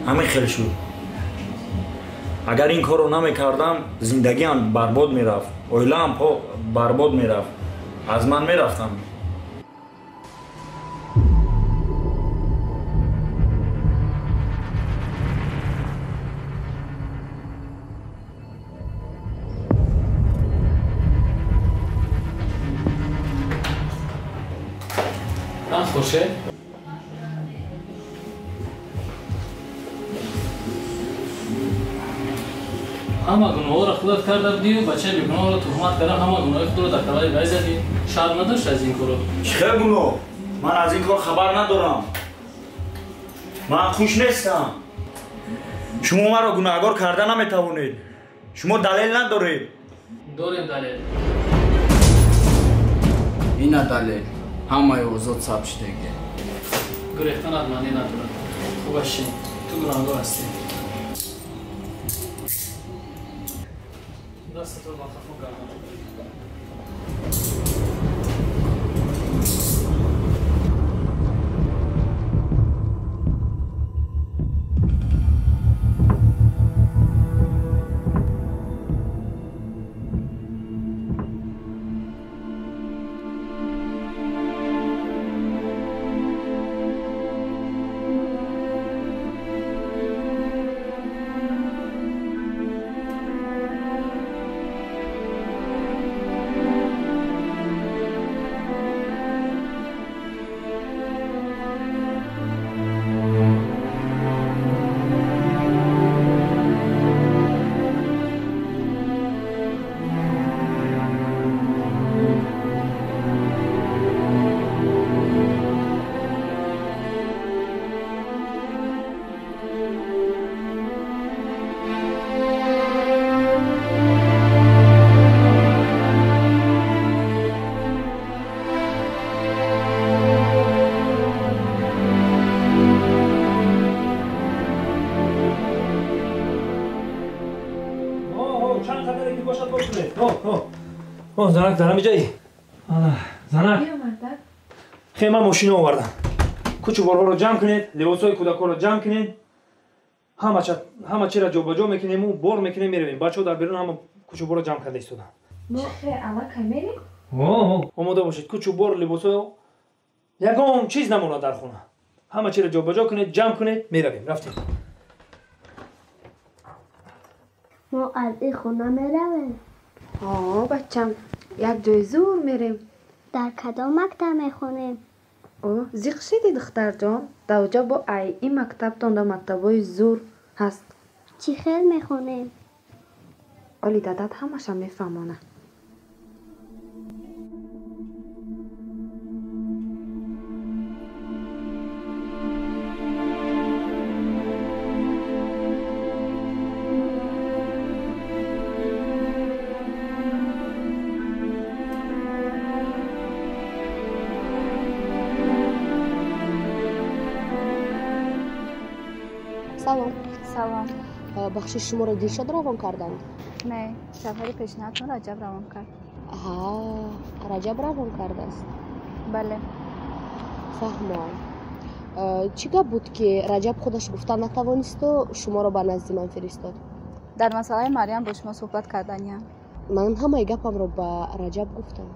همه خیلی شد اگر این کار رو نمیکردم زندگی هم برباد میرفت اویله هم برباد میرفت از من میرفتم. خوشه؟ ҳама гуноҳҳоро худат карда будӣ бачаи бегуноҳро туҳмат карда ҳама гуноҳи худро дар калаи вай задӣ шарм надошт аз ин коро чӣ хел гуноҳ ман аз ин кор хабар надорам ман хуш нестам шумо маро гунаҳгор карда наметавонед шумо далел надоред дорем далел ина далел ҳамаи озод сабт шудагӣ гурехтанат маъне надорад хубаш шин ту гунаҳгор ҳастӣ дастатро ба хафо гардон занак дарам иҷаи занак хе ман мошина овардам кучу борҳоро ҷамъ кунед либосҳои кӯдакҳоро ҷамъ кунед ҳама чиро ҷобаҷо мекунем бор мекунем меравем бачаҳо дар берун ҳама кучу борро ҷамъ карда истодам омода бошед кучу бор либосҳо ягон чиз намонад дар хона ҳама чиро ҷобаҷо кунед ҷамъ кунед меравем рафтем мо аз ин хона меравем бачам як ҷои зур мерем дар кадом мактаб мехонем зиқ шиди духтарҷон давҷа бо ай ин мактабтонда мактабҳои зур ҳаст чӣ хел мехонем оли дадат ҳамаша мефаҳмонад салом салом бахшиш шуморо дилшод равон карданд не сафари пешниҳатон раҷаб равон кард раҷаб равон кардааст бале фаҳмам чӣ гап буд ки раҷаб худаш гуфта натавонисту шуморо ба назди ман фиристод дар масъалаи марьям бо шумо суҳбат карданиям ман ҳамаи гапамро ба раҷаб гуфтам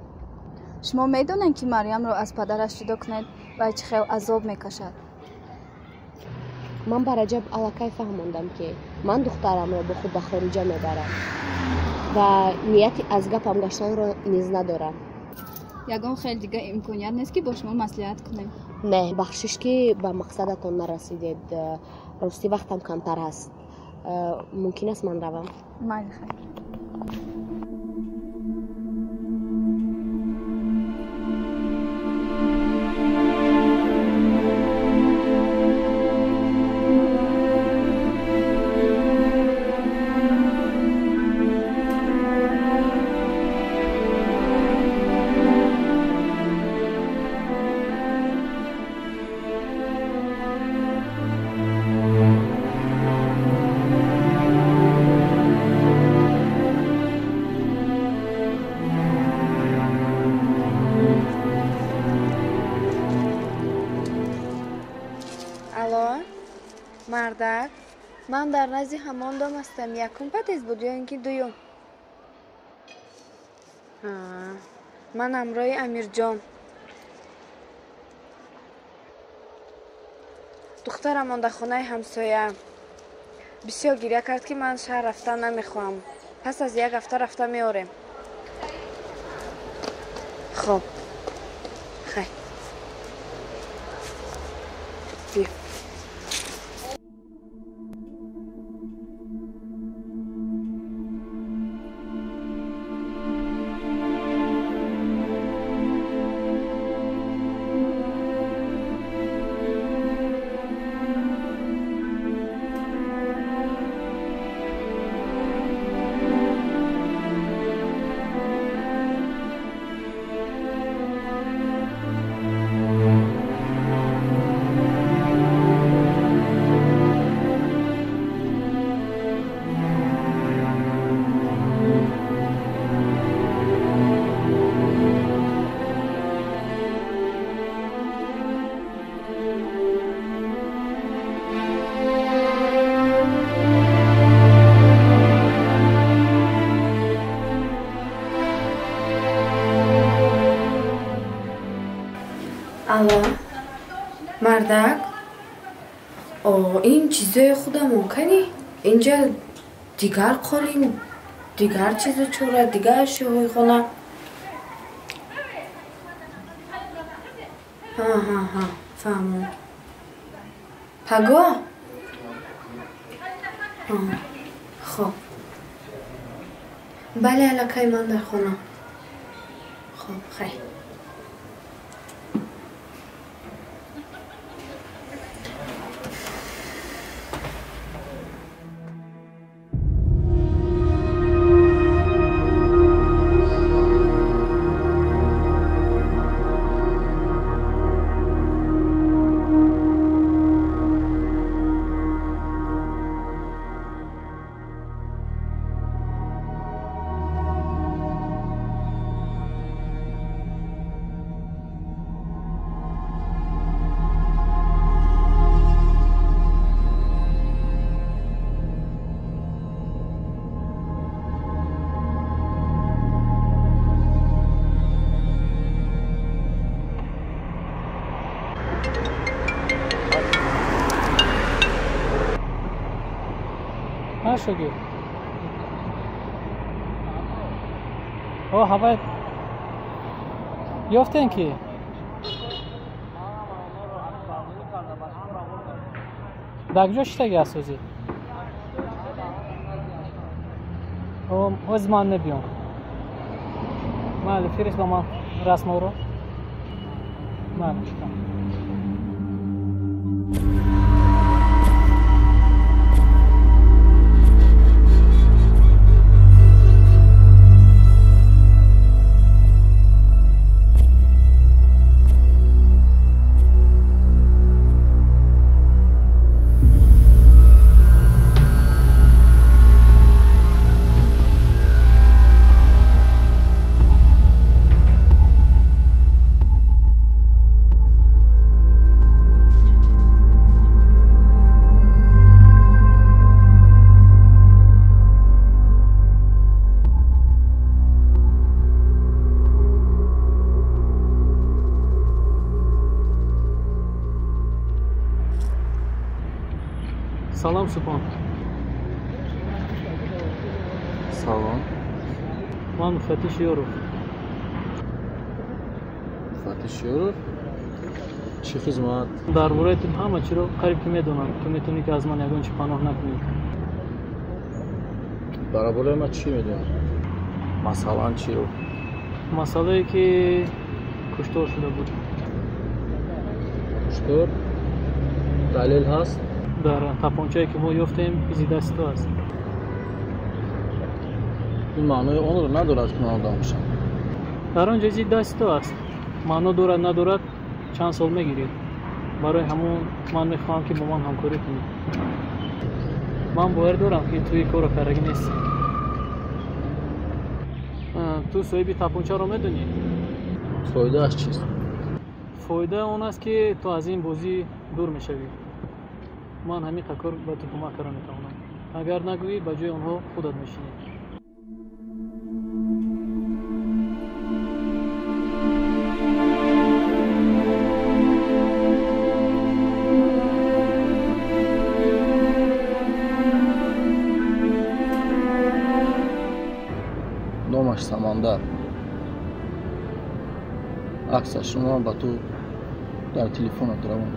шумо медонед ки марьямро аз падараш ҷудо кунед вай чӣ хел азоб мекашад ман ба раҷаб аллакай фаҳмондам ки ман духтарамро бо худ ба хориҷа мебарам ва нияти аз гапам гаштанро низ надорам ягон хел дига имконият нест ки бо шумо маслиҳат кунем не бахшиш ки ба мақсадатон нарасидед рости вақтам камтар ҳаст мумкин аст ман равам майли хайр мардак ман дар назди ҳамон дом ҳастам якум патез буд ё ин ки дуюм ман ҳамроҳи амирҷон духтарам монда хонаи ҳамсоя бисёр гирья кард ки ман шаҳр рафтан намехоҳам пас аз як ҳафта рафта меорем хоб хай биё алло, мардак? ин чизои худамон кани? Инҷа дигар қолин, дигар чизо чора, дигар ашёҳои хона. Ҳа, фаҳмон. Пагоҳ? خب بله الکای من در خونه. خب خیلی شدی هوا یافتن که دکجا شتگی اسوزی از من نبیام مالی فیرش با من رسم رو مالی شکم سلام سپان. سلام. من فتیش یوروف. فتیش یوروف؟ چی خدمت؟ درباره تو همه چی رو قریب که میدونم. تو میتونی که از من یگان چی پناه نکنی. درباره من چی میدونی؟ مثلا چی رو؟ مسئله که کشتار شده بود. کشتار؟ دلیل هست؟ در تپانچه‌ای که ما یافتیم از دست تو است. این معنای اون رو ندارد که من آدم باشم. در آنجا از دست تو است. معنا دارد ندارد چند سال میگیرید. برای همون من میخواهم که با من همکاری کنید. من باور دارم که توی کار کارگی نیستی. تو صاحب تپانچه رو میدونی؟ فایده اش چیست؟ فایده اون است که تو از این بازی دور میشوی. من همین کار با تو کمک کردن میتونم. اگر نگویی به جای اونها خودت میشینی. نامش سمندر. عکسش رو با تو در تلفن دارم.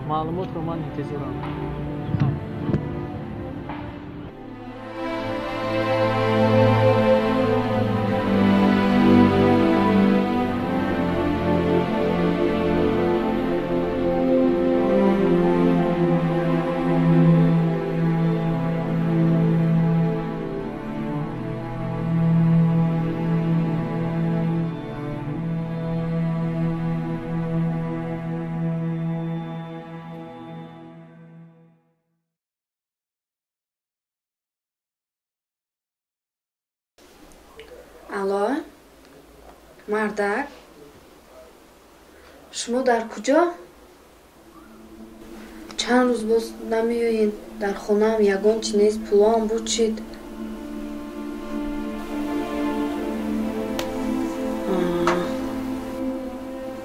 معلومات رو من انتظارم. алло, мардак? шумо дар куҷо? чанд рӯз боз намеоед? дар хонаам ягон чинез пулоам буд шид.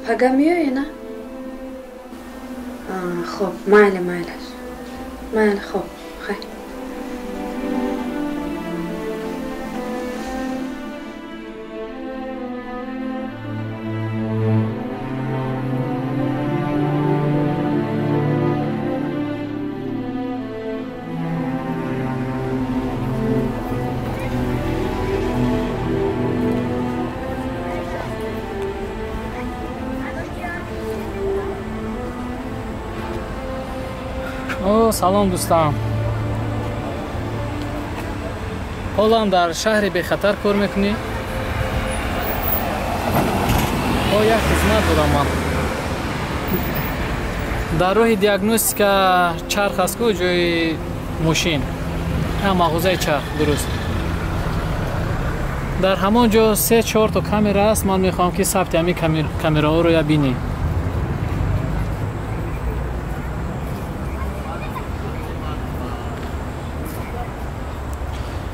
پگه میایی نه؟ خب مایلش خب خیر. салом дӯстам. ҳолам дар шаҳри бехатар кор мекунӣ? як хизмат дорам ман. дар роҳи диагностика чарх астку ҷои мошин. мағозаи чарх дуруст. дар ҳамон ҷо 3-4 то камера аст. ман мехоҳам ки сабти ҳамин камераҳоро я бинӣ.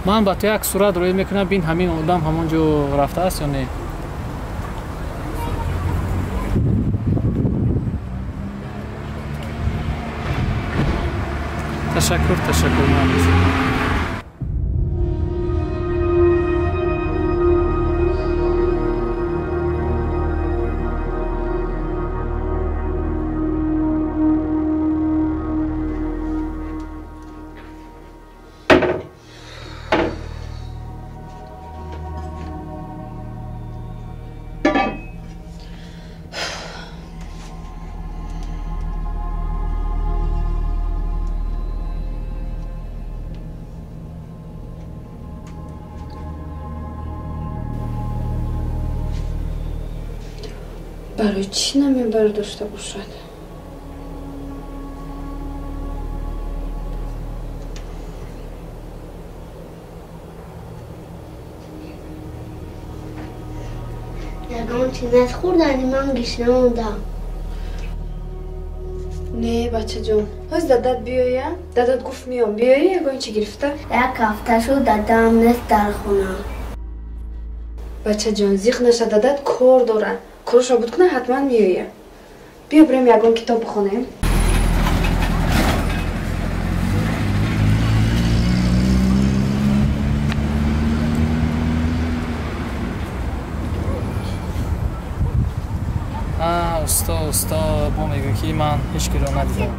ман ба ту як сурат роӣ мекунам, бин ҳамин одам ҳамон ҷо рафтааст ё не. ташаккур мамнун. барои чӣ намебардошта бошад? ягон чиз хӯрдани ман гишна мондам. Не бачаҷон, ҳоз дадат биёя? Дадат гуфт миём. биёӣ ягон чӣ гирифта? як ҳафта шуд дадам нест дар хона. бачаҷон зиқ наша, дадат кор дорад. корашо буд кунад ҳатман миёя. биё бирем ягон китоб бихонем. усто бо мегӯ ки ман ҳеҷ киро надидам.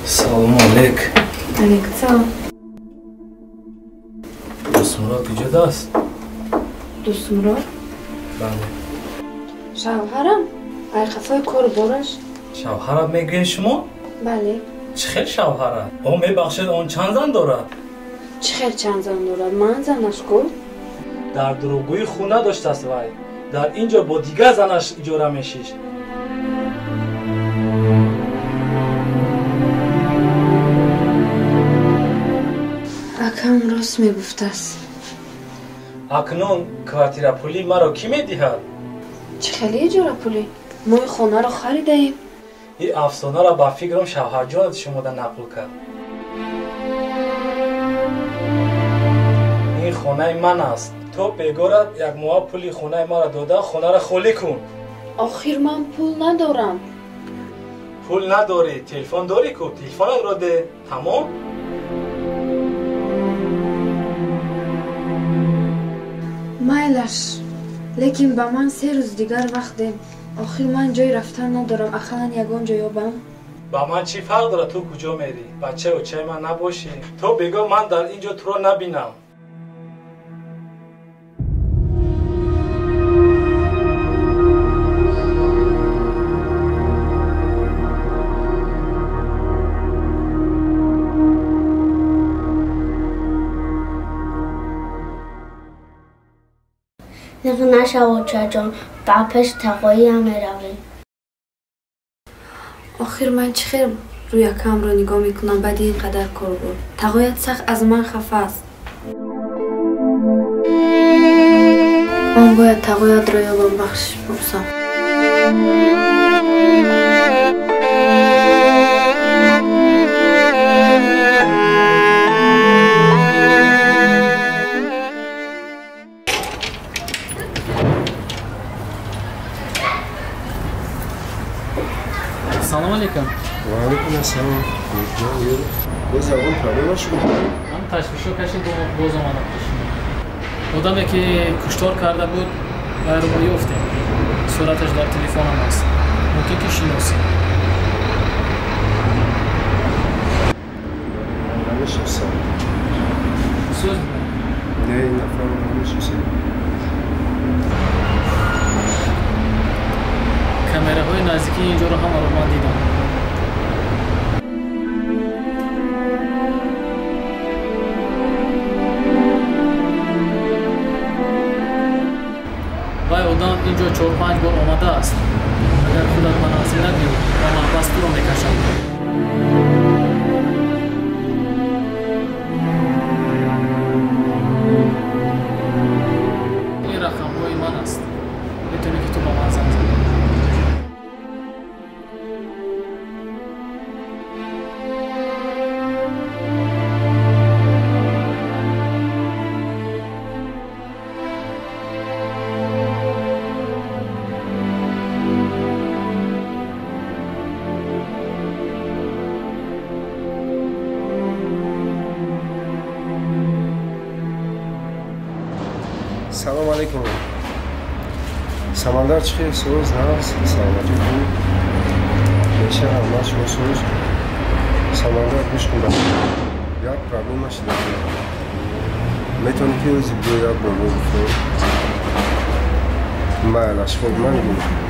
салом алейк. алейкум салом. дӯстмурод куҷодаст? дӯстмурод? бале. шавҳарам айқафои кор бораш. шавҳарат мегӯед шумо? бале. чӣ хел шавҳарат? он мебахшед он чанд зан дорад? чӣ хел чанд зан дорад? ман занаш гуфт. дар дурӯғгӯӣ хуна доштааст вай. дар ин ҷо бо дигар занаш иҷора мешишт. акам рост мегуфтааст. акнун квартирапули маро кӣ медиҳад? чӣ хели иҷора пулӣ? мо ин хонаро харидаем. ин афсонаро ба фикрам шавҳарҷонат шумода нақл кард. ин хонаи ман аст. то бегорат як моҳа пули хонаи маро дода хонаро холӣ кун. охир ман пул надорам. пул надорӣ? телефон дорӣ ку? телефонатро де. тамом. майлаш, лекин ба ман 3 рӯз дигар вақт дем. охир ман ҷои рафтан надорам. ахалан ягон ҷо ёбам. ба ман чӣ фарқ дорад ту куҷо мерӣ? бачаи чаи ман набошӣ? то бегӯ ман дар ин ҷо туро набинам. نخ نشود چاچون با پش تقایی هم میرویم. آخر من چی خیر روی اکم رو نگاه میکنم بعد اینقدر کار بود. تقویت سخت از من خفه است. من باید تقویت رو یابم بخش بپسم. سلام علیکم. و علیکم السلام. باز اول پرابلم شد. من تشویشو کشید باز آمدم پیش. آدمی که کشتار کرده بود رو یافته. صورتش در تلفنم هست. ممکن که شناسی. نمیشناسم. سوز نه این نفر نمیشناسم. کامراهای نزدیکی اینجا رو هم رو من دیدم. وای آدم اینجا 4-5 بار آمده است. اگر خودت منازل نگیری و من بس تو رو میکشم. این رقم های من است. میتونی که تو با من زنگ زنی. سلام علیکم. سمندر چی سوز هست؟ سلامتی خوب. میشه همه شما سوز. سمندر گوش کن بس. یک پرابلم شده. میتونی که روزی دو یک بابا بخور. مالش خود من گویم.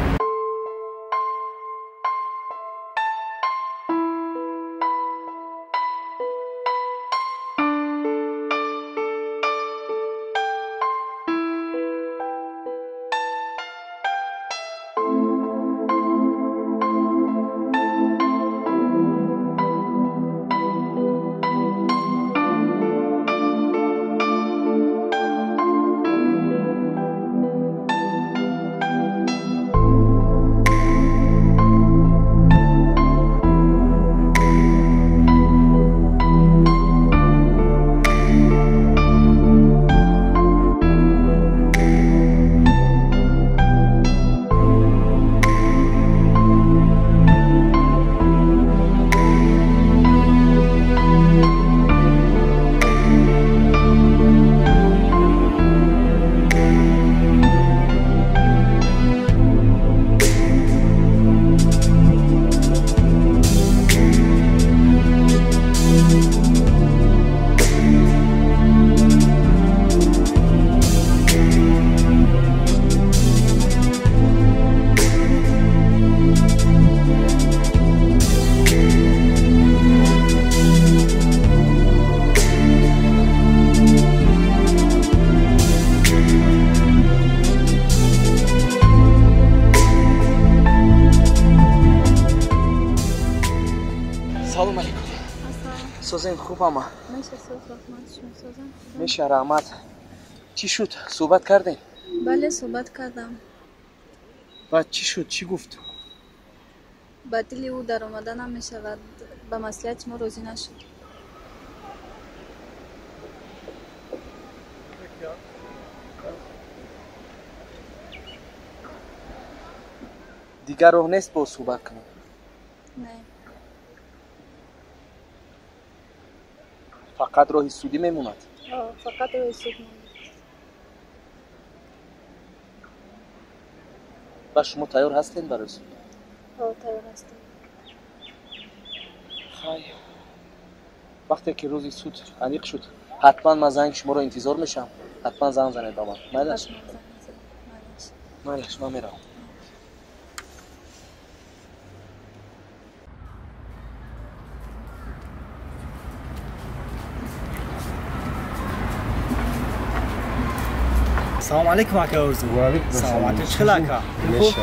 سوزن خوب اما میشه صحبت شما سوزن؟ میشه رحمت چی شد؟ صحبت کردین؟ بله صحبت کردم. بعد چی شد؟ چی گفت؟ با دل او در آمدن هم میشود به مصلحت ما راضی نشد. دیگر راه نیست با صحبت کنیم. نه فقط راه سودی میموند. فقط راه سود میموند. و شما تیار هستین برای سود؟ تیار هستیم. خیلی وقتی که روزی سود انیق شد حتما من زنگ شما رو انتظار میشم. حتما زنگ زنید با من. مالش من میرم. السلام عليكم عكاوزو. وعليكم السلام. السلام عليكم. شخلاكا. ماشي.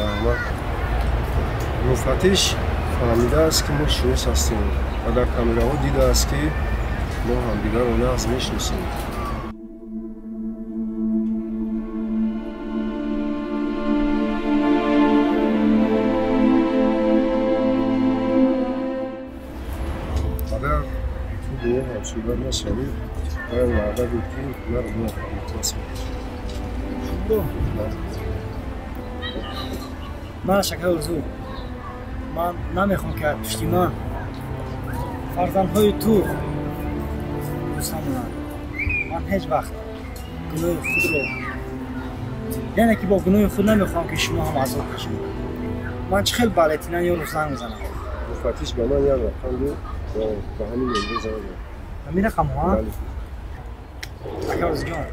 مفتش фаҳмидааст ки мо шинос ҳастем. агар камераҳо дидааст ки мо ҳамдигарро нағз мешиносем. агар ту бо мо ҳамсуҳбат нашавӣ, бояд ваъда буд ки маро муофиқатас ман шакар ӯзу ман намехоҳам ки аз пишти ман фарзандҳои ту рӯстам буданд. ман ҳеҷ вақт гуноҳи худро яъне ки бо гуноҳи худ намехоҳам ки шумо ҳам азоб кашед. ман чӣ хел ба лейтенант ёро занг мезанам? муфаттиш ба ман як рақам гуфт ба ҳамин номер занг зад. ҳамин рақамҳо акавузҷон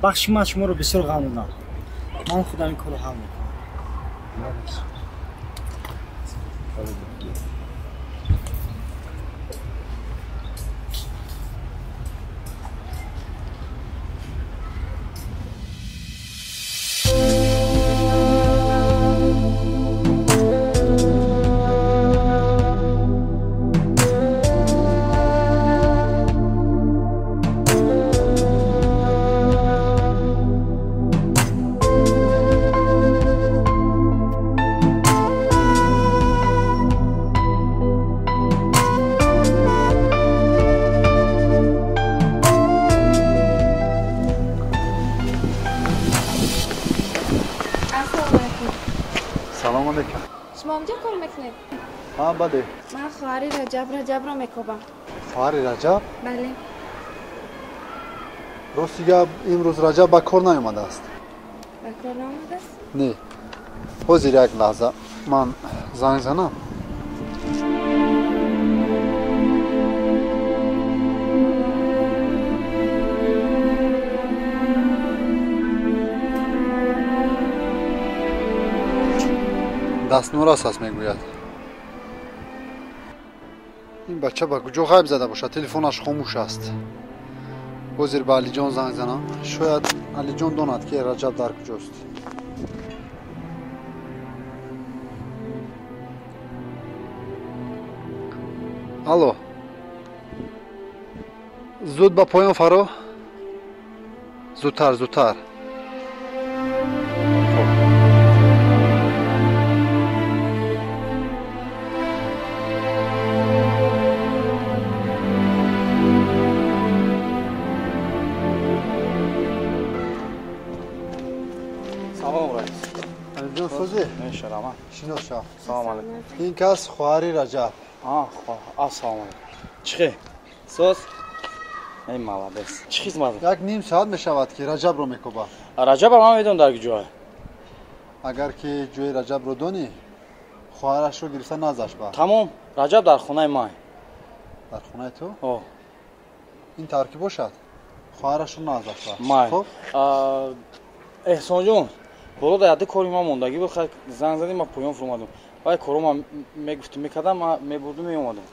бахшиш ман шуморо бисёр ғам додам. ман худам ин корро ҳал мекунам. баде ман хоҳари раҷабро мекобам. хоҳари раҷаб? бале. рости гап имрӯз раҷаб ба кор наомадааст? ба кор наомадааст? не. ҳозир як лаҳза ман занг занам. дастнорас аст мегӯяд. ин бача ба куҷо ғайб зада бошад? телефонаш хомӯш аст. ҳозир ба алиҷон занг занам. шояд алиҷон донад ки раҷаб дар куҷост. алло, зуд ба поён фаро. зудтар зудтар. шинос шав. салом алейкум. ин кас хоҳари раҷаб. ассалому алейкум. чӣ хел? соз? ай молодец. чӣ хизмат? як ним соат мешавад ки раҷабро мекобад. раҷаба ман медонам дар куҷо. агар ки ҷои раҷабро донӣ, хоҳарашро гирифта наздаш бар. тамом. раҷаб дар хонаи ман. дар хонаи ту? о. ин тавр ки бошад, хоҳарашро наздаш бар. май. эҳсонҷон, боло дар яди кори ман мондагӣ буд, занг задим, ман поён фурмадам. вай коро ман мегуфтим мекардам, ман мебурдум меомадам.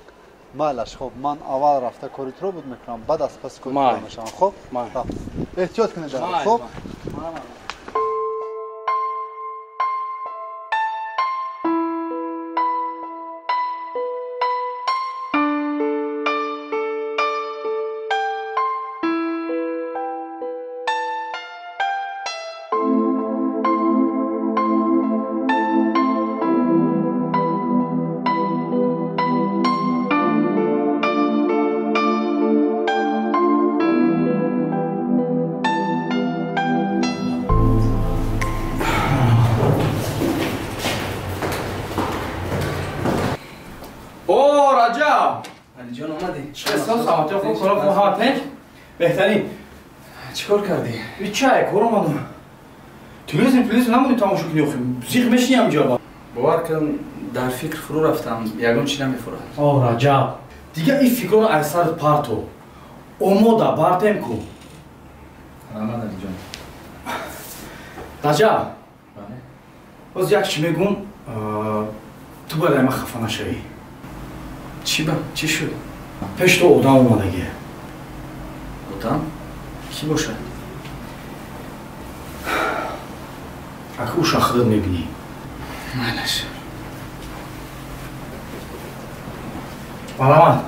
майлаш, хоб, ман аввал рафта коритро буд мекунам, баъд аз паси коритро мешавам. хоб? эҳтиёт кунед, хоб? алиҷон омадӣ? чиқасо самати хуб кора хуб ҳама тинч? беҳтарин. чикор кардӣ? ичай кор омадам. телевизор намудӣ тамошо кунӣ охи. зиқ мешини ҳамҷо. бовар кун дар фикр фурӯ рафтам. ягон чӣ намефурад. о раҷаб. дига ин фикрро аз сарат парту. омода бартем кун. рамад алиҷон. раҷаб. боз як чӣ мегум. ту бояд ама хафа нашавӣ. чӣ шуд? пеш то одам омадагӣ. одам? кӣ бошад? аку шахрат мебинӣ. майлаш. Malamat.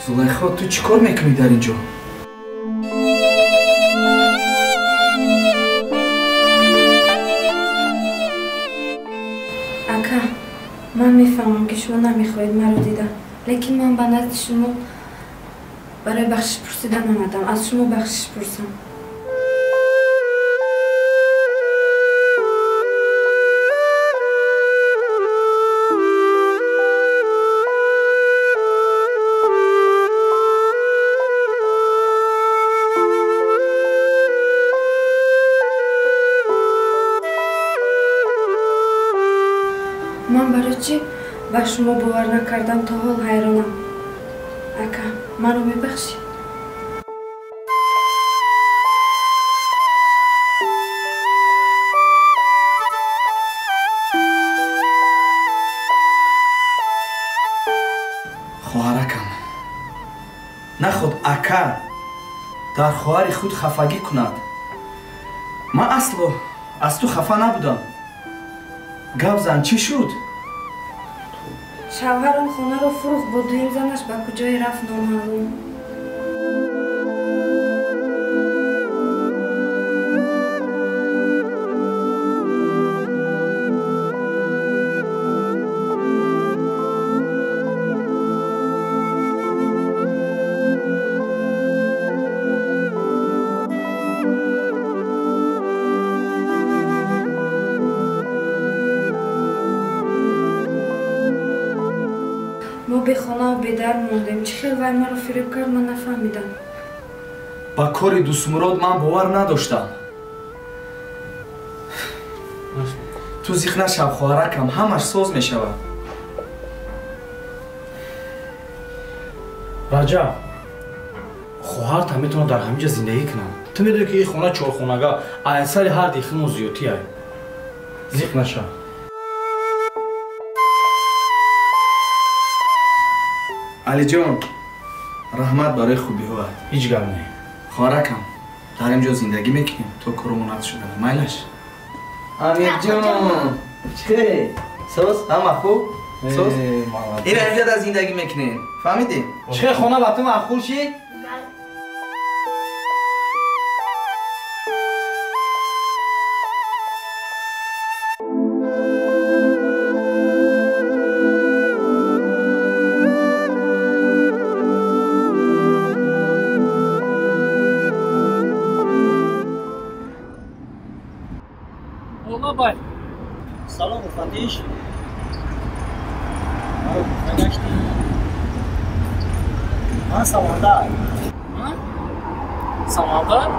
Зулайха, ту чӣ кор мекунӣ дар ин ҷо? ака, ман мефаҳмам ки шумо намехоҳед маро дидан, лекин ман ба назди шумо барои бахшиш пурсидан омадам. аз шумо бахшиш пурсам. ман барои чӣ ба шумо бовар накардам то ҳол ҳайронам. ака, маро мебахшед? хоҳаракам, наход ака дар хоҳари худ хафагӣ кунад. ман асло аз ту хафа набудам. гап зан, чӣ шуд? шавҳарам хонаро фурӯхт, бо дуюм занаш ба куҷое рафт номаълум. мо бехонаву бедар мондем. чӣ хел вай маро фиреб кард, ман нафаҳмидам. ба кори дустмурод ман бовар надоштам. ту зиқ нашав хоҳаракам, ҳамаш соз мешавад. раҷаб, хоҳарта метавонад дар ҳамин ҷо зиндагӣ кунад. ту медони ки ин хона чорхонага айсари ҳар дихимо зиёдтияй. зиқ нашав. алиҷон, раҳмат барои хубиҳоат. ҳеҷ гап не. хоҳаракам, дар ин ҷо зиндагӣ мекунем то коромон аз шудана, майлаш? амирҷон, чӣ? соз ҳама хуб? соз? ин ин ҷо дар зиндагӣ мекунем. фаҳмидӣ? чӣ хона ба ту маъқул шид? салом муфаттиш. ман самандар. самандар?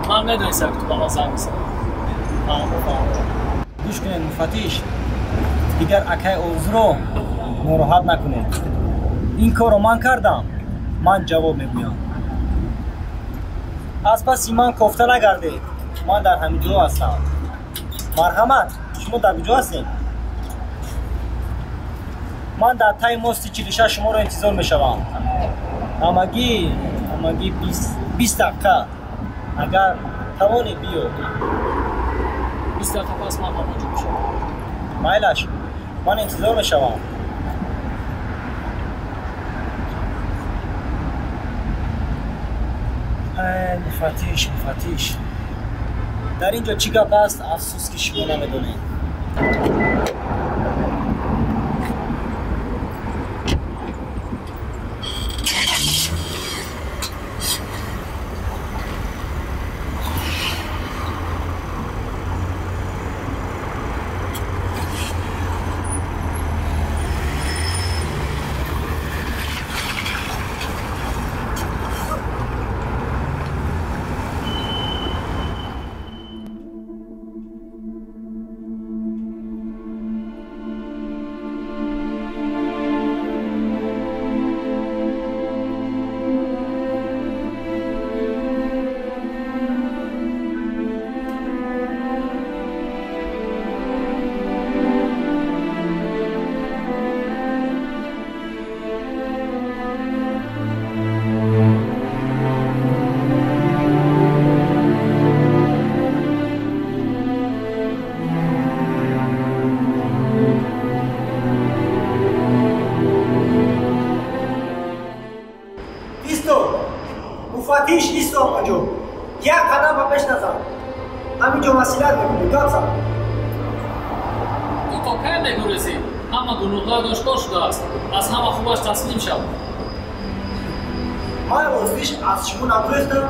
ман медонистам ки ту ба ман занг мизанӣ. гӯш кунед муфаттиш, дигар акай озро нороҳат накунед. ин корро ман кардам, ман ҷавоб мегӯям. аз паси ман кофта нагардед. ман дар ҳамин ҷо ҳастам. марҳамат, шумо дар куҷо ҳастед? ман дар таи мости 46 шуморо интизор мешавам. ҳамагӣ 20 дақиқа. агар тавонед биёд. 20 дақиқа пас ман ҳамонҷо мешавам. майлаш, ман интизор мешавам. муфаттиш. дар ин ҷо чӣ гап аст? афсӯс ки шумо намедонед. مفتیش نیست آنجا. یک قدم به پیش نزن. همینجا مسئولیت میکنی. گپ تو تا کی میگویی؟ همه گناه‌ها آشکار شده است. از همه خوبش تسلیم شو. من واسیش از شما نگرفتم.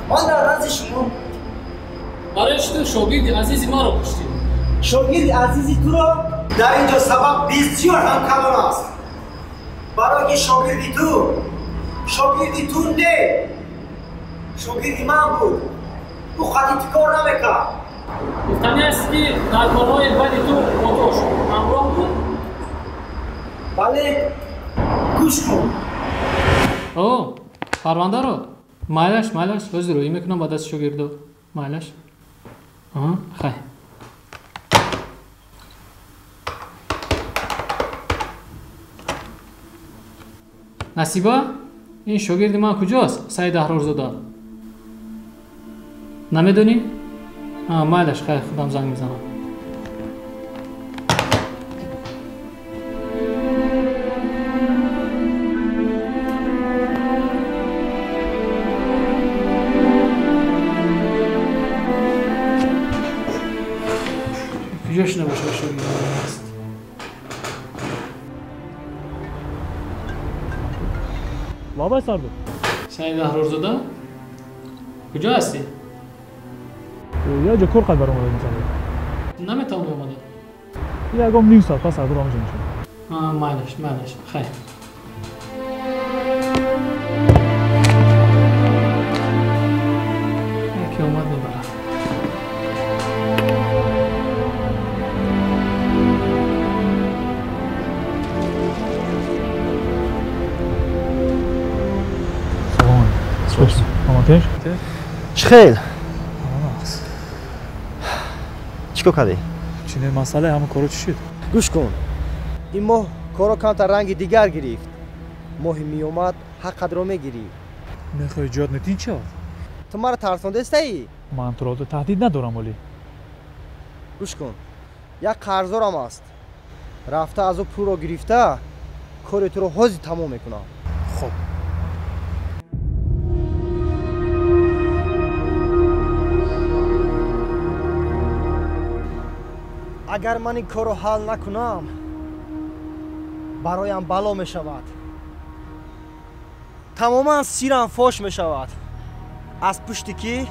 من در رأس شما. برای چطور شاگرد عزیزی ما را کشتی؟ شاگرد عزیزی تو را در اینجا سبب بسیار هم کلان است. برای که شاگردی تو نه. شاگردی من بود. او خودی کار نمیکرد. گفتنی است که در کارهای بدی تو با تو همراه بود؟ بله. گوش کن. اوه پرونده رو مایلش روز روی میکنم با دست شاگردو مایلش خیلی نصیبه این شاگرد من کجاست؟ سعید احرارزاده نمیدونی؟ مایلش خیلی خودم زنگ میزنم کجاش نباشه شاگرد است بابا سردو سعید احرارزاده کجا هستی؟ یا جا کور قد برام میزنه نمیتونم اومده یکم نیم ساعت پس سردو آموزه میشه مالش خیلی یکی اومد میبره آماتش؟ چی خیل؟ چیکار کردی؟ چینه مسئله همه کارو چی شد؟ گوش کن این ماه کارو کمتر رنگ دیگر گرفت ماهی می اومد حق رو میگیری میخوای جاد نتین چه؟ تو مرا ترسانده استی؟ من تو را تهدید ندارم ولی گوش کن یک قرضدارم است رفته از او پول رو گرفته کار تو رو حاضی تمام میکنم خب اگر من این کار رو حل نکنم برایم بلا می شود تماما سیرم فاش می شود از پشتی کی؟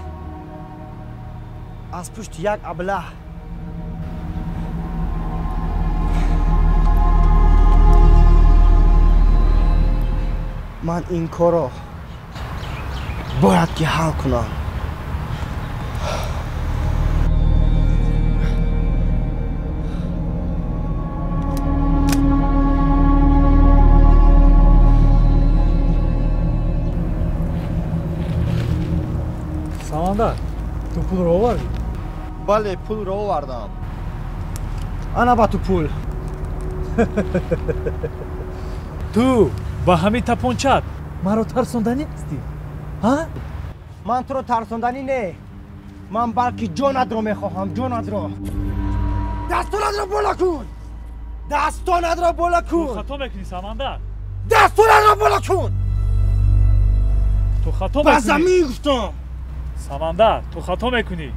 از پشت یک ابله من این کار رو باید که حل کنم سمندر تو پول رو آوردی؟ بله پول رو آوردم انا با تو پول تو با همین تپانچت مرا ترسوندنی هستی؟ ها؟ من تو رو ترسوندنی نه من بلکه جانت رو میخواهم جانت رو دستانت رو بالا کن دستانت رو بالا کن تو خطا میکنی سمندر دستانت رو بالا کن تو خطا میکنی به زمین گفتم سمندر تو خطا میکنی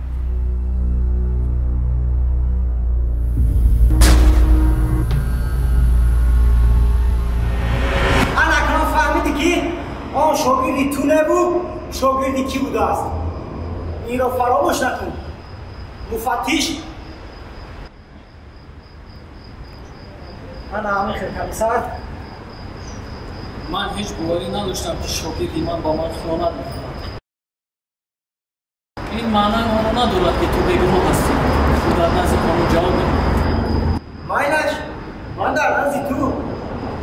انا فهمیدی که آن شاگردی تو نبود شاگردی کی بوده است این را فراموش نکن مفتیش انا همه خیلی سر من هیچ باوری نداشتم که شاگردی من با من خیانت میکنه این معنای آن را ندارد که تو بیگناه هستی تو در نزد قانون جواب بده مایلش من در نزد تو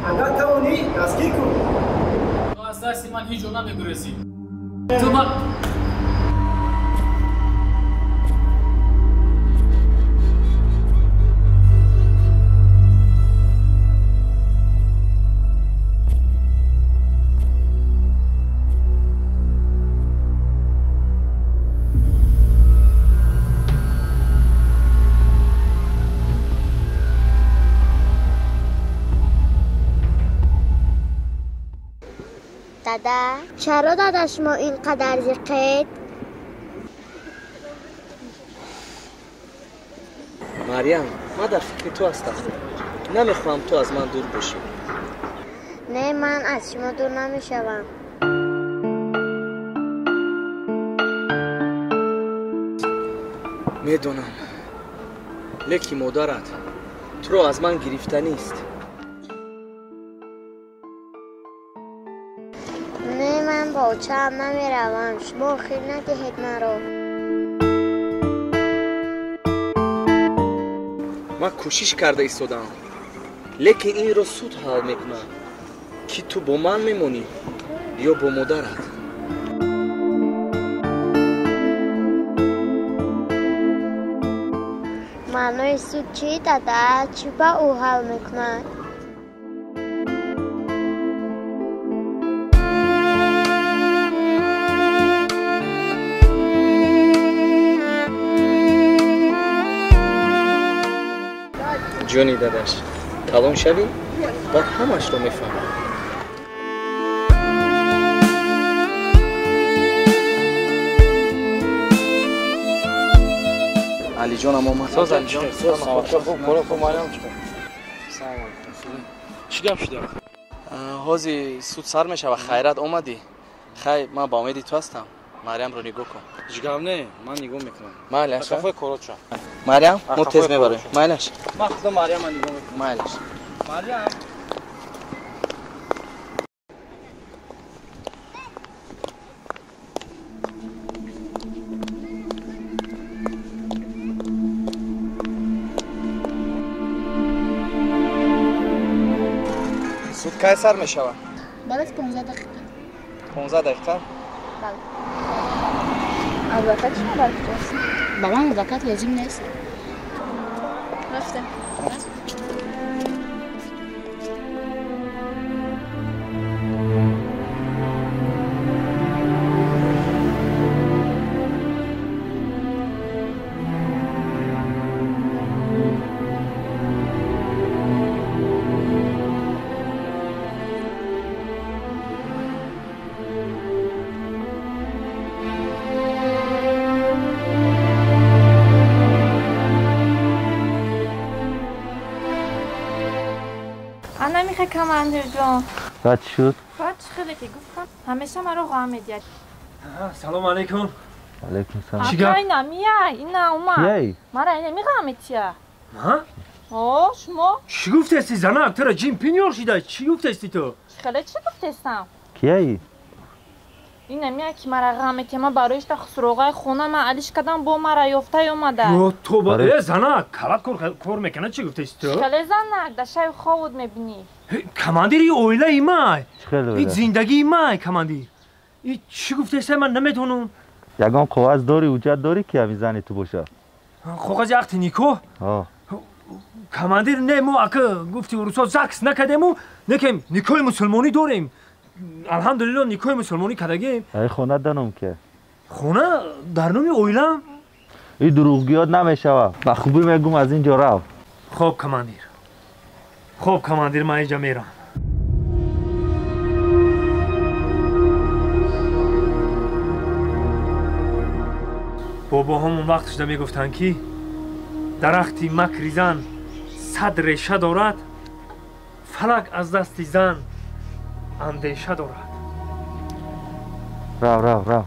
اگر توانی دستگیر کن تو از دست من هیچ جا نمیگریزی تو من دادا؟ چرا دادا شما اینقدر زیقید؟ مریم، من در فکر تو هستم. نمیخوام تو از من دور باشی. نه، من از شما دور نمیشوم. میدونم، لیکی مادرت تو رو از من گرفته نیست. نه، من با بچه هم نمیروم. شما خیلی ندهید مرا. من کوشش کرده ایستادم، لیکن این رو سود حل میکنه که تو با من میمونی یا با مادرت. معنای سود چی دادا؟ چی با او حل میکنه؟ جونی داداش، کلام شوی بعد همش رو میفهمم. علی جانم اومد. ساز علی جان، خوب مریم چی گپ شده؟ حاضی سود سر میشه و خیرت اومدی. خیر، من با امیدی تو هستم. مریم رو نگاه کن. جگم نه، من نگاه میکنم. مالش کافه کورت شو. مریم ما تیز میبریم. مالش من خود مریم من نگاه میکنم. مالش مریم سود کی سر میشه؟ بعد از 15 دقیقه. 15 دقیقه؟ بله. از زکات شما برای کجاست؟ با من زکات لازم نیست. رفته. نمیخوای کماندر جان. بعد چی شد؟ بعد خیلی که گفتم همیشه مرا غم میدید. سلام علیکم. علیکم سلام. چیکار؟ اینا میای اینا اومد. کیایی؟ مرا نمیغم میتیه. ها؟ شما چی گفته استی زنک؟ تو را جیم پینیور شده. چی گفته استی تو؟ خیلی چی گفته استم؟ کیایی؟ این نمیاد که مرا غم میتیه. من برایش تا خسروغای خونه من علیش کردم با مرا یافته اومده. تو با زنک کلک کور میکنه. چی گفته استی تو؟ خیلی زنک در شای خواب میبینی. کماندیر این اویله ایمای. خیلی این زندگی ایمای کماندیر. این چی گفته استی من نمیتونم. یگان کاغذ داری وجود داری که میزنی تو باشه. کاغذ وقتی نیکو؟ ها. کماندیر نه مو اگه گفتی روسا زکس نکردیم نکیم نیکوی مسلمانی داریم. الحمدلله نیکوی مسلمانی کردیم. ای خونه دنم که. خونه در نومی اویلم؟ این دروغگویات نمیشه. با خوبی میگم از اینجا رو. خوب کماندیر. خوب کماندیر من اینجا میرم. بابا همون وقت شده میگفتن که درختی مکری زن 100 ریشه دارد، فلک از دست زن اندیشه دارد. رو.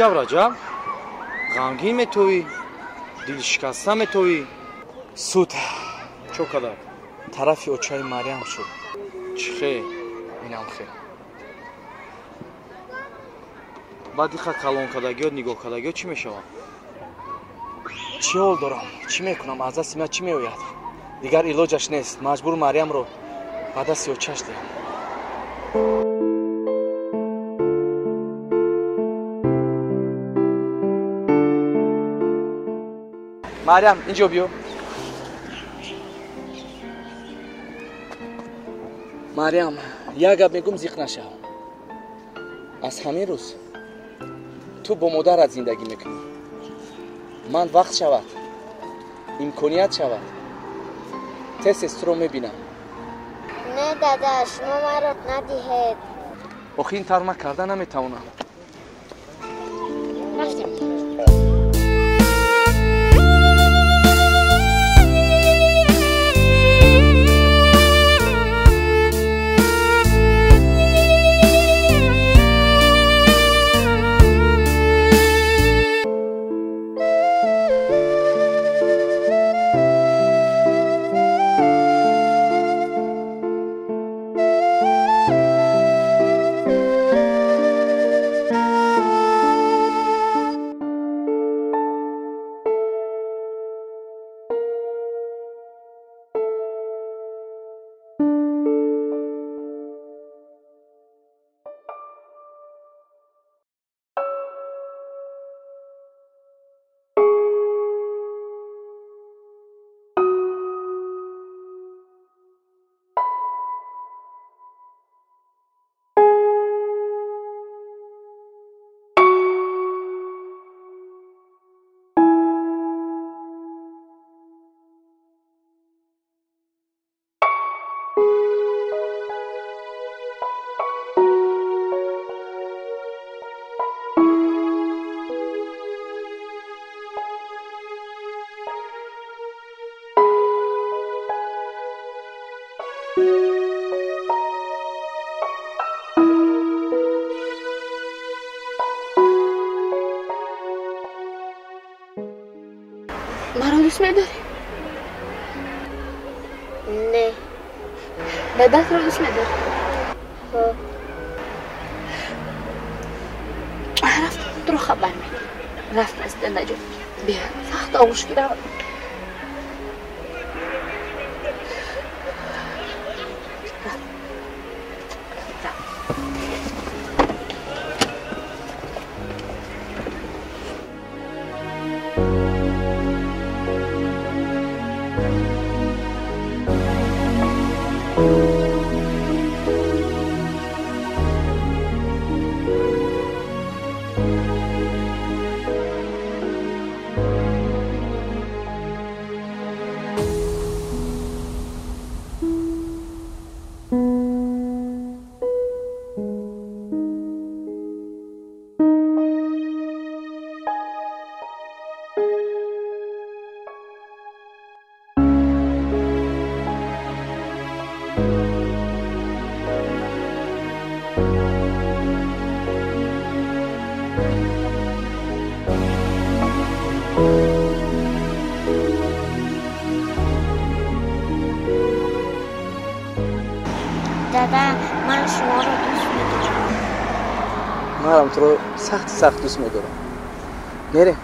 гап раҷаб? ғамгин метоӣ? Дилшикаста метоӣ? суд чо када? тарафи очаи Марьям шуд. Чӣ хе? Инам хе. баъд иха калонкадагиёт нигоҳкадагиёт чӣ мешавад? чӣ ҳол дорам? чӣ мекунам? аз дасти ман чӣ меояд? дигар илоҷаш нест. маҷбур Марьямро ба дасти очаш диҳам. Марьям, инҷо биё. Марьям, як гап мегум зиқ нашав. аз ҳамин рӯз ту бо модарат зиндагӣ мекунӣ. ман вақт шавад, имконият шавад, тез туро мебинам. Не дада, шумо маро надиҳед. охи ин тавр ман карда наметавонам. рафтем. مرا دوست می‌داری؟ نه. دادت رو دوست می‌داری؟ رفت تو رو خبر می‌دم. رفت از نجات. بیا. سخت آغوش گیرم. دادا من شما رو دوست می‌دارم. منم تو رو سخت دوست می‌دارم. نره.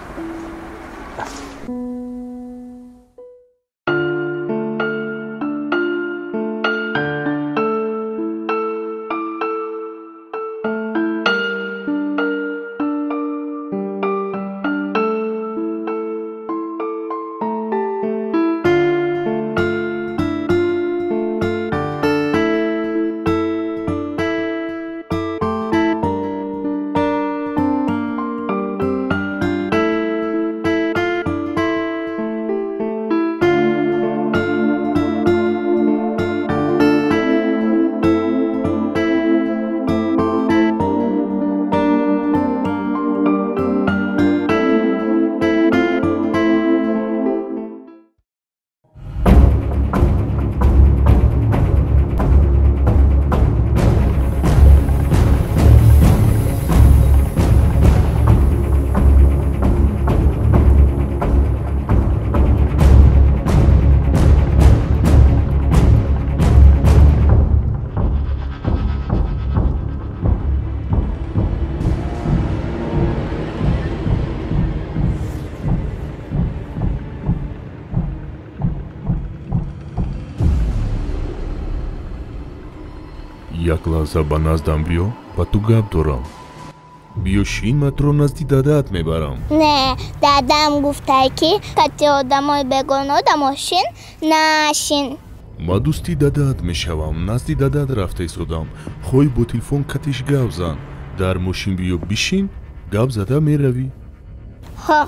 як лаҳза ба наздам биё, ба ту гап дорам. биё шинатро назди дадаат мебарам. Не, дадам гуфтае ки кати одамои бегона да мошин нашин. ма дӯсти дадаат мешавам, назди дадаат рафта истодам. хоҳӣ бо телефон катиш гап зан. дар мошин биё бишин, гап зада меравӣ. ҳо.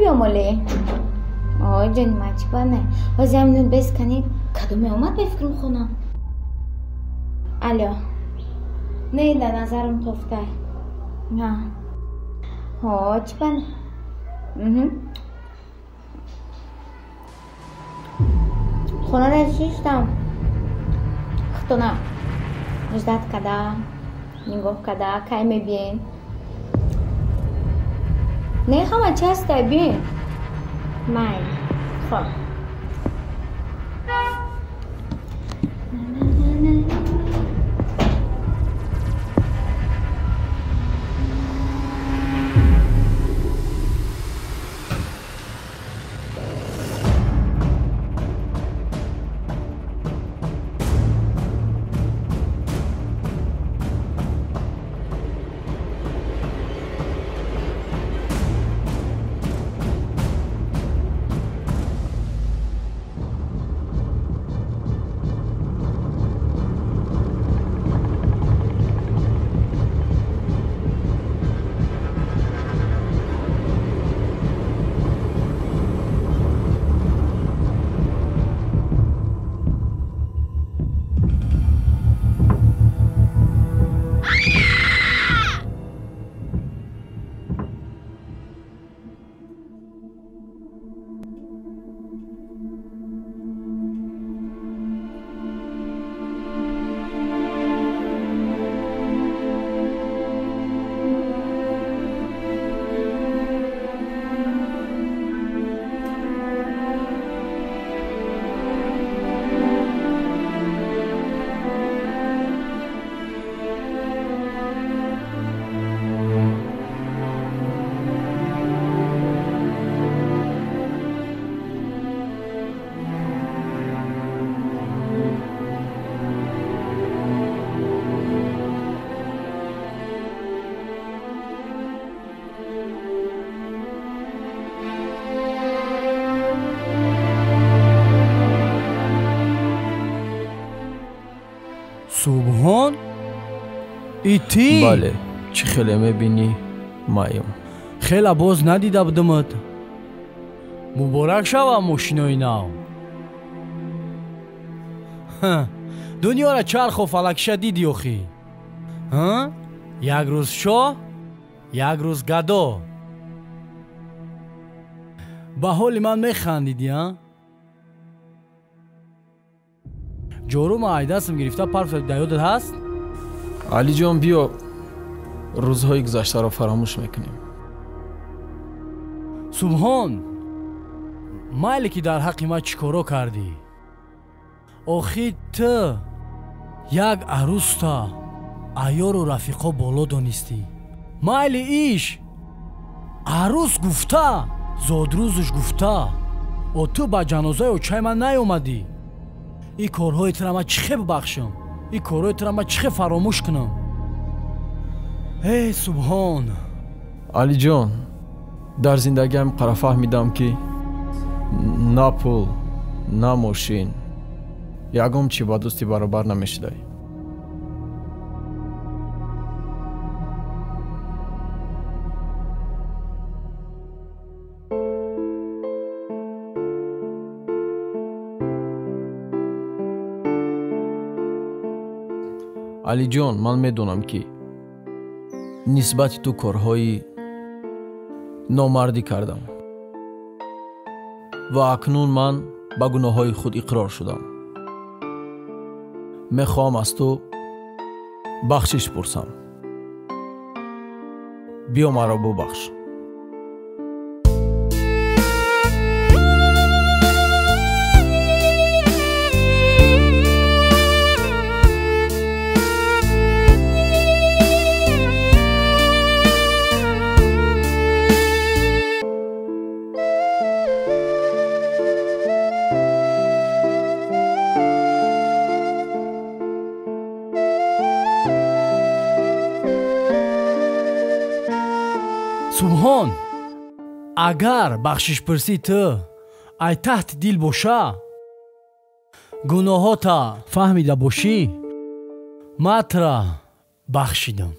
بیاماله آه جان مچبانه واسه همون بس کنی کدوم اومد بفکرم خونم الو نه در نظرم تفته نه ها چبانه خونه نشیشتم خطونه نجدت کده نگاه کده که میبین نه همه چه هست بین من خب سبحان ایتی بله چی خیلی میبینی مایم خیلی باز ندیده بودمت مبارک شوم ماشینای نو دنیا را چرخ و فلک شدیدی اخی یک روز شاه یک روز گدا به حال من میخندیدی جورو ما айдасам гирифта парф дар ёдат ҳаст алиҷон биё рӯзҳои гузаштаро фаромӯш мекунем субҳон майле ки дар ҳаққи ман чӣ коро кардӣ охир ту як арӯста айёру рафиқо боло донистӣ майли иш арӯс гуфта зодрӯзуш гуфта ту ба ҷанозаи очаи ман наёмадӣ. ин корҳоятро ман чӣ хе бубахшам? ин корҳоятро ман чӣ хе фаромӯш кунам? Субҳон. алиҷон, дар зиндагиам қара фаҳмидам ки на пул, на мошин, ягон чӣ ба дӯсти баробар намешудай. алиҷон, ман медонам ки нисбати ту корҳои номардӣ кардам ва акнун ман ба гуноҳҳои худ иқрор шудам. мехоҳам аз ту бахшиш пурсам. биё маро бубахш. субҳон, агар бахшишпурсӣ ту ай таҳти дил боша, гуноҳота фаҳмида бошӣ, матра бахшидам.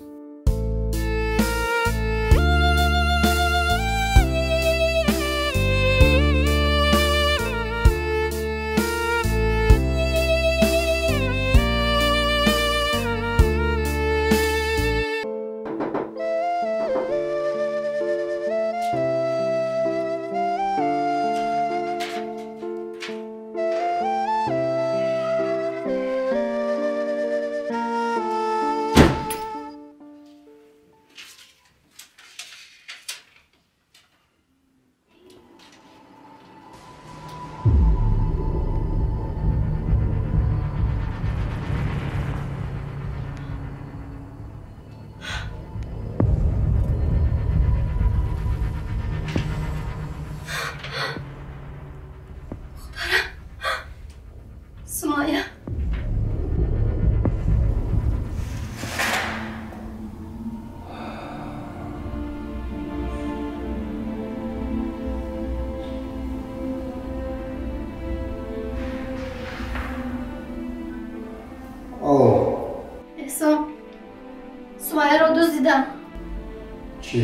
سمایه احسان سمایه را دزدیدم. چی؟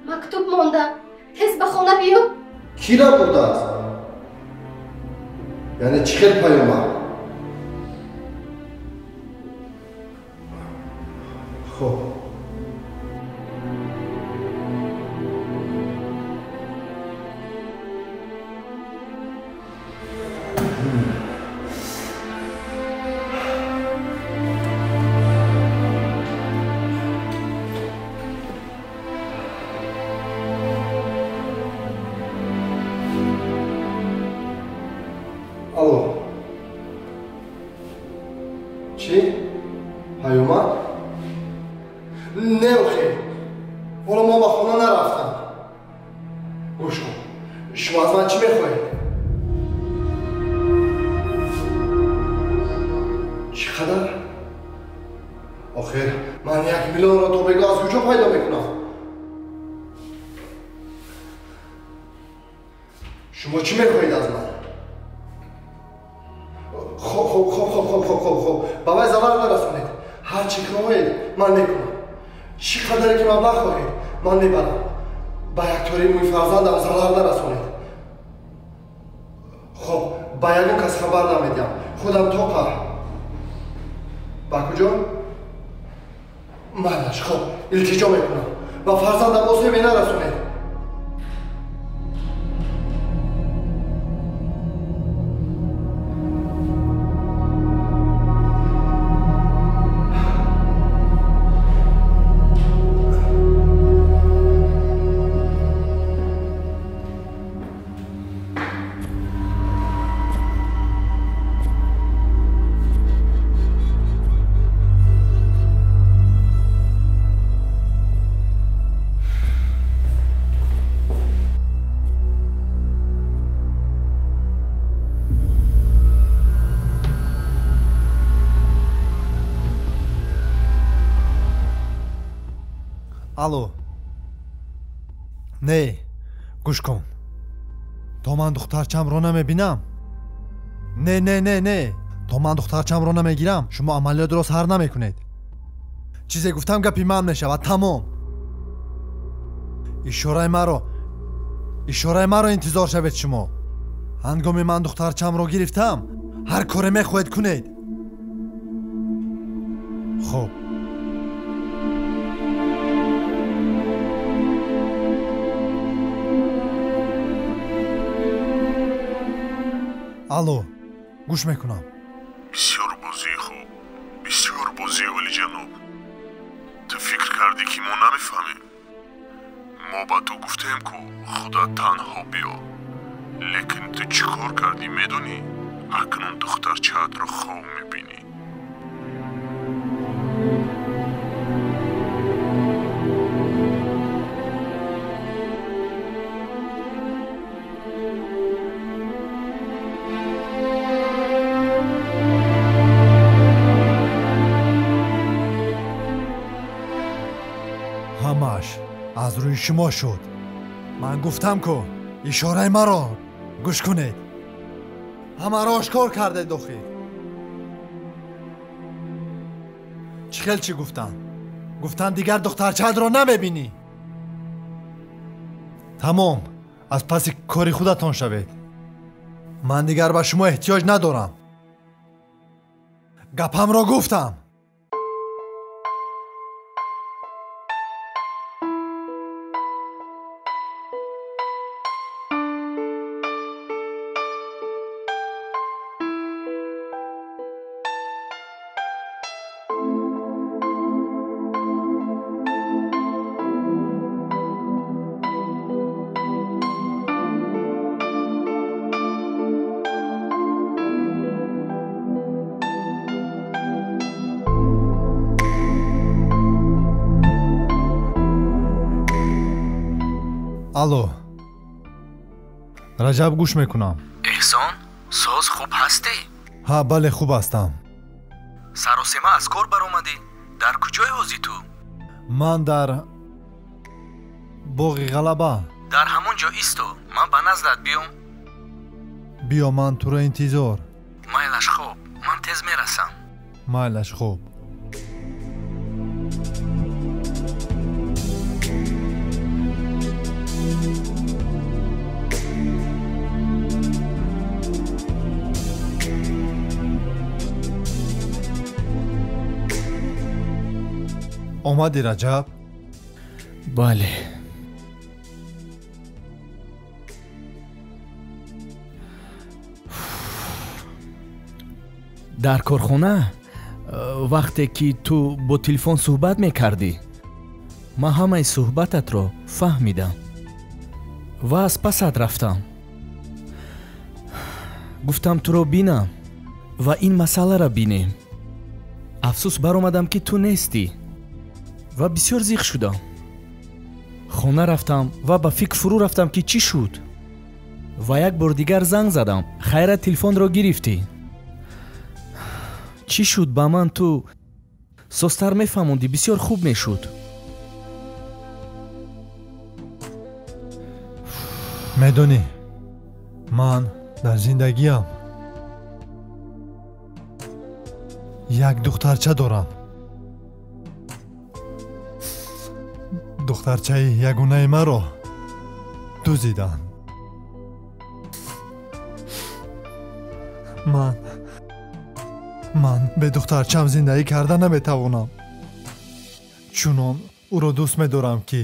مکتوب مانده. تیز به خانه بیو. کی را برده است؟ یعنی چی خیلی پیامد؟ خب الو چی؟ پیامد؟ نه بخیر حالا ما با خونه نرفتم. گوش کن، شما از من چی میخواهید؟ چقدر؟ آخر من 1 میلیون را تو بگو از کجا پیدا میکنم؟ شما چی میخواهید از من؟ خب بابای ضرر نرسونید. هر چی خواهید من میکنم. چقدری که مبلغ خواهید من میبرم. با یک طوری موی فرزندم ضرر نرسونید. خب با یکم کس خبر نمیدیم. خودم توقع. با کجا؟ منش خب التجا میکنم. با فرزندم مصیبی نرسونید. алло не гӯш кун то ман духтарчамро намебинам не то ман духтарчамро намегирам шумо амалиётро сар намекунед чизе гуфтам гапи ман мешавад тамом ишораи маро интизор шавед шумо ҳангоми ман духтарчамро гирифтам ҳар коре мехоҳед кунед хуб алло гӯш мекунам бисёр бозии хуб бисёр бозии олиҷаноб ту фикр кардӣ ки мо намефаҳмем мо ба ту гуфтем ку худат танҳо биё лекин ту чӣ кор кардӣ медонӣ акнун духтарчаатро хоб мебинӣ ҳамаш аз рӯи шумо шуд ман гуфтам ку ишораи маро гӯш кунед ҳамаро ошкор кардед охир чӣ хел чӣ гуфтанд дигар духтарчаатро намебинӣ тамом аз паси кори худатон шавед ман дигар ба шумо эҳтиёҷ надорам гапамро гуфтам алло раҷаб гӯш мекунам эҳсон соз хуб ҳастӣ ҳа бале хуб ҳастам саросема аз кор баромадӣ дар куҷои ҳозӣ ту ман дар боғи ғалаба дар ҳамон ҷо исто ман ба наздат биём биё ман туро интизор майлаш хуб ман тез мерасам майлаш хуб омадӣ раҷаб бале дар корхона вақте ки ту бо телефон суҳбат мекардӣ ман ҳамаи суҳбататро фаҳмидам ва аз пасат рафтам гуфтам туро бинам ва ин масъаларо бинем афсӯс баромадам ки ту нестӣ ва бисёр зиқ шудам хона рафтам ва ба фикр фурӯ рафтам ки чӣ шуд ва як бор дигар занг задам хайра телефонро гирифтӣ чӣ шуд ба ман ту созтар мефаҳмондӣ бисёр хуб мешуд медонӣ ман дар зиндагиам як духтарча дорам духтарчаи ягонаи маро дуздиданд ман бе духтарчам зиндагӣ карда наметавонам чунон ӯро дӯст медорам ки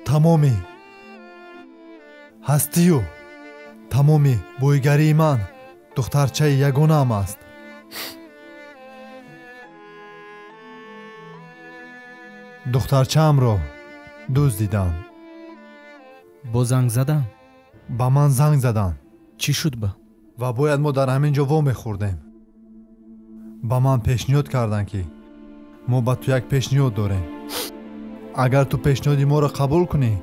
тамоми ҳастию тамоми боигарии ман духтарчаи ягонаам аст духтарчаамро дуздиданд бо занг задан ба ман занг заданд чӣ шуд ба ва бояд мо дар ҳамин ҷо вомехӯрдем ба ман пешниҳод карданд ки мо ба ту як пешниҳод дорем агар ту пешниҳоди моро қабул кунӣ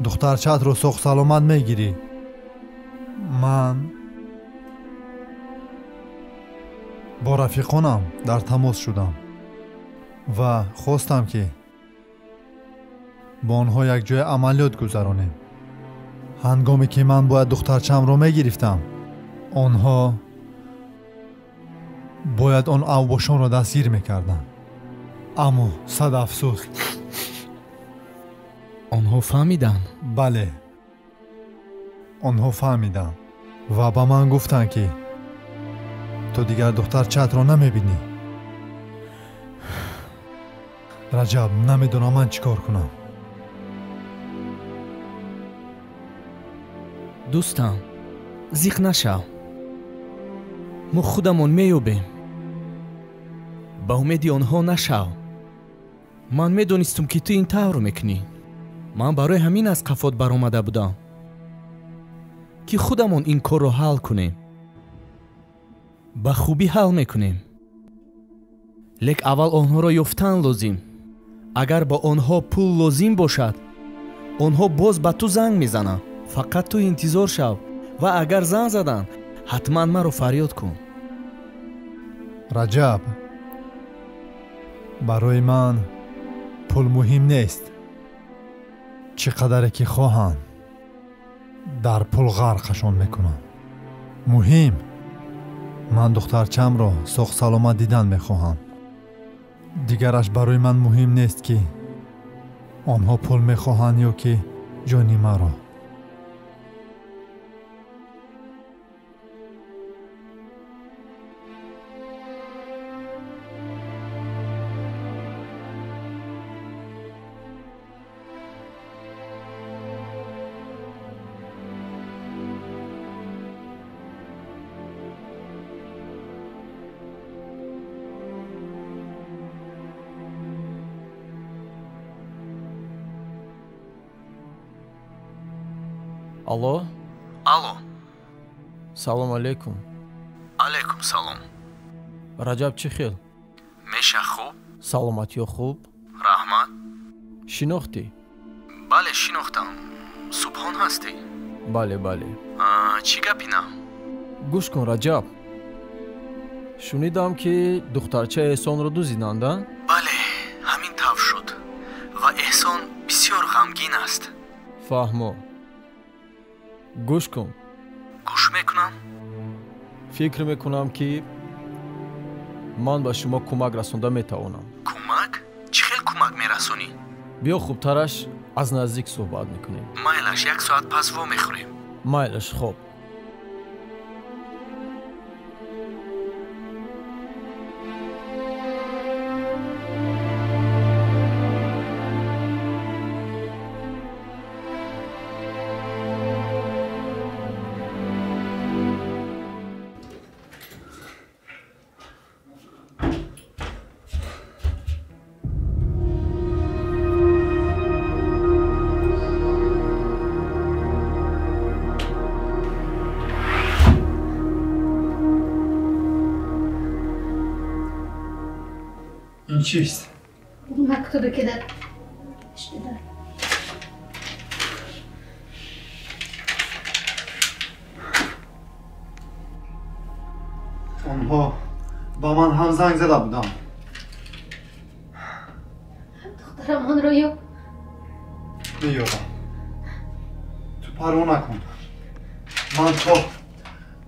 духтарчаатро соғ саломат мегирӣ ман бо рафиқонам дар тамос шудам و خواستم که با آنها یک جای عملیات گذرانیم. هنگامی که من باید دخترچم را میگرفتم، آنها باید آن اوباشان را دستگیر میکردن. اما صد افسوس آنها فهمیدن؟ بله، آنها فهمیدن و با من گفتن که تو دیگر دخترچت را نمیبینی. رجب، نمیدونم من چیکار کنم. دوستم زیق نشو، ما خودمون میوبیم. با امیدی آنها نشو. من میدونستم که تو این طور میکنی. من برای همین از قفات برآمده بودم که خودمون این کار رو حل کنیم. با خوبی حل میکنیم. لیک اول آنها را یافتن لازم. اگر با آنها پول لازم باشد، آنها باز به تو زنگ میزنن. فقط تو انتظار شو و اگر زنگ زدن حتما مرا فریاد کن. رجب، برای من پول مهم نیست. چقدر که خواهند در پول غرقشان میکنم. مهم من دخترچم را ساق سلامت دیدن میخواهم. دیگرش برای من مهم نیست که آنها پول میخواهند یا که جانی مرا. алло. Алло. Салом алейкум. Алейкум салом. Раҷаб чӣ хел? Меша хуб? Саломатиё хуб? Раҳмат. Шинохтӣ? Бале, шинохтам. Субҳон ҳастӣ? Бале, бале. Чӣ гапина? Гӯш кун Раҷаб. Шунидам ки духтарчаи Эҳсонро дуздиданд, а? Бале, ҳамин тавр шуд. Ва Эҳсон бисёр ғамгин аст. Фаҳмо. гӯш кун. гӯш мекунам. фикр мекунам ки ман ба шумо кӯмак расонда метавонам. Кӯмак? Чӣ хел кӯмак мерасонӣ? биё хубтараш аз наздик суҳбат мекунем. Майлаш, 1 соат пас во мехӯрем. майлаш, хоб. این چیست؟ مکتوبی که در پشتی دار. آنها با من هم زنگ زده بودم. دخترم آن رو یاب. بیابم. تو پروا نکن. من تا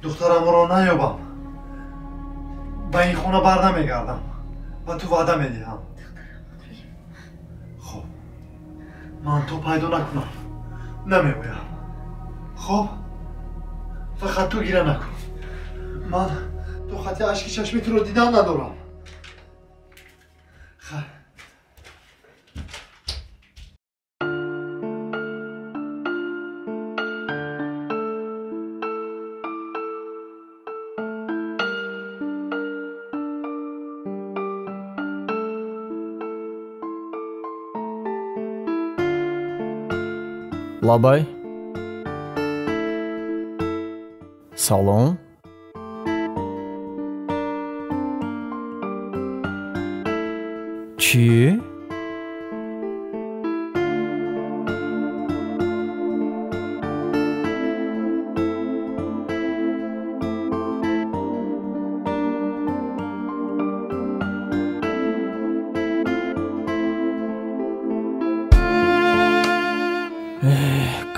دخترم را نیابم به این خونه بر نمیگردم و تو وعده میدهم. خب من تو پیدا نکنم نمیگویم. خب فقط تو گیره نکن. من تو خطی اشکی چشمی تو رو دیدن ندارم. خب лабай. салом. чӣ?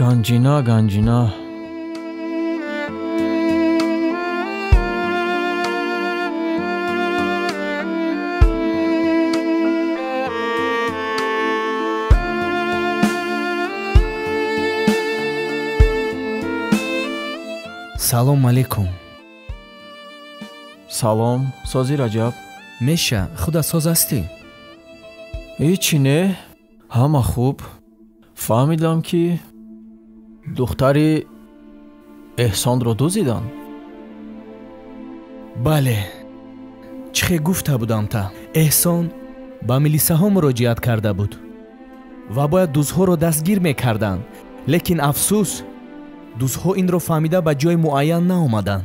گنجینا салом алейкум. салом, сози Раҷаб. меша, худа соз ҳастӣ? ҳечи не, ҳама хуб. фаҳмидам ки духтари эҳсонро дуздидан. бале, чӣ хе гуфта будам та? эҳсон ба милисаҳо муроҷиат карда буд ва бояд дузҳоро дастгир мекарданд, лекин афсӯс дузҳо инро фаҳмида ба ҷои муайян наомаданд.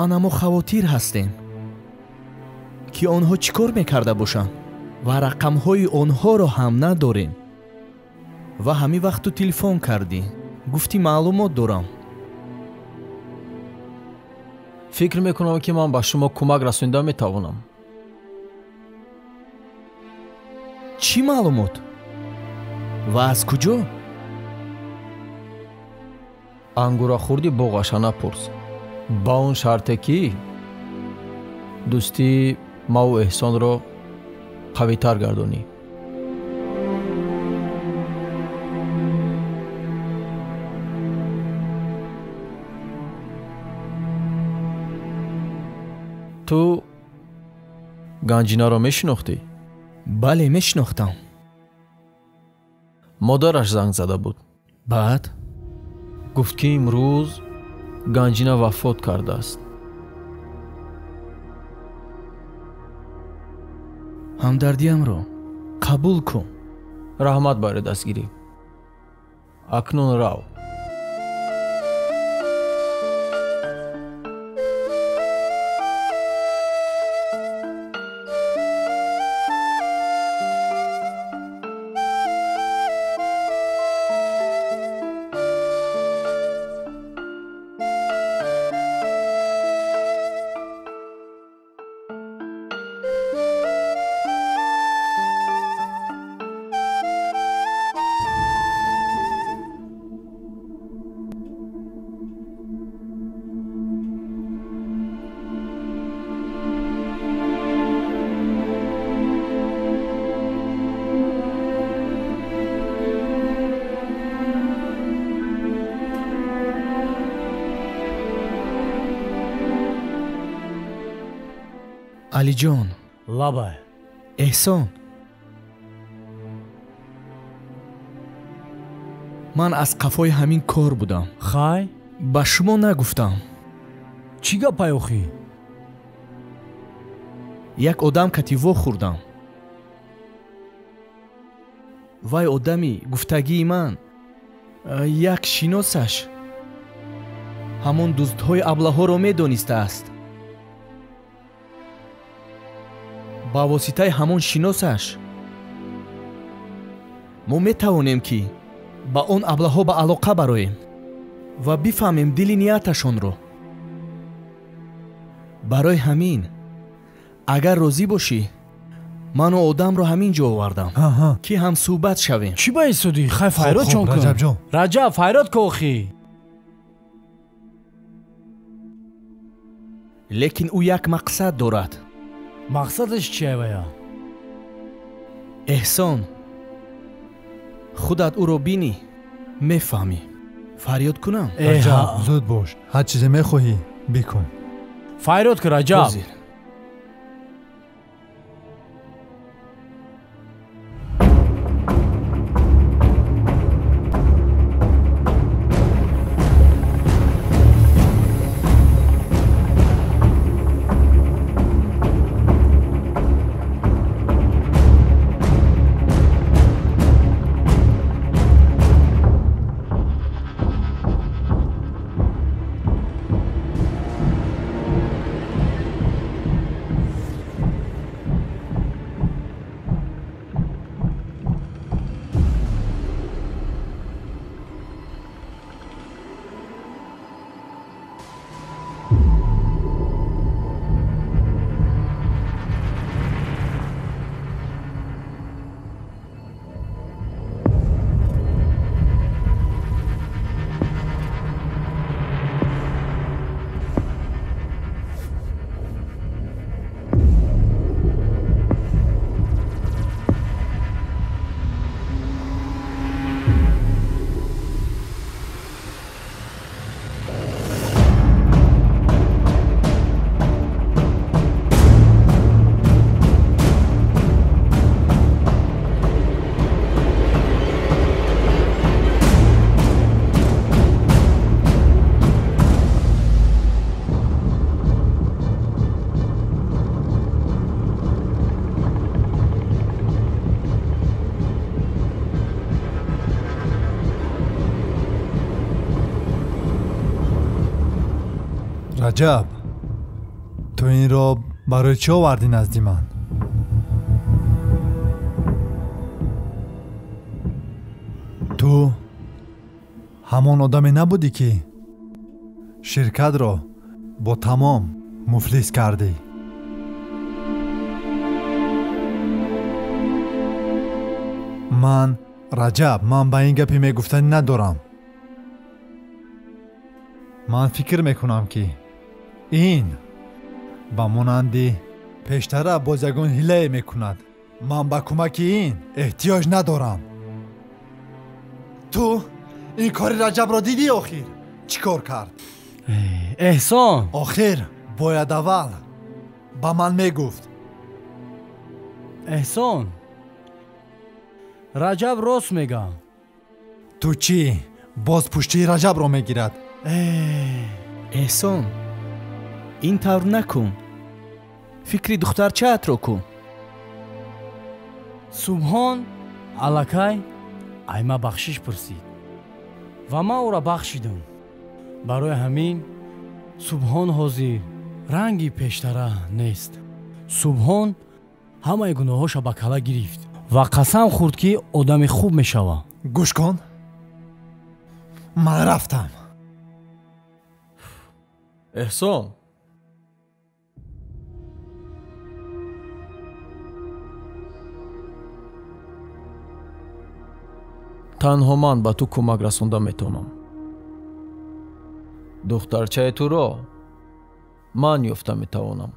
ана мо хавотир ҳастем ки онҳо чӣ кор мекарда бошанд ва рақамҳои онҳоро ҳам надорем. ва ҳамин вақт ту телефон кардӣ, гуфтӣ маълумот дорам. фикр мекунам ки ман ба шумо кӯмак расонида метавонам. чӣ маълумот ва аз куҷо? ангурахӯрди боғаша напурс, ба он шарте ки дӯстӣ маву эҳсонро қавитар гардонӣ. ту ганҷинаро мешинохтӣ? бале, мешинохтам. модараш занг зада буд. баъд гуфт ки имрӯз ганҷина вафот кардааст. ҳамдардиамро қабул кун. раҳмат барои дастгирӣ. акнун рав. алиҷон. лабай. эҳсон. ман аз қафои ҳамин кор будам. хай? ба шумо нагуфтам. чӣ гапай охӣ? як одам кативо хӯрдам. вай одами гуфтагии ман, як шиносаш ҳамон дуздҳои аблаҳоро медонистааст. ба воситаи ҳамон шиносаш мо метавонем ки ба он аблаҳо ба алоқа бароем ва бифаҳмем дили нияташонро. барои ҳамин агар розӣ бошӣ, ману одамро ҳамин ҷо овардам ки ҳамсӯҳбат шавем. чӣ ба исодӣ? хай файрод чон кун. раҷаб, файрод кун охӣ. лекин ӯ як мақсад дорад. мақсадаш чия вая? эҳсон, худат ӯро бинӣ, мефаҳмӣ. фарёд кунам? раҷаб, зуд бош, ҳар чизе мехоҳӣ бикун. файрод кун раҷаб. раҷаб, ту инро барои чӣ овардӣ назди ман? ту ҳамон одаме набудӣ ки ширкатро бо тамом муфлис кардӣ? ман раҷаб, ман ба ин гапи мегуфтанӣ надорам. ман фикр мекунам ки ин ба монанди пештара боз ягон ҳилае мекунад. ман ба кӯмаки ин эҳтиёҷ надорам. ту ин кори раҷабро дидӣ? охир чӣ кор кард? эҳсон, охир бояд аввал ба ман мегуфт. эҳсон, раҷаб рост мегам. ту чӣ боз пуштии раҷабро мегирад? эҳсон, ин тавр накун. фикри духтарчаатро кун. субҳон аллакай айма бахшиш пурсид ва ман ӯро бахшидам. барои ҳамин субҳон ҳозир ранги пештара нест. субҳон ҳамаи гуноҳоша ба кала гирифт ва қасам хӯрд ки одами хуб мешава. гӯш кун, ман рафтам. эҳсон, танҳо ман ба ту кӯмак расонда метавонам. духтарчаи туро ман ёфта метавонам.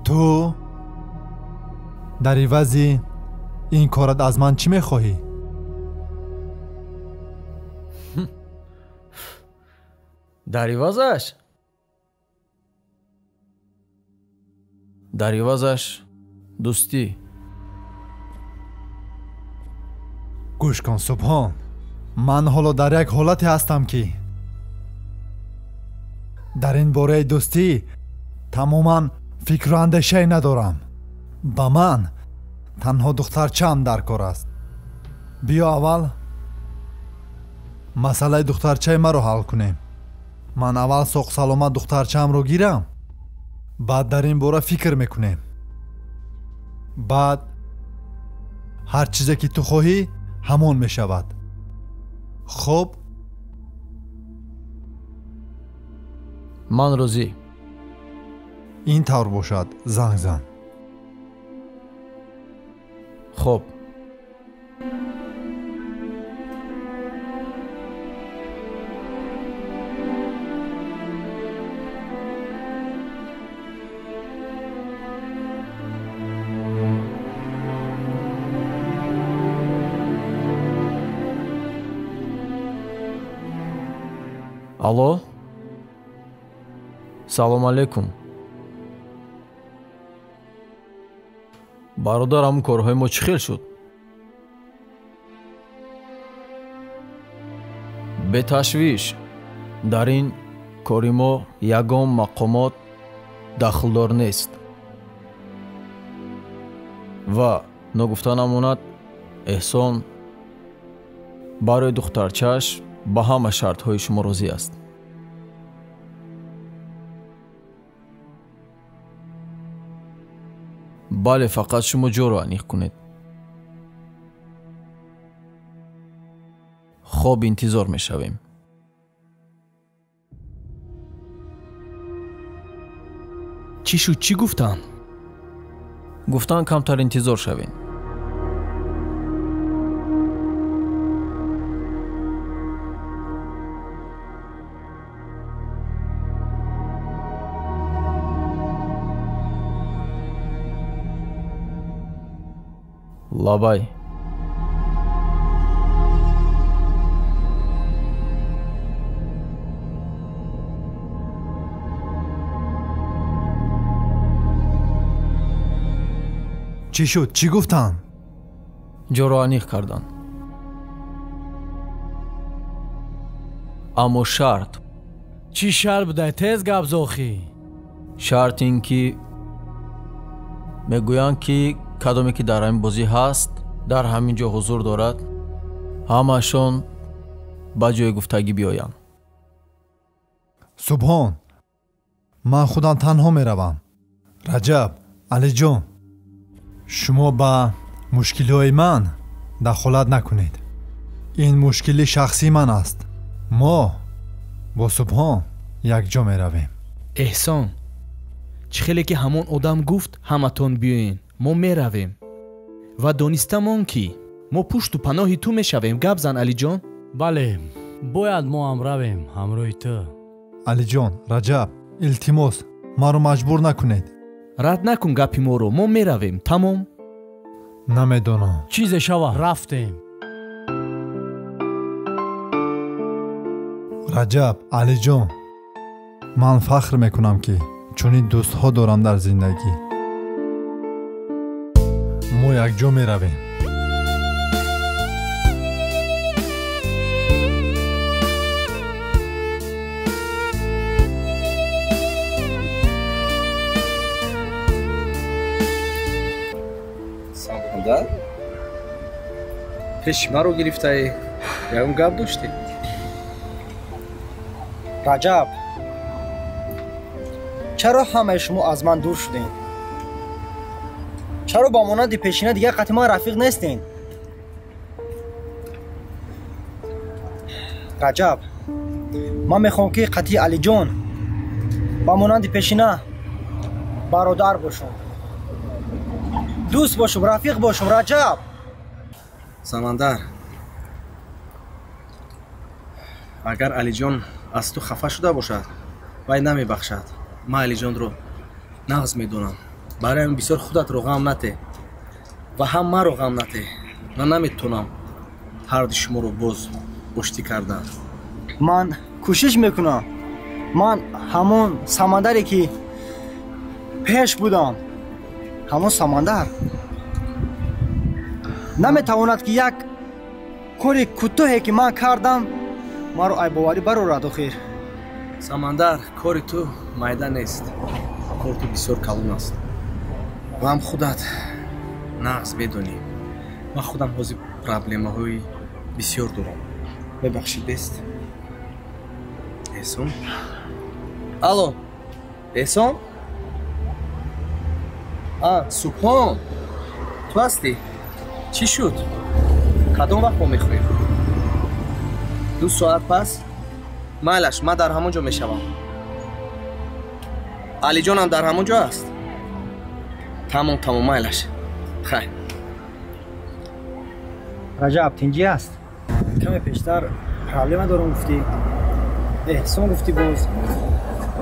ту дар ивази ин корат аз ман чӣ мехоҳӣ? дар ивазаш? дар ивазаш дӯстӣ. гӯш кун субҳон, ман ҳоло дар як ҳолате ҳастам ки дар ин бораи дӯстӣ тамоман фикру андешае надорам. ба ман танҳо духтарчаам дар кор аст. биё аввал масъалаи духтарчаи маро ҳал кунем. ман аввал соғ саломат духтарчаамро гирам, баъд дар ин бора фикр мекунем. баъд ҳар чизе ки ту хоҳӣ ҳамон мешавад. хуб? ман розӣ. ин тавр бошад, занг зан. хуб. алло, салом алейкум. бародар, ҳамун корҳои мо чӣ хел шуд? беташвиш, дар ин кори мо ягон мақомот дахлдор нест. ва ногуфта намонад, эҳсон барои духтарчааш ба ҳама шартҳои шумо розӣ аст. бале, фақат шумо ҷоро аниқ кунед. хоб, интизор мешавем. чӣ шуд? чӣ гуфтанд? гуфтанд камтар интизор шавем. лабай. چی شد؟ چی گفتن؟ جا رو انیق کردن. اما شرط. چی شرط بوده؟ تیز گپ زاخی. شرط این که میگویند که کدامی که در همین بازی هست در همین جا حضور دارد همشون با جای گفتگی بیایند. سبحان، من خودم تنها میروم. رجب، علی جان، شما با مشکل‌های من دخالت نکنید. این مشکل شخصی من است. ما با سبحان یک جا میرویم. احسان، چه خیلی که همون آدم گفت همتون بیاین، ما میرویم و دانستمان که ما پشت و پناه تو میشویم. گپ زن علی جان. بله، باید ما هم رویم همراه تو. علی جان، رجب، التماس ما رو مجبور نکنید. رد نکن گپی ما رو، ما میرویم. تمام. نمیدونم چیز شوه رفتیم. رجب، علی جان، من فخر میکنم که چونین دوست ها دارم در زندگی. ما یک جا میرویم. Саманда? Пеши маро гирифтаи, ягон гап доштӣ? раҷаб, чаро ҳамаи шумо аз ман дур шудем? чаро ба монанди пешина дигар қати ман рафиқ нестем? раҷаб, ман мехоҳам ки қати алиҷон ба монанди пешина бародар бошум, дӯст бошум, рафиқ бошум. раҷаб, Самандар, агар Алиҷон аз ту хафа шуда бошад, вай намебахшад. Ман Алиҷонро нағз медонам. Барои ҳамин бисёр худатро ғам нате ва ҳам маро ғам нате. Ман наметавонам ҳарди шуморо боз оштӣ кардан. ман кӯшиш мекунам. ман ҳамон самандаре ки пеш будам, ҳамон самандар наметавонад ки як кори кӯтоҳе ки ман кардам маро айбоварӣ барорад. охир Самандар, кори ту майда нест. Кори ту бисёр калон аст. ва ҳам худат нағз медонӣ. ман худам ҳозир проблемаҳои бисёр дорам. мебахшӣ дест? эҳсон? алло, эҳсон? субҳон, ту ҳастӣ? чӣ шуд? кадом вақт мо мехӯрем? 2 соат пас? майлаш, ман дар ҳамон ҷо мешавам. алиҷонам дар ҳамон ҷо аст? тамом, майлаш. хайр. раҷаб, тинҷӣ аст? каме пештар проблема дорам гуфтӣ. эҳсон гуфтӣ боз.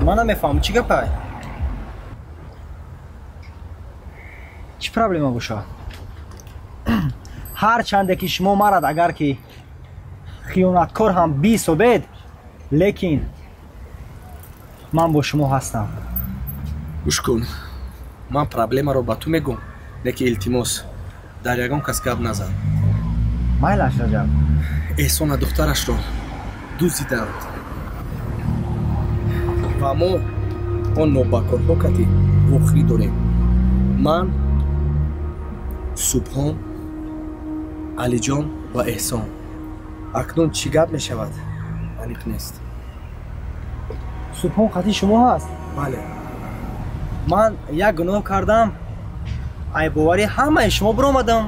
ман намефаҳмам чӣ гапай? чӣ проблема бошад? ҳар чанде ки шумо марад агар ки хиёнаткор ҳам бисобед, лекин ман бо шумо ҳастам. гӯш кун, ман проблемаро ба ту мегӯм, леки илтимос дар ягон кас гап назан. майлаш раҷаб. эҳсона духтарашро дуздиданд ва мо он нобакорҳо кати вохирӣ дорем. ман, субҳон, алиҷон ва эҳсон. акнун чӣ гап мешавад? аниқ нест. субҳон қати шумо ҳаст? бале. ман як гуноҳ кардам, айбовари ҳамаи шумо биромадам.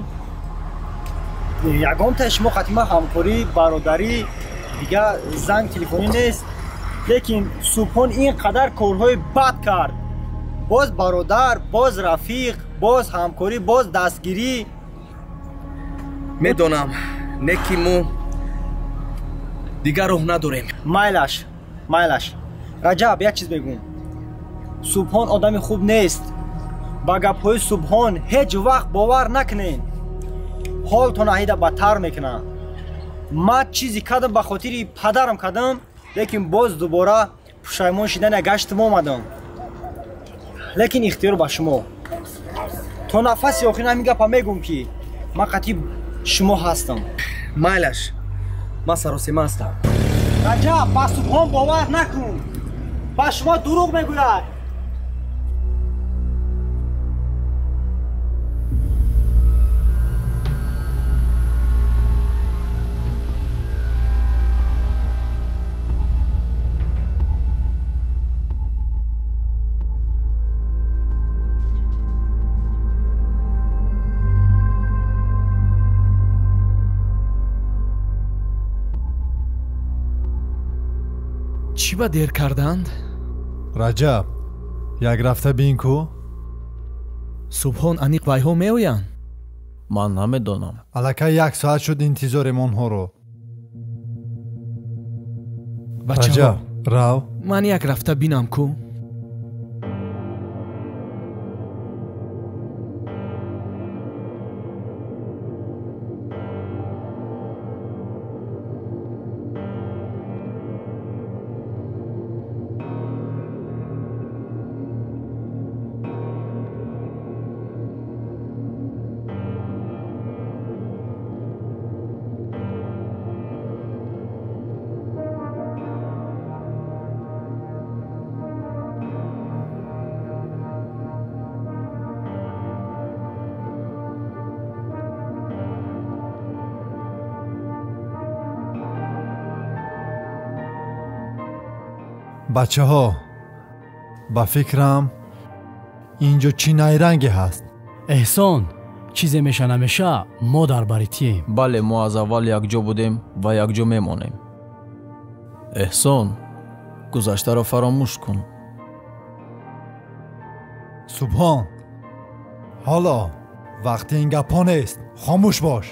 ягонтаи шумо қати ман ҳамкорӣ, бародарӣ, дигар занг телефонӣ нест. лекин субҳон ин қадар корҳои бад кард. боз бародар, боз рафиқ, боз ҳамкорӣ, боз дастгирӣ. медонам, неки мо дигар роҳ надорем. майлаш. раҷаб, як чиз мегӯм. субҳон одами хуб нест. ба гапҳои субҳон ҳеҷ вақт бовар накунед. ҳолтон аҳида бадтар мекунад. ман чизе кардам ба хотири падарам кардам, лекин боз дубора пушаймон шидан гаштам омадам. лекин ихтиёр ба шумо. то нафаси охир ҳамин гапа мегум ки ман қатъи шумо ҳастам. майлаш ман саросима ҳастам. раҷаб ба субҳон бовар накун, ба шумо дурӯғ мегӯяд. чӣ ба дер карданд? раҷаб як рафта бин ку субҳон аниқ вайҳо меоянд. ман намедонам. аллакай 1 соат шуд интизорем онҳоро. бачаҳо раҷаб рав. ман як рафта бинам ку. бачаҳо ба фикрам инҷо чӣ найранге ҳаст? эҳсон чизе меша намеша мо дар баритием. бале мо аз аввал якҷо будем ва якҷо мемонем. эҳсон гузаштаро фаромӯш кун. субҳон ҳоло вақти ин гапҳо нест. хомӯш бош.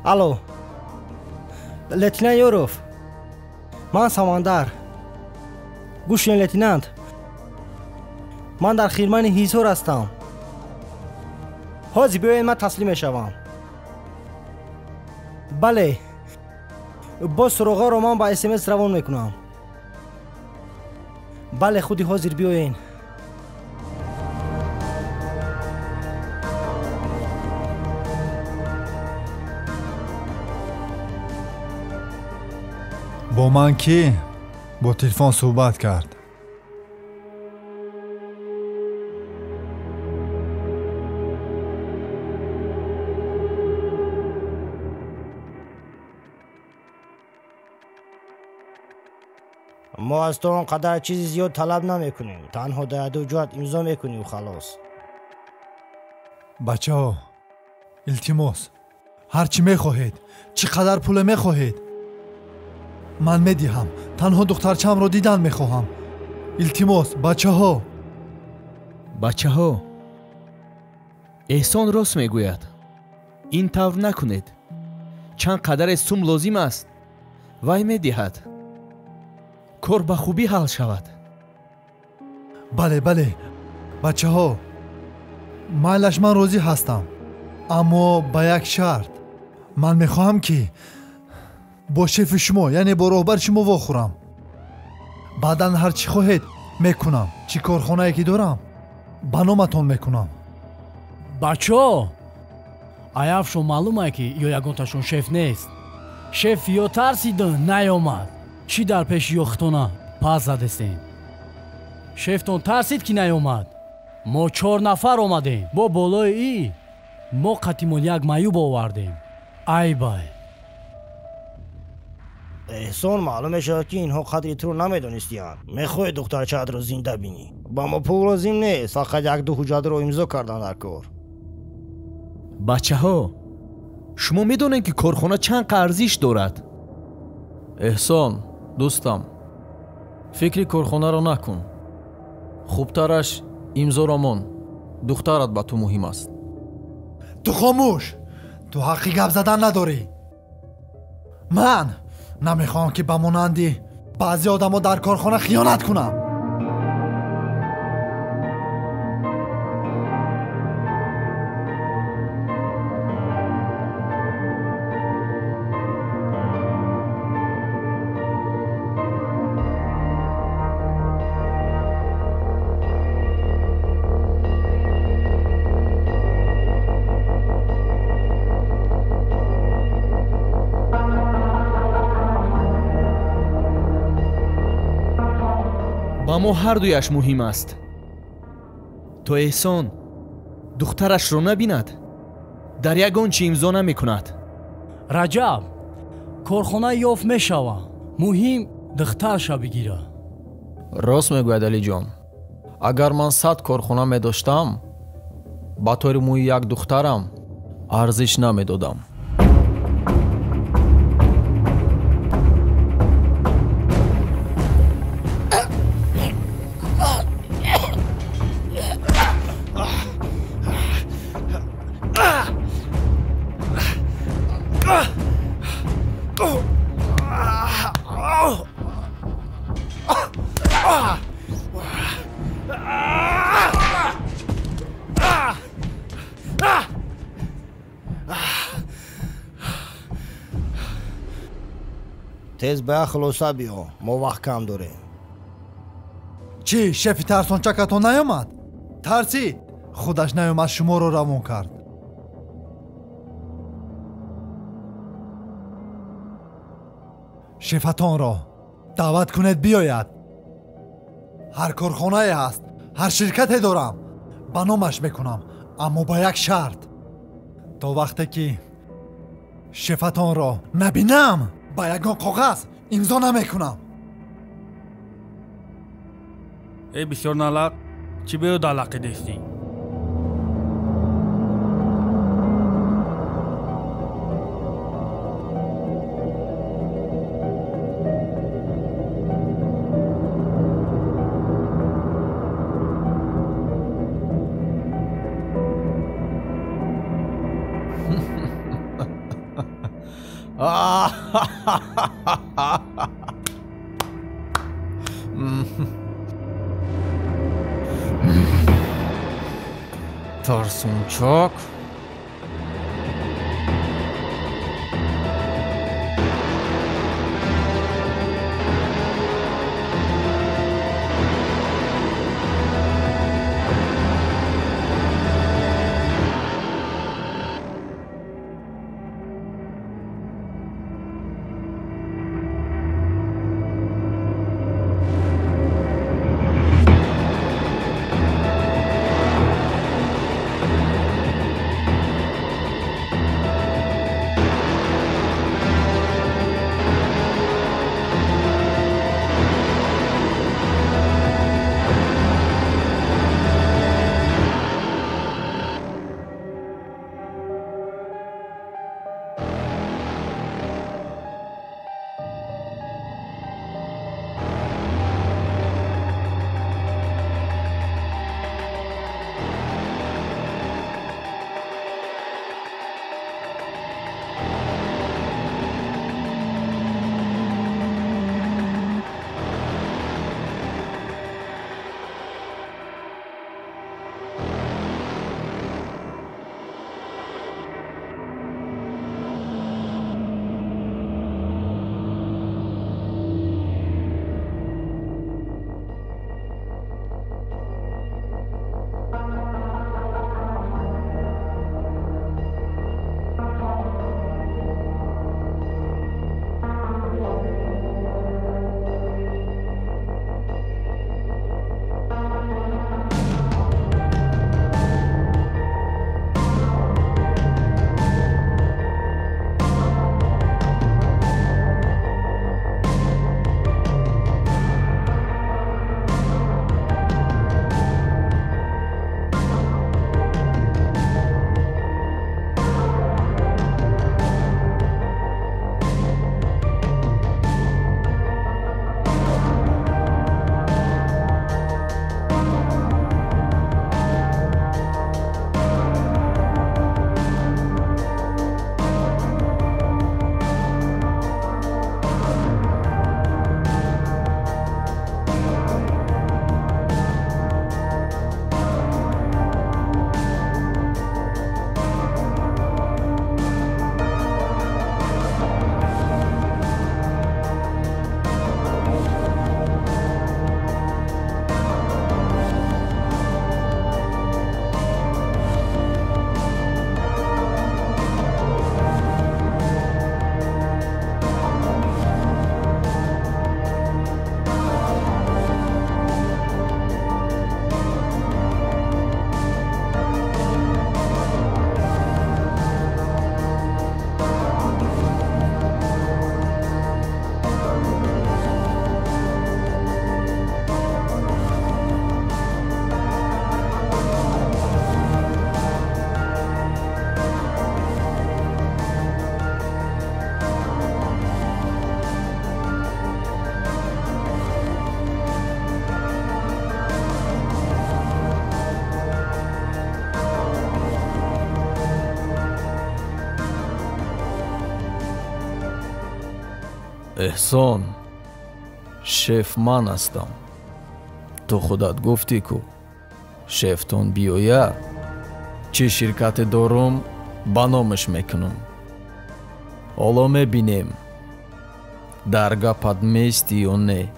الو لتنان یوروف من ساماندر گوش کن لتنانت من در خیرمن هیزور هستم حاضر بیاین من تسلیم شوم بله با سراغا رو من با اسمس روان میکنم بله خودی حاضر بیاین با من کی با تلفن صحبت کرد ما از تو اونقدر چیزی زیاد طلب نمیکنیم تنها در دو جهت امضا میکنیم و خلاص بچه ها التماس هرچی میخواهید چقدر پول میخواهید من میدهم تنها دخترچم رو دیدن میخواهم التماس بچه ها احسان راست میگوید این طور نکنید چند قدر سوم لازم است وای میدهد کار به خوبی حل شود بله بچه ها مایلش من راضی هستم اما با یک شرط من میخواهم که با شف شما یعنی با راهبر شما واخورم بعدا هر چی خواهید میکنم چی کارخانه که دارم با نامتون میکنم بچه ایافشون معلومه که یا یگونتاشون شف نیست شف یا ترسیده نیامد چی در پیش یختونه پس زدستیم شفتون ترسید که نیامد ما 4 نفر آمدیم با بالای ای ما قطیمون یک مایوب آوردیم ای بای احسان معلومه شد که اینها قدری تو رو نمیدونستیان میخوای دختر چهد رو زنده بینی با ما پول لازم نیست فقط 1-2 حجت رو امضا کردن در کار بچه ها شما میدونین که کارخانه چند ارزش دارد احسان دوستم فکری کارخانه را نکن خوبترش امضا را مان دخترت با تو مهم است تو خاموش تو حقی گپ زدن نداری من نمیخوام که به مانندی بعضی آدم ها در کارخانه خیانت کنم با ما هر دویش مهم است تو احسان دخترش رو نبیند در یگان چی امضا نمی کند رجب کارخانه یافت می شود مهم دخترش بگیره راست میگوید علی جان اگر من 100 کارخانه می داشتم با طور موی یک دخترم ارزش نمی دادم تیز به خلاصه بیا ما وقت کم داریم چی شفی ترسان چکتون نیامد ترسید خودش نیامد شما رو روان کرد شفتان را دعوت کنید بیاید هر کارخانه هست هر شرکتی دارم با نامش میکنم اما با یک شرط تا وقتی که شفتان را نبینم با یگان کاغذ امضا نمیکنم ای بسیار نالق چی بیو دالقی دستی тарсунчок. احسان شف من هستم. تو خودت گفتی کو شفتون بیاید چی شرکت دارم با نامش میکنم. حالا میبینیم در گپت میستی یا نه.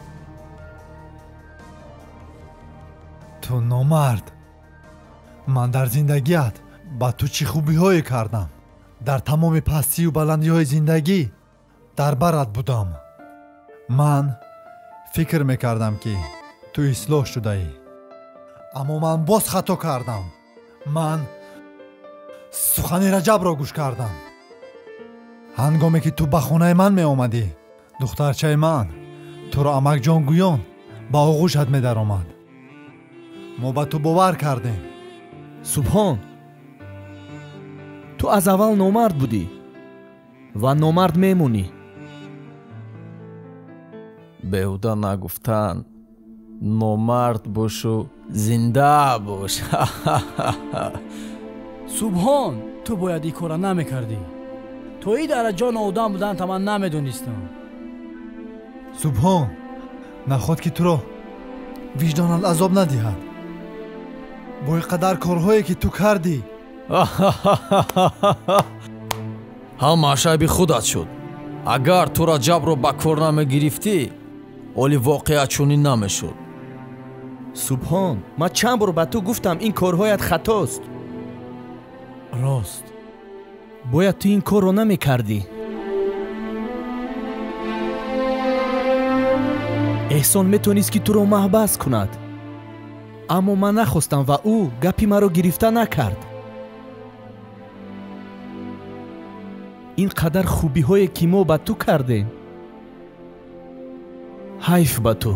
تو نامرد، من در زندگیت با تو چی خوبی هایی کردم. در تمام پستی و بلندی های زندگی در برت بودم. من فکر میکردم که تو اصلاح شده ای، اما من باز خطا کردم. من سخن رجب را گوش کردم. هنگامی که تو به خانه من می آمدی، دخترچه من تو را امک جان گویان با آغوشت می در آمد. ما به تو باور کردیم. سبحان، تو از اول نامرد بودی و نامرد میمونی. بهوده نگفتن نامرد باشو زنده باش. سبحان، تو باید این کارا نمیکردی. то ин дараҷа ноодам буданта ман намедонистам. субҳон наход ки туро виҷдонат азоб надиҳад. бо ин қадар корҳое ки ту кардӣ. ҳама шайби худат шуд. агар ту раҷабро ба кор намегирифтӣ оли воқеа чунин намешуд. субҳон ман чанд бор ба ту гуфтам ин корҳоят хатост. рост бояд ту ин корро намекардӣ. эҳсон метавонист ки туро маҳбас кунад, аммо ман нахостам ва ӯ гапи маро гирифта накард. ин қадар хубиҳое ки мо ба ту кардем. ҳайф ба ту.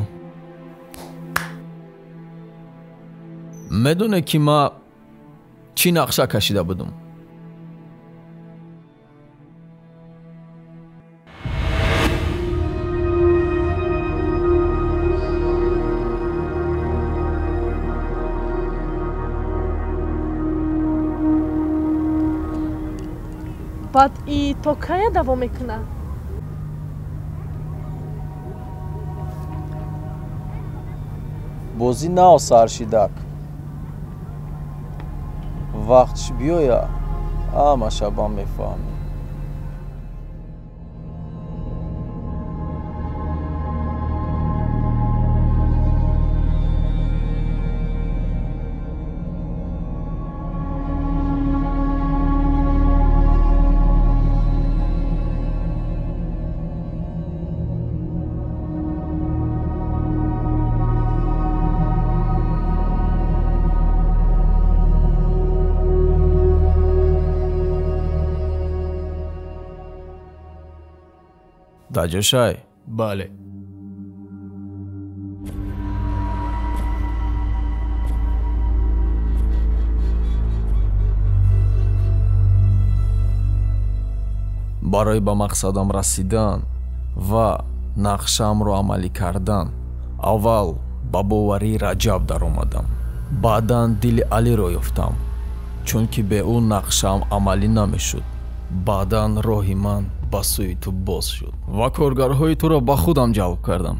медоне ки ма чӣ нақша кашида будам. баъд и то кая давом мекунад? бозӣ наосар шидак. вақтш биёя ҳамаша ба мефаҳмӣ. даҷошай. бале. барои ба мақсадам расидан ва нақшаамро амалӣ кардан аввал ба боварии раҷаб даромадам. баъдан дили алиро ёфтам, чунки бе ӯ нақшаам амалӣ намешуд. баъдан роҳи ман ба сӯи ту боз шуд ва коргарҳои туро ба худам ҷалб кардам.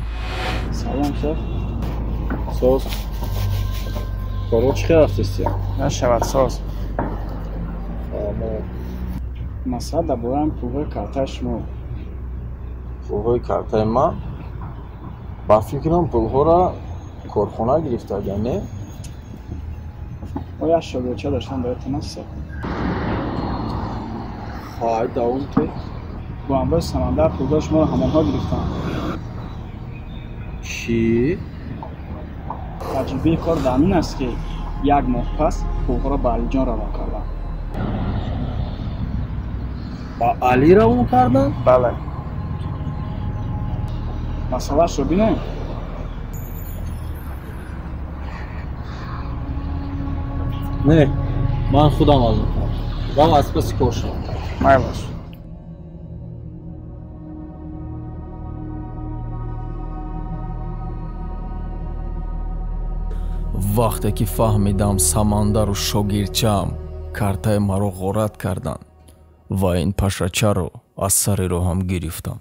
салом шеф. соз корҳо чӣ хел рафтисти? нашавад соз. масъала дар бораи пулҳои картаи шумо. пулҳои картаи ман? ба фикрам пулҳоро корхона гирифтагия, не? мо як шогирдча доштам барои наста. ҳай давом те. бо амрои самандар пулҳои шуморо ҳамонҳо гирифтанд. чӣ? таҷрибаи кор дар ин аст ки як моҳ пас пулҳоро ба алиҷон равон кардам. ба алӣ равон кардан? бале. масъалаашро бинем. не ман худам аз мекунам. ва аз паси кор шав. майбош. вақте ки фаҳмидам самандару шогирдчаам картаи маро ғорат карданд ва ин пашачаро аз сари роҳам гирифтам.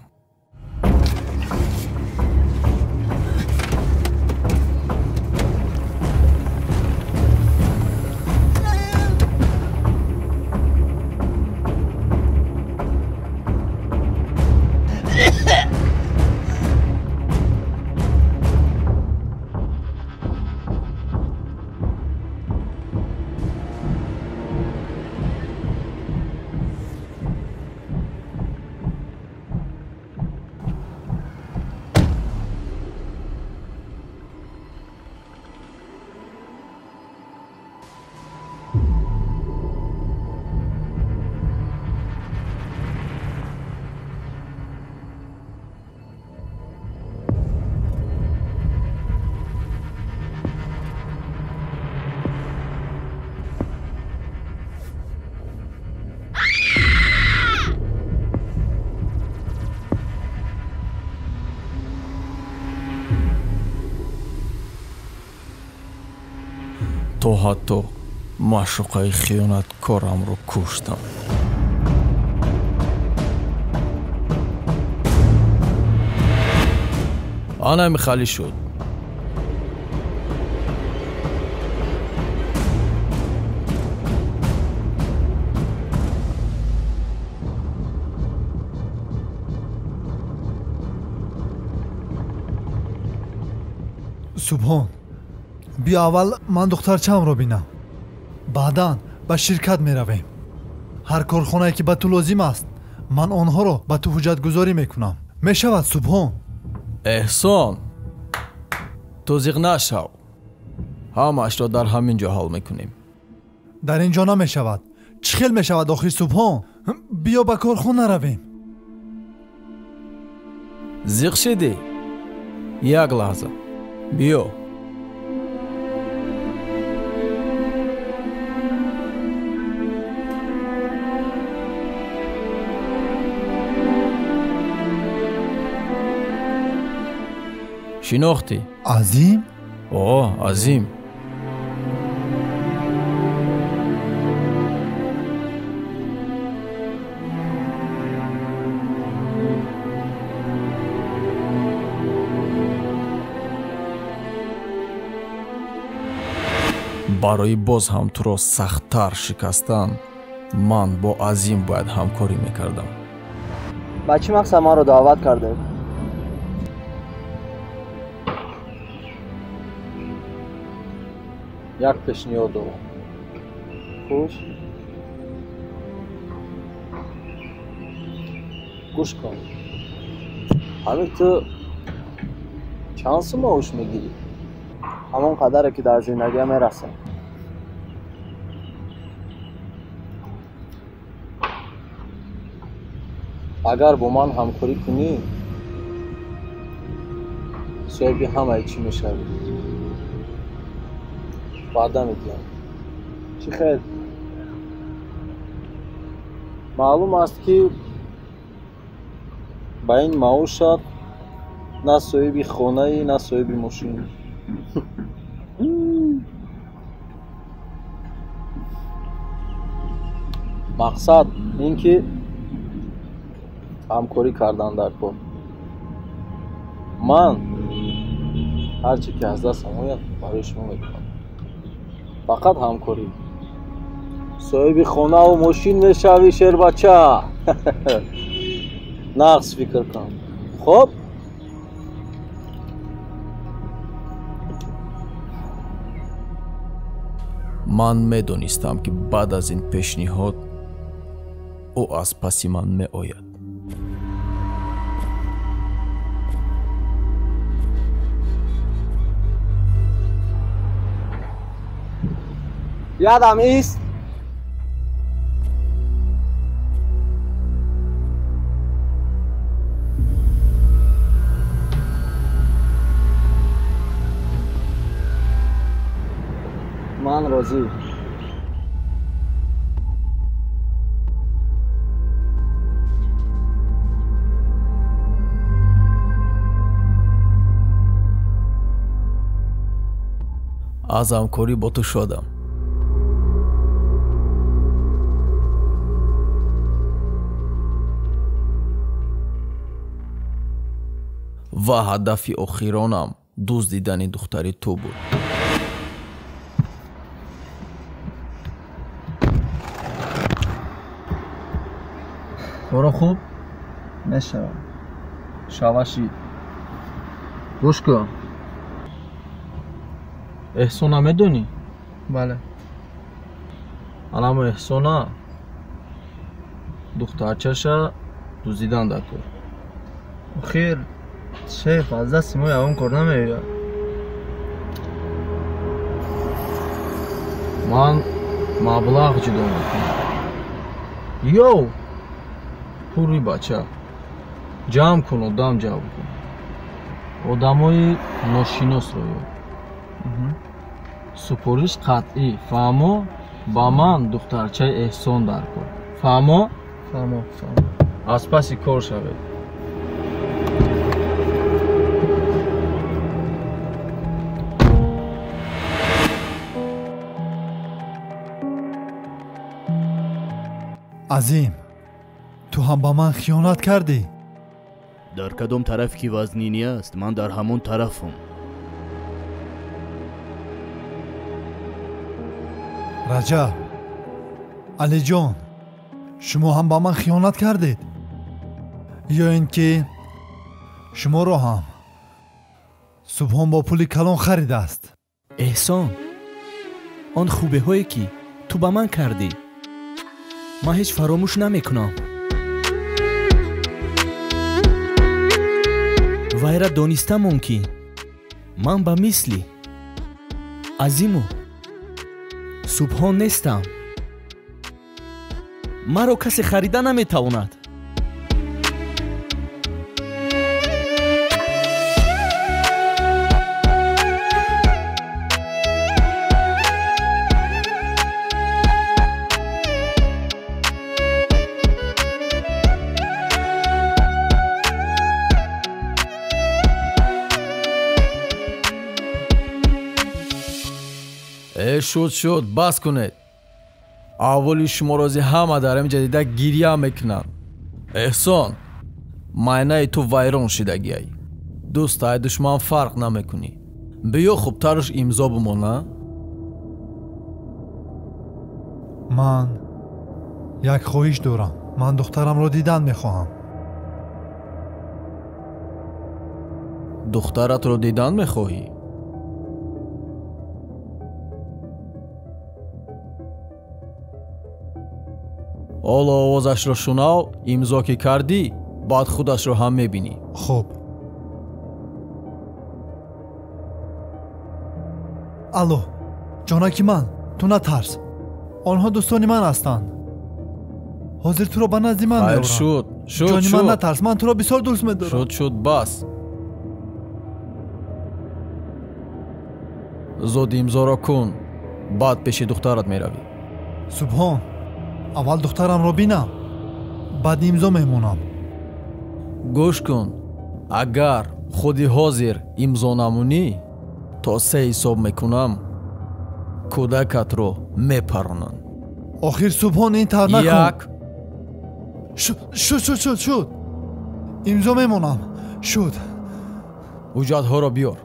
то ҳатто маъшуқаи хиёнаткорамро куштам. آنمی خالی شد. субҳон биё аввал ман духтарчаамро бинам, баъдан ба ширкат меравем. ҳар корхонае ки ба ту лозим аст ман онҳоро ба ту ҳуҷҷатгузорӣ мекунам. мешавад субҳон? эҳсон, ту зиқ нашав. ҳамаашро дар ҳамин ҷо ҳал мекунем. дар ин ҷо намешавад. чӣ хел мешавад охир субҳон? биё ба корхона равем. зиқ шидӣ? як лаҳза биё. шинохтӣ? азим? о, азим. барои боз ҳам туро сахттар шикастан ман бо азим бояд ҳамкорӣ мекардам. ба чӣ мақсад маро даъват кардед? як пешниҳод дорам. хуш, гӯш кун. ҳамин ту чанд сум маош мегирӣ? ҳамон қадаре ки дар зиндагия мерасем. агар бо ман ҳамкорӣ кунӣ соҳиби ҳамаи чӣ мешавӣ. ваъда медиҳам. чӣ хел? маълум аст ки ба ин маошат на соҳиби хонаи на соҳиби мошини. мақсад ин ки ҳамкорӣ кардан дар кор. ман ҳар чӣ ки аз дастам ояд барои шумо мекунам. фақат ҳамкорӣ. соҳиби хонаву мошин мешавӣ шербача. нағз фикр кун. хуб? ман медонистам ки баъд аз ин пешниҳод ӯ аз паси ман меояд. ядам ист. ман розӣ. аз ҳамкорӣ бо ту шодам. ва ҳадафи охиронам дуздидани духтари ту буд. кора хуб мешавад. шаваши гӯш кун. эҳсона медонӣ? бале. анамо эҳсона духтарчаша дуздидан дар кор. охир шеф аз дасти мо ягон кор намеояд. ман маблағ ҷудо мекунам. ё пури бача ҷамъ кун, одам ҷамъ кун. одамои ношиносро ё. супориш қатъӣ. фаҳмо? ба ман духтарчаи эҳсон дар кор. фаҳмо? фаҳмо. аз паси кор шавед. азим, ту ҳам ба ман хиёнат кардӣ. дар кадом тараф ки вазнинӣ аст, ман дар ҳамон тарафам. раҷаб, алиҷон, шумо ҳам ба ман хиёнат кардед ё ин ки шуморо ҳам субҳон бо пули калон харидааст? эҳсон, он хубиҳое ки ту ба ман кардӣ, ман ҳеҷ фаромӯш намекунам. вайра донистамон ки ман ба мисли азиму субҳон нестам. маро касе харида наметавонад. шуд бас кунед. аввали шумо рози ҳама дар ҳамин ҷадида гирья мекунанд. эҳсон, майнаи ту вайрон шидагиай. дӯстай душман фарқ намекунӣ. биё хубтараш имзо бимона. ман як хоҳиш дорам. ман духтарамро дидан мехоҳам. духтаратро дидан мехоҳӣ? ҳоло овозашро шунав, имзо ки кардӣ, баъд худашро ҳам мебинӣ. хуб. алло, ҷонаки ман, ту натарс. онҳо дӯстони ман ҳастанд. ҳозир туро ба назди ман меорам. шуд, ҷони ман натарс, ман туро бисёр дӯст медорам. шуд, бас. зуд имзоро кун, баъд пеши духтарат меравӣ. субҳон, аввал духтарамро бинам, баъд имзо мемонам. гӯш кун, агар худи ҳозир имзо намунӣ, то 3 ҳисоб мекунам, кӯдакатро мепаронанд. охир субҳон ин тавр накун. як. шуд. имзо мемонам. шуд. ҳуҷҷатҳоро биёр.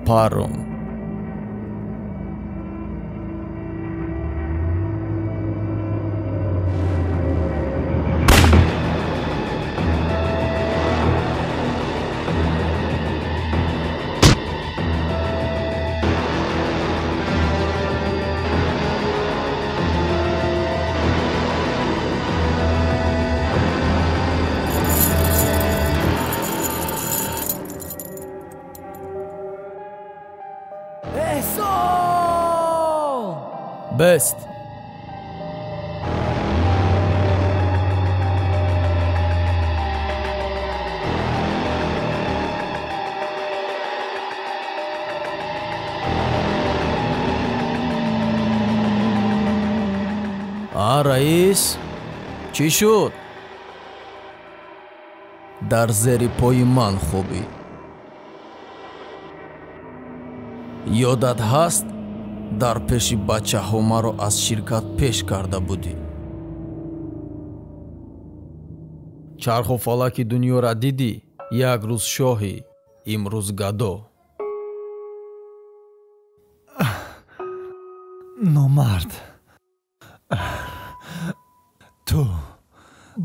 паром. Best. раис, чӣ шуд? дар зери пои ман хобӣ. ёдат ҳаст, дар пеши бачаҳо маро аз ширкат пеш карда будӣ. чарху фалаки дунёра дидӣ, як рӯз шоҳӣ, имрӯз гадо. номард, ту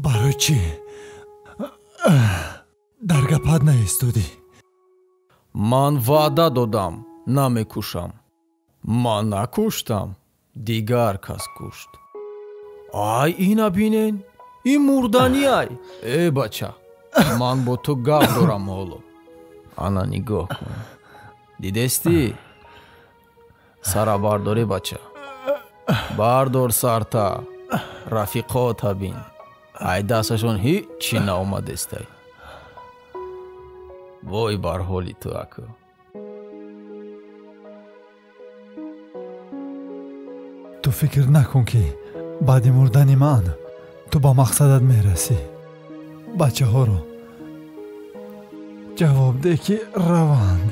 барои чӣ дар гапат наистодӣ? ман ваъда додам, намекушам. ман накуштам, дигар кас кушт. Ай, ина бинен, ин мурданиай. Бача, ман бо ту гап дорам ҳоло. Ана нигоҳ кун. Дидестӣ? Сара бардорӣ бача. Бардор сарта. Рафиқота бин. Ай дасташон ҳичи наомадестай. Вой бар ҳоли ту аку. ту фикр накун ки баъди мурдани ман ту ба мақсадат мерасӣ. бачаҳоро ҷавоб де ки раванд.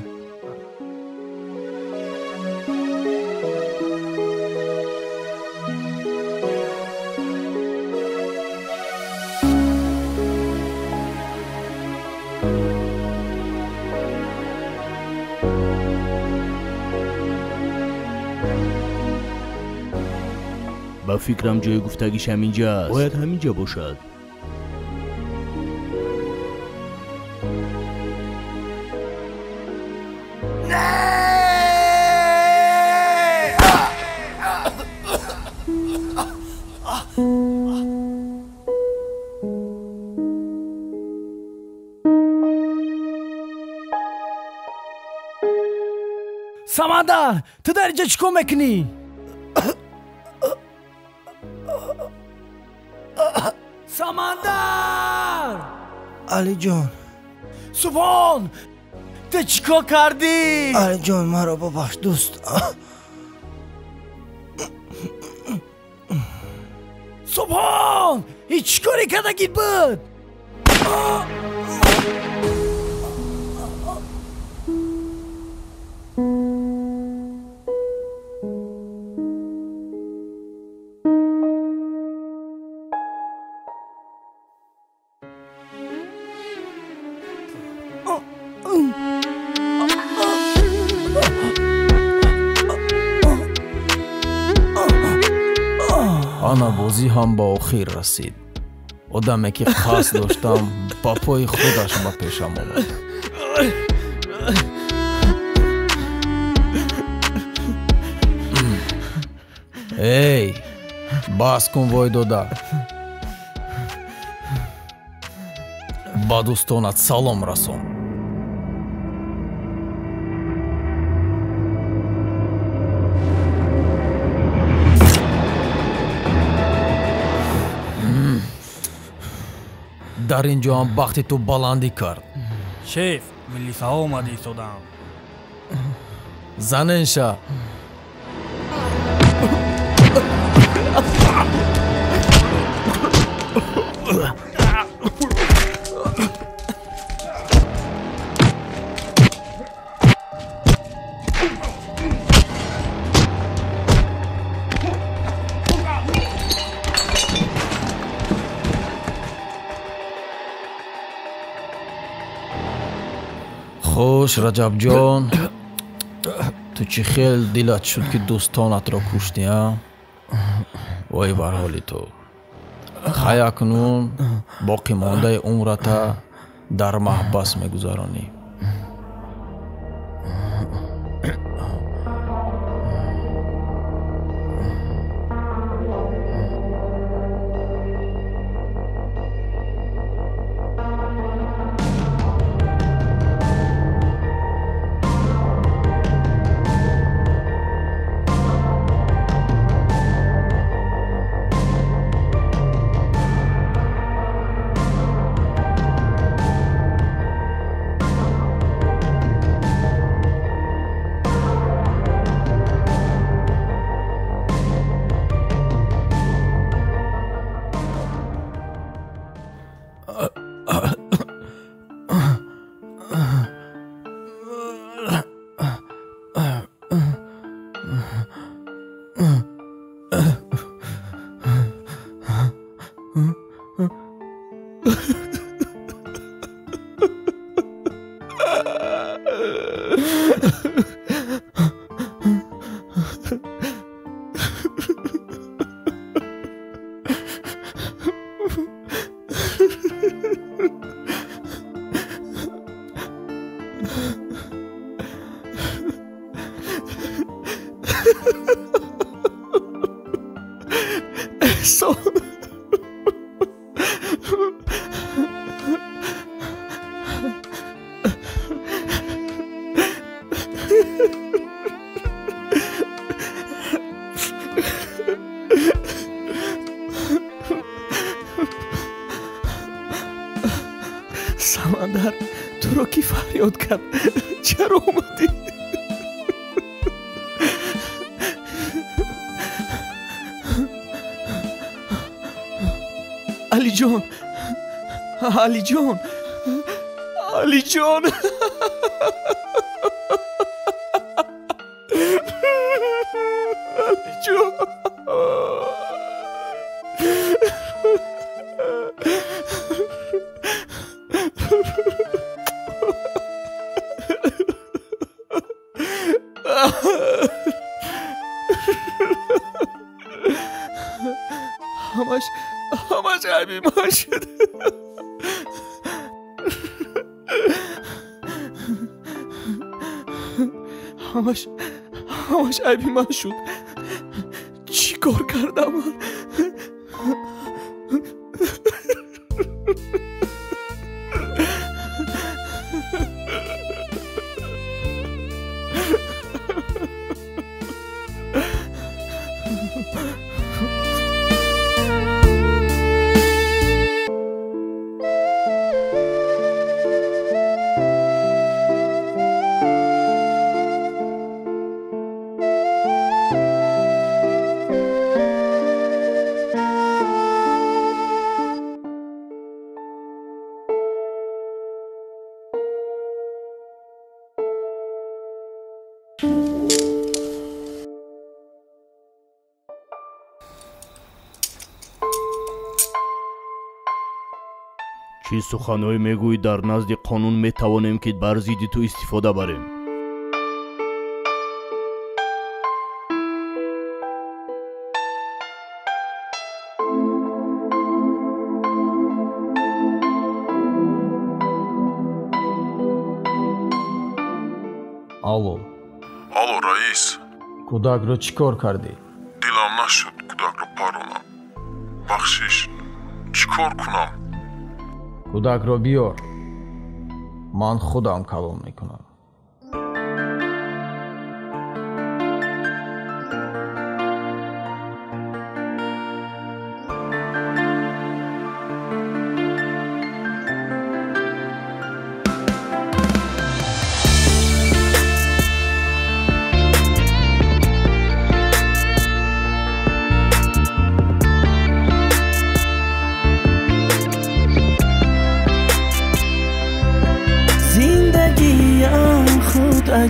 با فکرم جای گفتگیش همینجاست. باید همینجا باشد. Самандар, ту дар инҷо чӣ кор мекунӣ? Самандар! алиҷон. Субҳон! Ту чӣ кор кардӣ? алиҷон, маро бабахш дӯст. Субҳон! Ин чӣ коре кардагит буд? ана бозӣ ҳам ба охир расид. одаме ки қасд доштам ба пои худаш ба пешам омад. эй, бас кун вой дода. ба дӯстонат салом расон. дар ин ҷо ҳам бахти ту баландӣ кард. шеф, милисаҳо омада истоданд. заненша. хуш, раҷабҷон, ту чӣ хел дилат шуд ки дӯстонатро кушти, а? вой бар ҳоли ту. хай акнун боқӣ мондаи умрата дар маҳбас мегузаронӣ. самандар туро ки фарёд кард чаро омадӣ алиҷон алиҷон алиҷон алиҷон همش عیبی من شد همش عیبی من شد چی کار کردم من чӣ суханҳое мегӯӣ дар назди қонун метавонем ки бар зидди ту истифода барем алло алло раис кӯдакро чӣ кор кардӣ дилам нашуд кӯдакро паронам бахшиш чӣ кор кунам кӯдакро биёр ман худам калон мекунам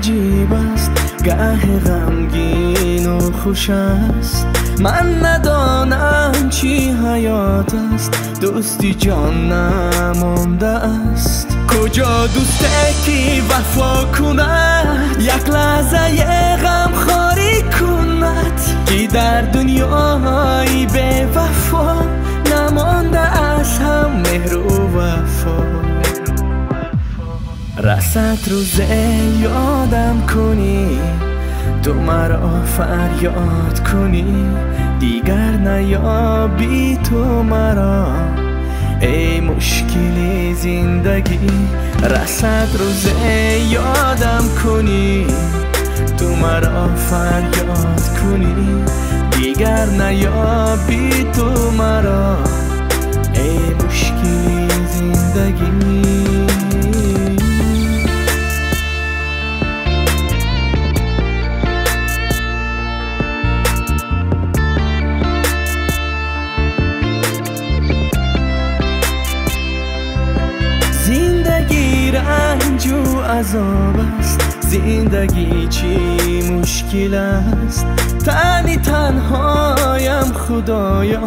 عجیب است گاه غمگین و خوش است من ندانم چی حیات است دوستی جان نمانده است کجا دوسته کی وفا کند یک لحظه غم خاری کند کی در دنیای به وفا نمانده از هم مهر و وفا رسد روزه یادم کنی تو مرا فریاد کنی دیگر نیابی تو مرا ای مشکل زندگی رسد روزه یادم کنی تو مرا فریاد کنی دیگر نیابی تو مرا ای مشکل زندگی رنج و عذاب است زندگی چی مشکل است تنی تنهایم خدایا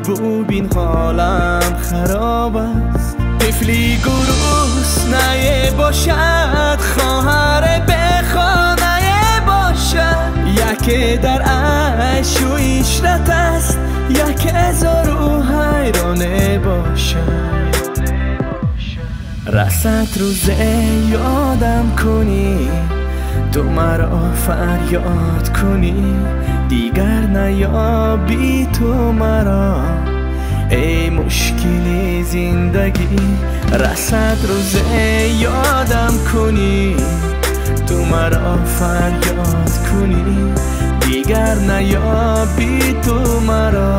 ببین حالم خراب است طفلی گرسنه باشد خواهر به خانه باشد یک در عیش و عشرت است یک هزار و حیرانه باشد رسد روزه یادم کنی تو مرا فریاد کنی دیگر نیابی تو مرا ای مشکل زندگی رسد روزه یادم کنی تو مرا فریاد کنی دیگر نیابی تو مرا